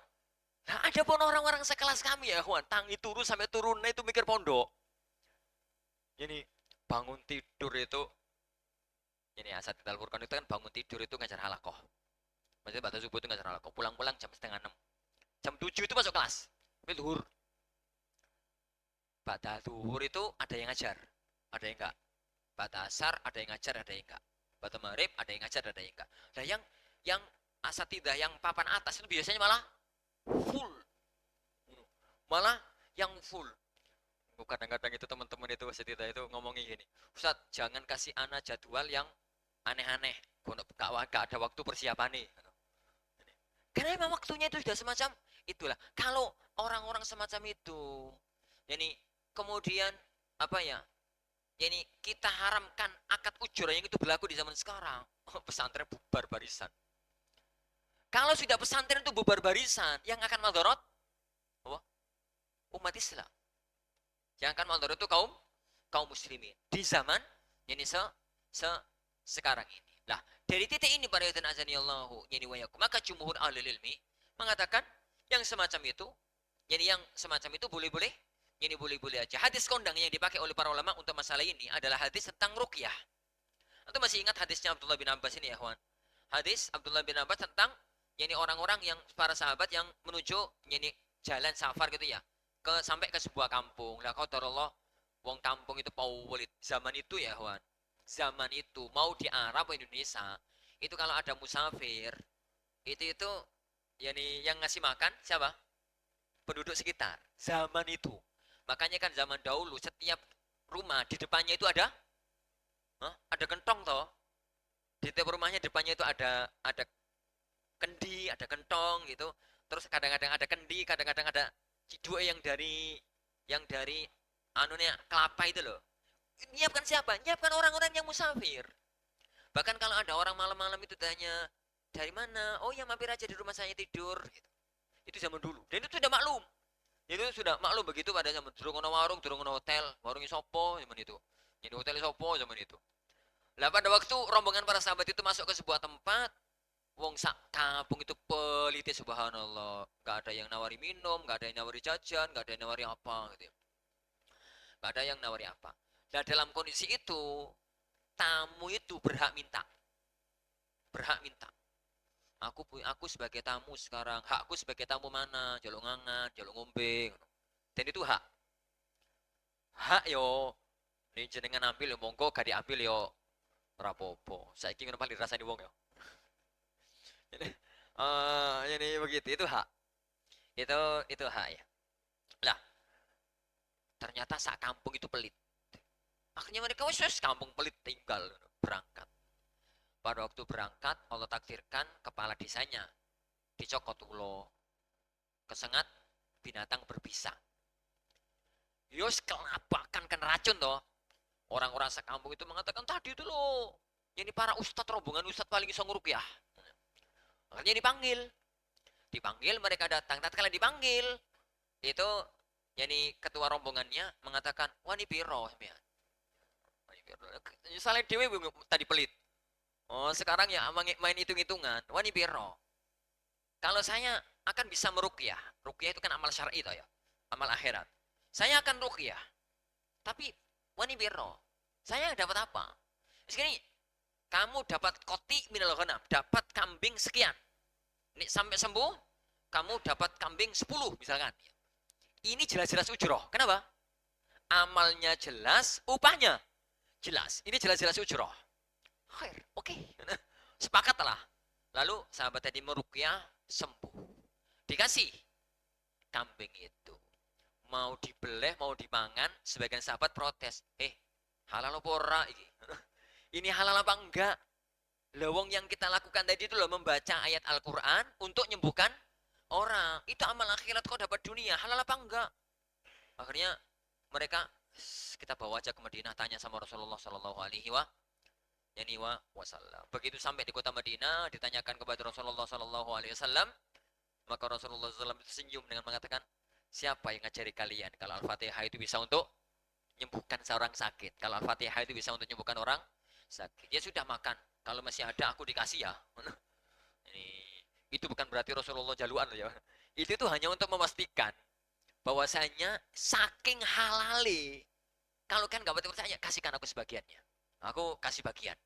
Nah, ada pun orang-orang sekelas kami ya, Wan, tangi turun sampai turunnya itu mikir pondok. Ini bangun tidur itu, ini asat kita Al-Furqan itu kan bangun tidur itu ngajar halakoh. Maksudnya batas subuh itu ngajar halakoh. Pulang-pulang jam setengah 6. Jam 7 itu masuk kelas. Ini zuhur. Ba'da zuhur itu ada yang ngajar, ada yang enggak. Ba'da asar ada yang ngajar, ada yang enggak. Ba'da maghrib ada yang ngajar, ada yang enggak. Nah, yang asatidah yang papan atas itu biasanya malah full. Malah yang full. Kadang-kadang itu teman-teman itu asatidah itu ngomongin gini, Ustaz, jangan kasih ana jadwal yang aneh-aneh. Gak ada waktu persiapan nih. Karena memang waktunya itu sudah semacam itulah. Kalau orang-orang semacam itu, yani kemudian apa ya? Yani kita haramkan akad ujur yang itu berlaku di zaman sekarang. Pesantren bubar barisan. Kalau sudah pesantren itu bubar barisan, yang akan maldorot umat Islam. Yang akan maldorot itu kaum muslimin di zaman yani sekarang ini. Lah, dari titik ini para yaitan azanillahu yani wayakum, maka jumhur ahli ilmi mengatakan yang semacam itu, yani yang semacam itu boleh-boleh, yani boleh-boleh aja. Hadis kondang yang dipakai oleh para ulama untuk masalah ini adalah hadis tentang ruqyah. Atau masih ingat hadisnya Abdullah bin Abbas ini ya, kawan? Hadis Abdullah bin Abbas tentang yani orang-orang yang para sahabat yang menuju yani jalan safar gitu ya, sampai ke sebuah kampung. Lah qadarullah wong kampung itu paulit zaman itu ya, kawan. Zaman itu mau di Arab atau Indonesia, itu kalau ada musafir, itu yani yang ngasih makan siapa? Penduduk sekitar. Zaman itu. Makanya kan zaman dahulu setiap rumah di depannya itu ada kentong toh. Di tiap rumahnya depannya itu ada kendi, ada kentong gitu. Terus kadang-kadang ada kendi, kadang-kadang ada ciduk yang dari anunya kelapa itu loh. Nyiapkan siapa? Nyiapkan orang-orang yang musafir. Bahkan kalau ada orang malam-malam itu tanya, dari mana? Oh ya mampir aja di rumah saya tidur. Gitu. Itu zaman dulu. Dan itu sudah maklum. Itu sudah maklum begitu pada zaman durung ono warung, durung ono hotel, warung isopo zaman itu. Jadi hotel isopo zaman itu. Lah pada waktu rombongan para sahabat itu masuk ke sebuah tempat, wong sak kampung itu peliti subhanallah. Gak ada yang nawari minum, gak ada yang nawari jajan, gak ada yang nawari apa gitu. Gak ada yang nawari apa. Nah dalam kondisi itu, tamu itu berhak minta. Berhak minta. Aku sebagai tamu sekarang, hakku sebagai tamu mana? Jaluk ngangan, jaluk ngombe. Dan itu hak. Hak yo, ini jenengan ambil yo monggo, gak diambil yo rapopo. Saya ingin paling dirasani wong yo. Ini begitu, itu hak. Itu hak ya. Lah, ternyata sak kampung itu pelit. Akhirnya mereka wes kampung pelit tinggal berangkat. Pada waktu berangkat Allah takdirkan kepala desanya dicokot ulo, kesengat binatang berbisa. Yos kelabakan kan racun toh. Orang-orang sekampung itu mengatakan tadi itu loh. Ini para ustadz rombongan ustadz paling iso ngurukyah. Akhirnya dipanggil. Dipanggil mereka datang. Tatkala dipanggil itu yani ketua rombongannya mengatakan wani piro ya. Salah dewe tadi pelit. Oh sekarang ya main hitung-hitungan. Wani piro. Kalau saya akan bisa merukyah. Rukyah itu kan amal syar'i toh ya. Amal akhirat. Saya akan rukyah. Tapi wani piro. Saya dapat apa? Segini, kamu dapat koti minal ghanam, dapat kambing sekian. Ini sampai sembuh, kamu dapat kambing 10 misalkan. Ini jelas-jelas ujroh. Kenapa? Amalnya jelas, upahnya jelas. Ini jelas-jelas ujroh. Khair, oke. Sepakatlah. Lalu sahabat tadi merukyah, sembuh. Dikasih kambing itu. Mau dibeleh, mau dipangan, sebagian sahabat protes. Halal apa ora iki? Ini halal apa enggak? Lawang yang kita lakukan tadi itu loh membaca ayat Al-Quran untuk menyembuhkan orang. Itu amal akhirat kok dapat dunia. Halal apa enggak? Akhirnya mereka kita bawa aja ke Madinah, tanya sama Rasulullah Sallallahu Alaihi Wasallam. Begitu sampai di kota Madinah, ditanyakan kepada Rasulullah Sallallahu Alaihi Wasallam, maka Rasulullah SAW senyum dengan mengatakan, siapa yang ngajari kalian kalau Al-Fatihah itu bisa untuk menyembuhkan seorang sakit? Kalau Al-Fatihah itu bisa untuk menyembuhkan orang sakit. Ya sudah makan. Kalau masih ada aku dikasih ya. Ini, itu bukan berarti Rasulullah jaluan ya. Itu tuh hanya untuk memastikan bahwasanya saking halali. Kalau kan gak percaya, kasihkan aku sebagiannya. Aku kasih bagian.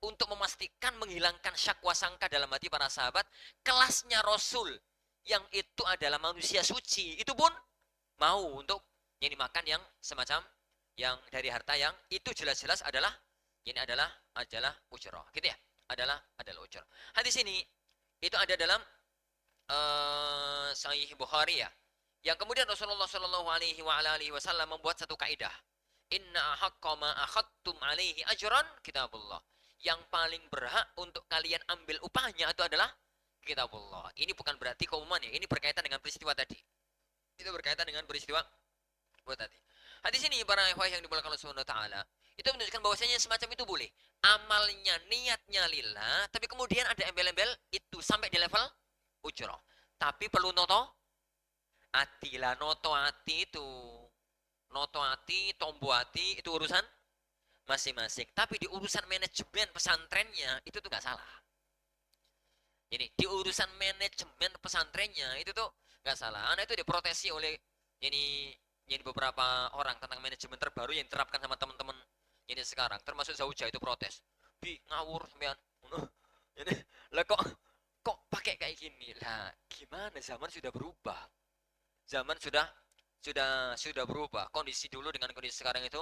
Untuk memastikan menghilangkan syak wasangka dalam hati para sahabat, kelasnya Rasul yang itu adalah manusia suci, itu pun mau untuk yang dimakan yang semacam yang dari harta yang itu jelas-jelas adalah ini adalah ujrah, gitu ya, adalah ujrah. Hadis ini itu ada dalam Sahih Bukhari ya, yang kemudian Rasulullah Shallallahu Alaihi Wasallam membuat satu kaidah, inna haqqa ma akhadtum alaihi ajran kitabullah. Yang paling berhak untuk kalian ambil upahnya itu adalah kitabullah. Ini bukan berarti keumuman ya, ini berkaitan dengan peristiwa tadi. Itu berkaitan dengan peristiwa buat tadi. Hadis ini para ikhwah yang dimuliakan Allah Subhanahu wa taala, itu menunjukkan bahwasanya semacam itu boleh. Amalnya niatnya lillah, tapi kemudian ada embel-embel itu sampai di level ujrah. Tapi perlu noto ati lah, noto ati itu. Noto ati, tombo ati itu urusan masing-masing. Tapi di urusan manajemen pesantrennya itu tuh gak salah. Ini di urusan manajemen pesantrennya itu tuh gak salah. Anak itu diprotesi oleh ini beberapa orang tentang manajemen terbaru yang diterapkan sama teman-teman ini sekarang, termasuk Zauja itu protes. Bi ngawur sampean. Ini lah kok pakai kayak gini lah? Gimana, zaman sudah berubah. Zaman sudah berubah. Kondisi dulu dengan kondisi sekarang itu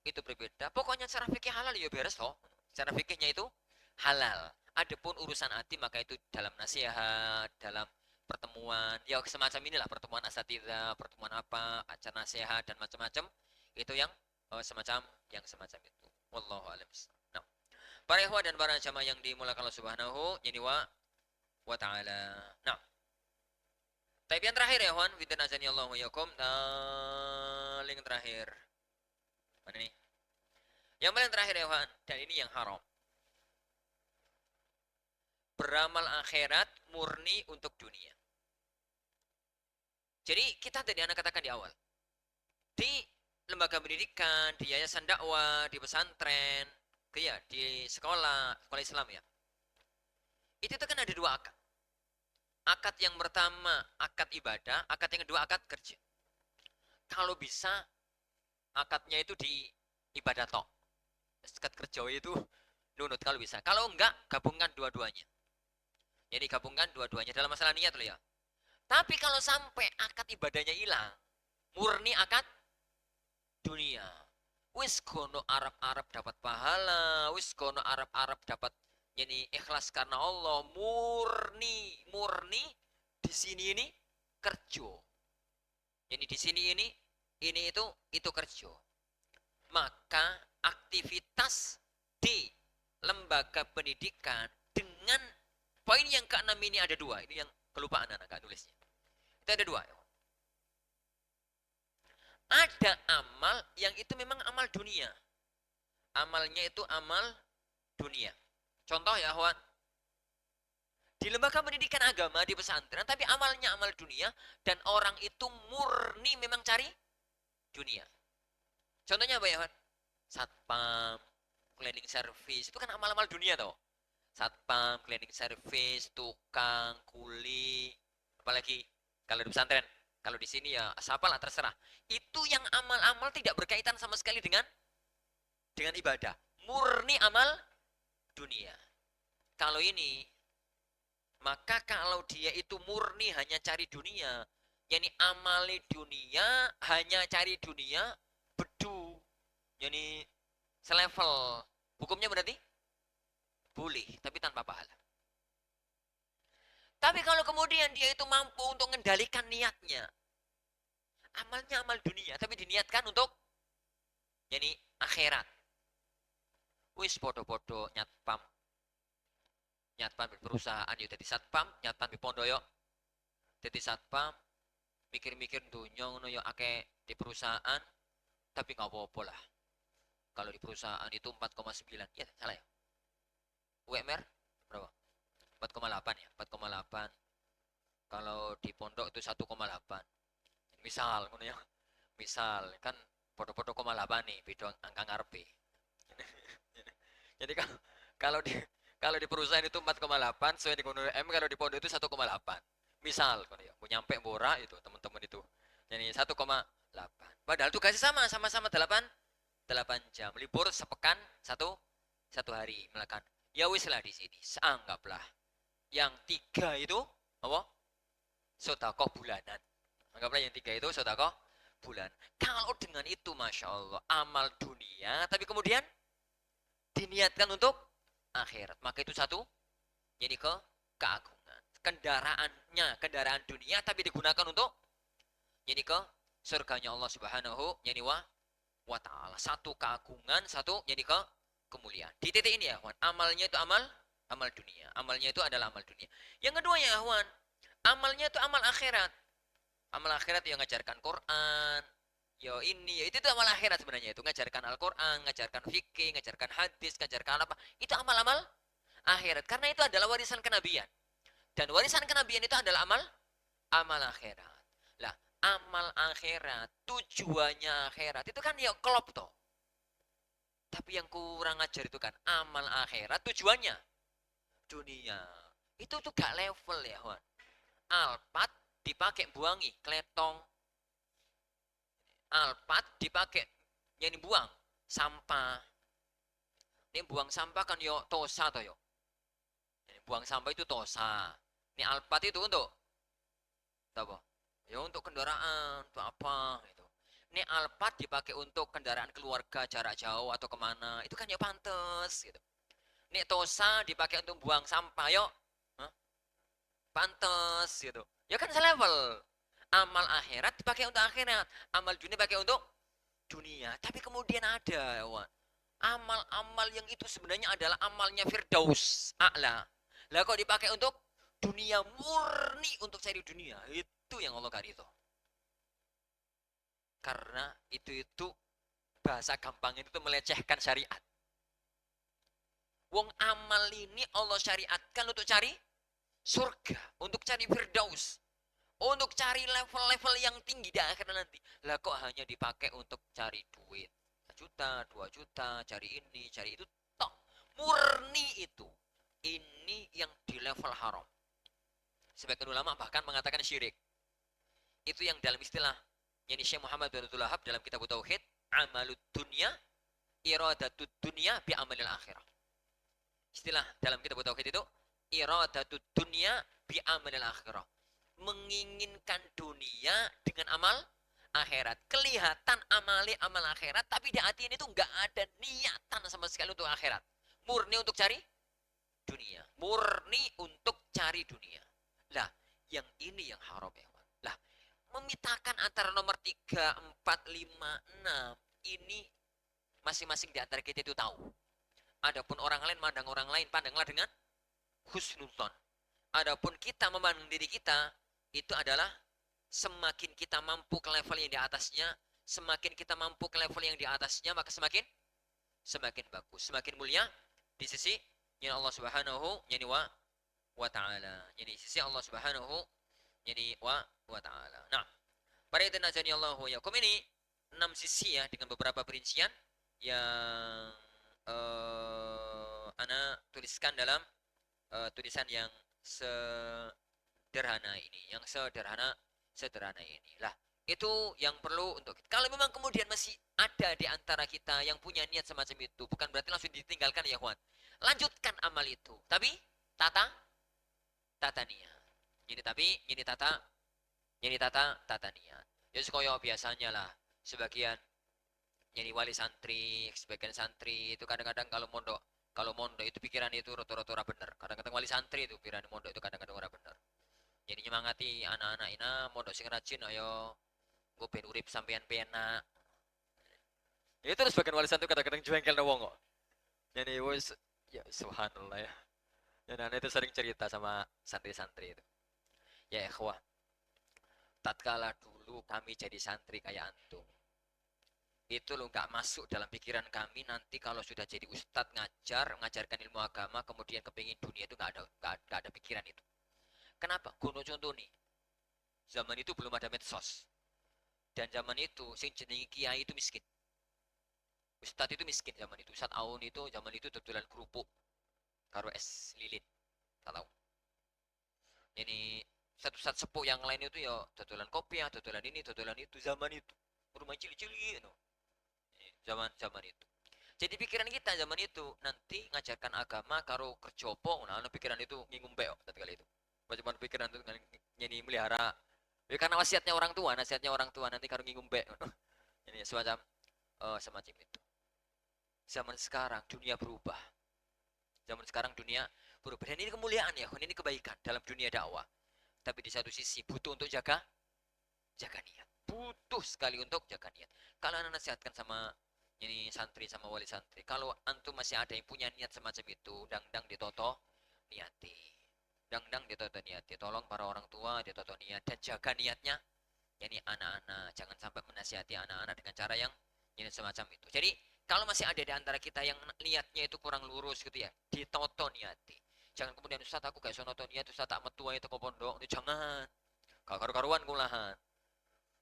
berbeda. Pokoknya cara fikih halal ya beres toh. Cara fikihnya itu halal. Adapun urusan hati maka itu dalam nasihat, dalam pertemuan, ya semacam inilah pertemuan asatidzah, pertemuan apa, acara nasihat dan macam-macam, itu yang semacam itu. Wallahu a'lam. Nah, para ikhwah dan para jamaah yang dimulakan Allah Subhanahu wa taala. Nah, tapi yang terakhir ya, ikhwan, fiddin azani Allah wa yakum, link terakhir. Mana nih? Yang paling terakhir ya, ikhwan, dan ini yang haram. Beramal akhirat murni untuk dunia. Jadi kita tadi anak katakan di awal, di lembaga pendidikan, di yayasan dakwah, di pesantren, ya, di sekolah Islam ya. Itu tuh kan ada dua akad. Akad yang pertama akad ibadah, akad yang kedua akad kerja. Kalau bisa akadnya itu di ibadah tok. Akad kerja itu nunut kalau bisa. Kalau enggak, gabungkan dua-duanya. Jadi gabungkan dua-duanya dalam masalah niat loh ya. Tapi kalau sampai akad ibadahnya hilang, murni akad dunia, wis kono Arab dapat pahala, wis kono Arab dapat jadi ikhlas karena Allah, murni di sini ini kerja. Jadi di sini ini itu kerja. Maka aktivitas di lembaga pendidikan dengan Poin yang keenam ini ada dua. Ini yang kelupaan anak tulisnya. Itu ada dua. Ada amal yang itu memang amal dunia. Amalnya itu amal dunia. Contoh ya, Wan. Di lembaga pendidikan agama, di pesantren, tapi amalnya amal dunia, dan orang itu murni memang cari dunia. Contohnya apa ya, Wan? Satpam, cleaning service, itu kan amal-amal dunia toh. Satpam, cleaning service, tukang, kuli, apalagi kalau di pesantren. Kalau di sini ya siapalah terserah. Itu yang amal-amal tidak berkaitan sama sekali dengan ibadah. Murni amal dunia. Kalau ini, maka kalau dia itu murni hanya cari dunia, yani amali dunia, hanya cari dunia, bedu, yani selevel. Hukumnya berarti boleh, tapi tanpa pahala. Tapi kalau kemudian dia itu mampu untuk mengendalikan niatnya, amalnya amal dunia, tapi diniatkan untuk yani akhirat. Wis podo-podo nyatpam nyatpam di perusahaan yuk jadi satpam, nyatpam di pondok yuk jadi satpam, mikir-mikir dunia ngono yo akeh di perusahaan, tapi nggak apa-apa lah. Kalau di perusahaan itu 4,9, ya salah ya. UMR berapa? 4,8 ya, 4,8. Kalau di pondok itu 1,8. Misal ngono ya. Misal kan podo-podo 0,8 nih, beda angka ngarepe. Jadi kalau di kalau di perusahaan itu 4,8, sesuai dengan M, kalau di pondok itu 1,8. Misal, ya, mau nyampe Bora itu teman-teman itu. Jadi 1,8. Padahal tugasnya sama-sama 8 jam. Libur sepekan satu hari melakukan. Ya wis lah di sini. Anggaplah yang 3 itu apa? Sedekah bulanan. Anggaplah yang 3 itu sedekah bulan. Kalau dengan itu Masya Allah amal dunia, tapi kemudian diniatkan untuk akhirat, maka itu satu, jadi keagungan. Kendaraan dunia, tapi digunakan untuk jadi ke surganya Allah Subhanahu wa ta'ala. Satu keagungan, satu jadi kemuliaan. Di titik ini ya, Wan, amalnya itu amal dunia. Amalnya itu adalah amal dunia. Yang kedua ya, Wan, amalnya itu amal akhirat. Amal akhirat yang ngajarkan Quran, yo ini, yo itu tuh amal akhirat sebenarnya, itu ngajarkan Al-Quran, ngajarkan fikih, ngajarkan hadis, ngajarkan apa, itu amal-amal akhirat, karena itu adalah warisan kenabian, dan warisan kenabian itu adalah amal akhirat. Lah, amal akhirat tujuannya akhirat itu kan ya klop toh, tapi yang kurang ajar itu kan amal akhirat tujuannya dunia, itu tuh gak level ya, Wan. Alpat dipakai buangi kletong, alpat dipakai yang dibuang sampah. Ini buang sampah kan yo tosa toh yo. Ini buang sampah itu tosa. Ini alpat itu untuk apa? Ya untuk kendaraan, untuk apa gitu. Ini alpat dipakai untuk kendaraan keluarga jarak jauh atau kemana, itu kan ya pantas gitu. Ini tosa dipakai untuk buang sampah yo, pantas gitu. Ya kan selevel. Amal akhirat dipakai untuk akhirat, amal dunia dipakai untuk dunia. Tapi kemudian ada, Wan, amal-amal yang itu sebenarnya adalah amalnya Firdaus A'la. Lah kok dipakai untuk dunia, murni untuk cari dunia. Itu yang Allah itu. Karena itu bahasa gampang itu melecehkan syariat. Wong amal ini Allah syariatkan untuk cari surga, untuk cari Firdaus, untuk cari level-level yang tinggi di akhirat nanti. Lah kok hanya dipakai untuk cari duit, 1 juta, 2 juta, cari ini, cari itu, tok. Murni itu. Ini yang di level haram. Sebagian ulama bahkan mengatakan syirik. Itu yang dalam istilah yang Syekh Muhammad bin Abdul Wahab dalam kitab Tauhid, amalud dunya, iradatud dunya bi amalil akhirah. Istilah dalam kitab Tauhid itu, iradatud dunya bi amalil akhirah. Menginginkan dunia dengan amal akhirat. Kelihatan amal akhirat, tapi di hati ini tuh nggak ada niatan sama sekali untuk akhirat. Murni untuk cari dunia. Murni untuk cari dunia. Lah, yang ini yang haram ya. Lah, memitakan antara nomor 3, 4, 5, 6 ini masing-masing di antara kita itu tahu. Adapun orang lain mandang orang lain, pandanglah dengan husnudzon. Adapun kita memandang diri kita itu adalah semakin kita mampu ke level yang di atasnya, semakin kita mampu ke level yang di atasnya, maka semakin bagus, semakin mulia di sisi yang Allah Subhanahu wa taala. Jadi sisi Allah Subhanahu wa taala. Nah, para itu najani Allah wa yakum ini 6 sisi ya dengan beberapa perincian yang ana tuliskan dalam tulisan yang sederhana ini, yang sederhana ini. Lah, itu yang perlu untuk kalau memang kemudian masih ada di antara kita yang punya niat semacam itu, bukan berarti langsung ditinggalkan ya, kawan. Lanjutkan amal itu, tapi tata tata niat. Jadi tata niat. Ya koyo biasanya lah, sebagian jadi wali santri, sebagian santri itu kadang-kadang kalau mondok itu pikiran itu roto-roto ora bener. Kadang-kadang wali santri itu pikiran mondok itu kadang-kadang ora bener. Jadi nyemangati anak-anak ina mondok sing rajin ayo gue ben urip sampean penak. Ya terus bagian wali santri kadang-kadang jengkel wong kok. Jadi wis ya subhanallah ya. Dan anak itu sering cerita sama santri-santri itu. Ya ikhwah, tatkala dulu kami jadi santri kayak antum, itu lo nggak masuk dalam pikiran kami nanti kalau sudah jadi ustadz ngajarkan ilmu agama kemudian kepingin dunia itu nggak ada pikiran itu. Kenapa? Gono contoh nih, zaman itu belum ada medsos dan zaman itu sing jenengi kiai itu miskin, ustadz itu miskin zaman itu. Ustadz Aun itu zaman itu dodolan kerupuk karo es lilin, tak tahu. Ini satu sepuh yang lain itu ya dodolan kopi ya, dodolan ini, dodolan itu zaman itu. Rumah cili-cili no. Zaman itu. Jadi pikiran kita zaman itu nanti ngajarkan agama karo kerjopo, nah pikiran itu ngingumpe tadi kali itu. Bagaimana pikiran itu nyanyi melihara. Ya karena nasihatnya orang tua nanti karo ngingumpe. Ini semacam itu. Zaman sekarang dunia berubah. Zaman sekarang dunia berubah. Dan ini kemuliaan ya, ini kebaikan dalam dunia dakwah. Tapi di satu sisi butuh untuk jaga niat. Butuh sekali untuk jaga niat. Kalau anda nasihatkan sama ini santri sama wali santri, kalau antum masih ada yang punya niat semacam itu, dang-dang ditoto niati. Dang-dang ditoto niati. Tolong para orang tua ditoto niat dan jaga niatnya. Ini anak-anak, jangan sampai menasihati anak-anak dengan cara yang ini semacam itu. Jadi kalau masih ada di antara kita yang niatnya itu kurang lurus gitu ya, ditoto niati. Jangan kemudian Ustaz aku gak sono niat, Ustaz tak metua itu ke pondok. Ini jangan. Kalau karu-karuan kulahan.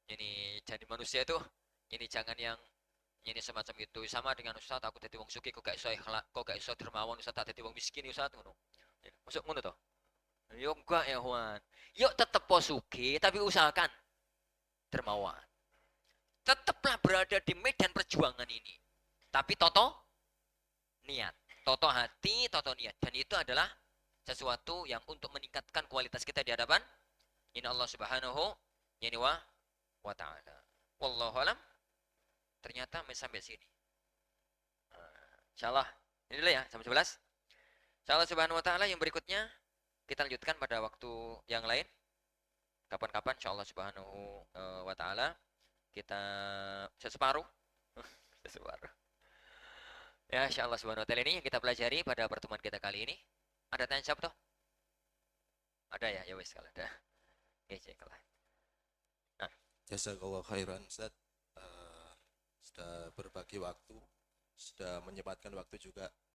Ini jadi manusia itu ini jangan yang ini semacam itu. Sama dengan Ustaz aku jadi wong suki kok gak iso ikhlak, kok gak iso dermawan, Ustaz tak jadi wong miskin Ustaz ngono. Masuk ngono toh? Yo enggak ya Juan. Yuk tetep posuki tapi usahakan dermawan. Tetaplah berada di medan perjuangan ini. Tapi toto niat, toto hati, toto niat. Dan itu adalah sesuatu yang untuk meningkatkan kualitas kita di hadapan ini Allah Subhanahu wa taala. Wallahu alam. Ternyata sampai sini. Insyaallah. Ini dulu ya, sampai 11. Insyaallah Subhanahu wa taala yang berikutnya kita lanjutkan pada waktu yang lain. Kapan-kapan insyaallah Subhanahu wa taala kita separuh. Separuh. Ya, insyaallah Subhanahu wa taala ini yang kita pelajari pada pertemuan kita kali ini. Ada tanya jawab toh? Ada ya, ya wes kalau ada. Oke, ceklah. Nah, Jazakallah khairan Ustaz. Sudah berbagi waktu, sudah menyempatkan waktu juga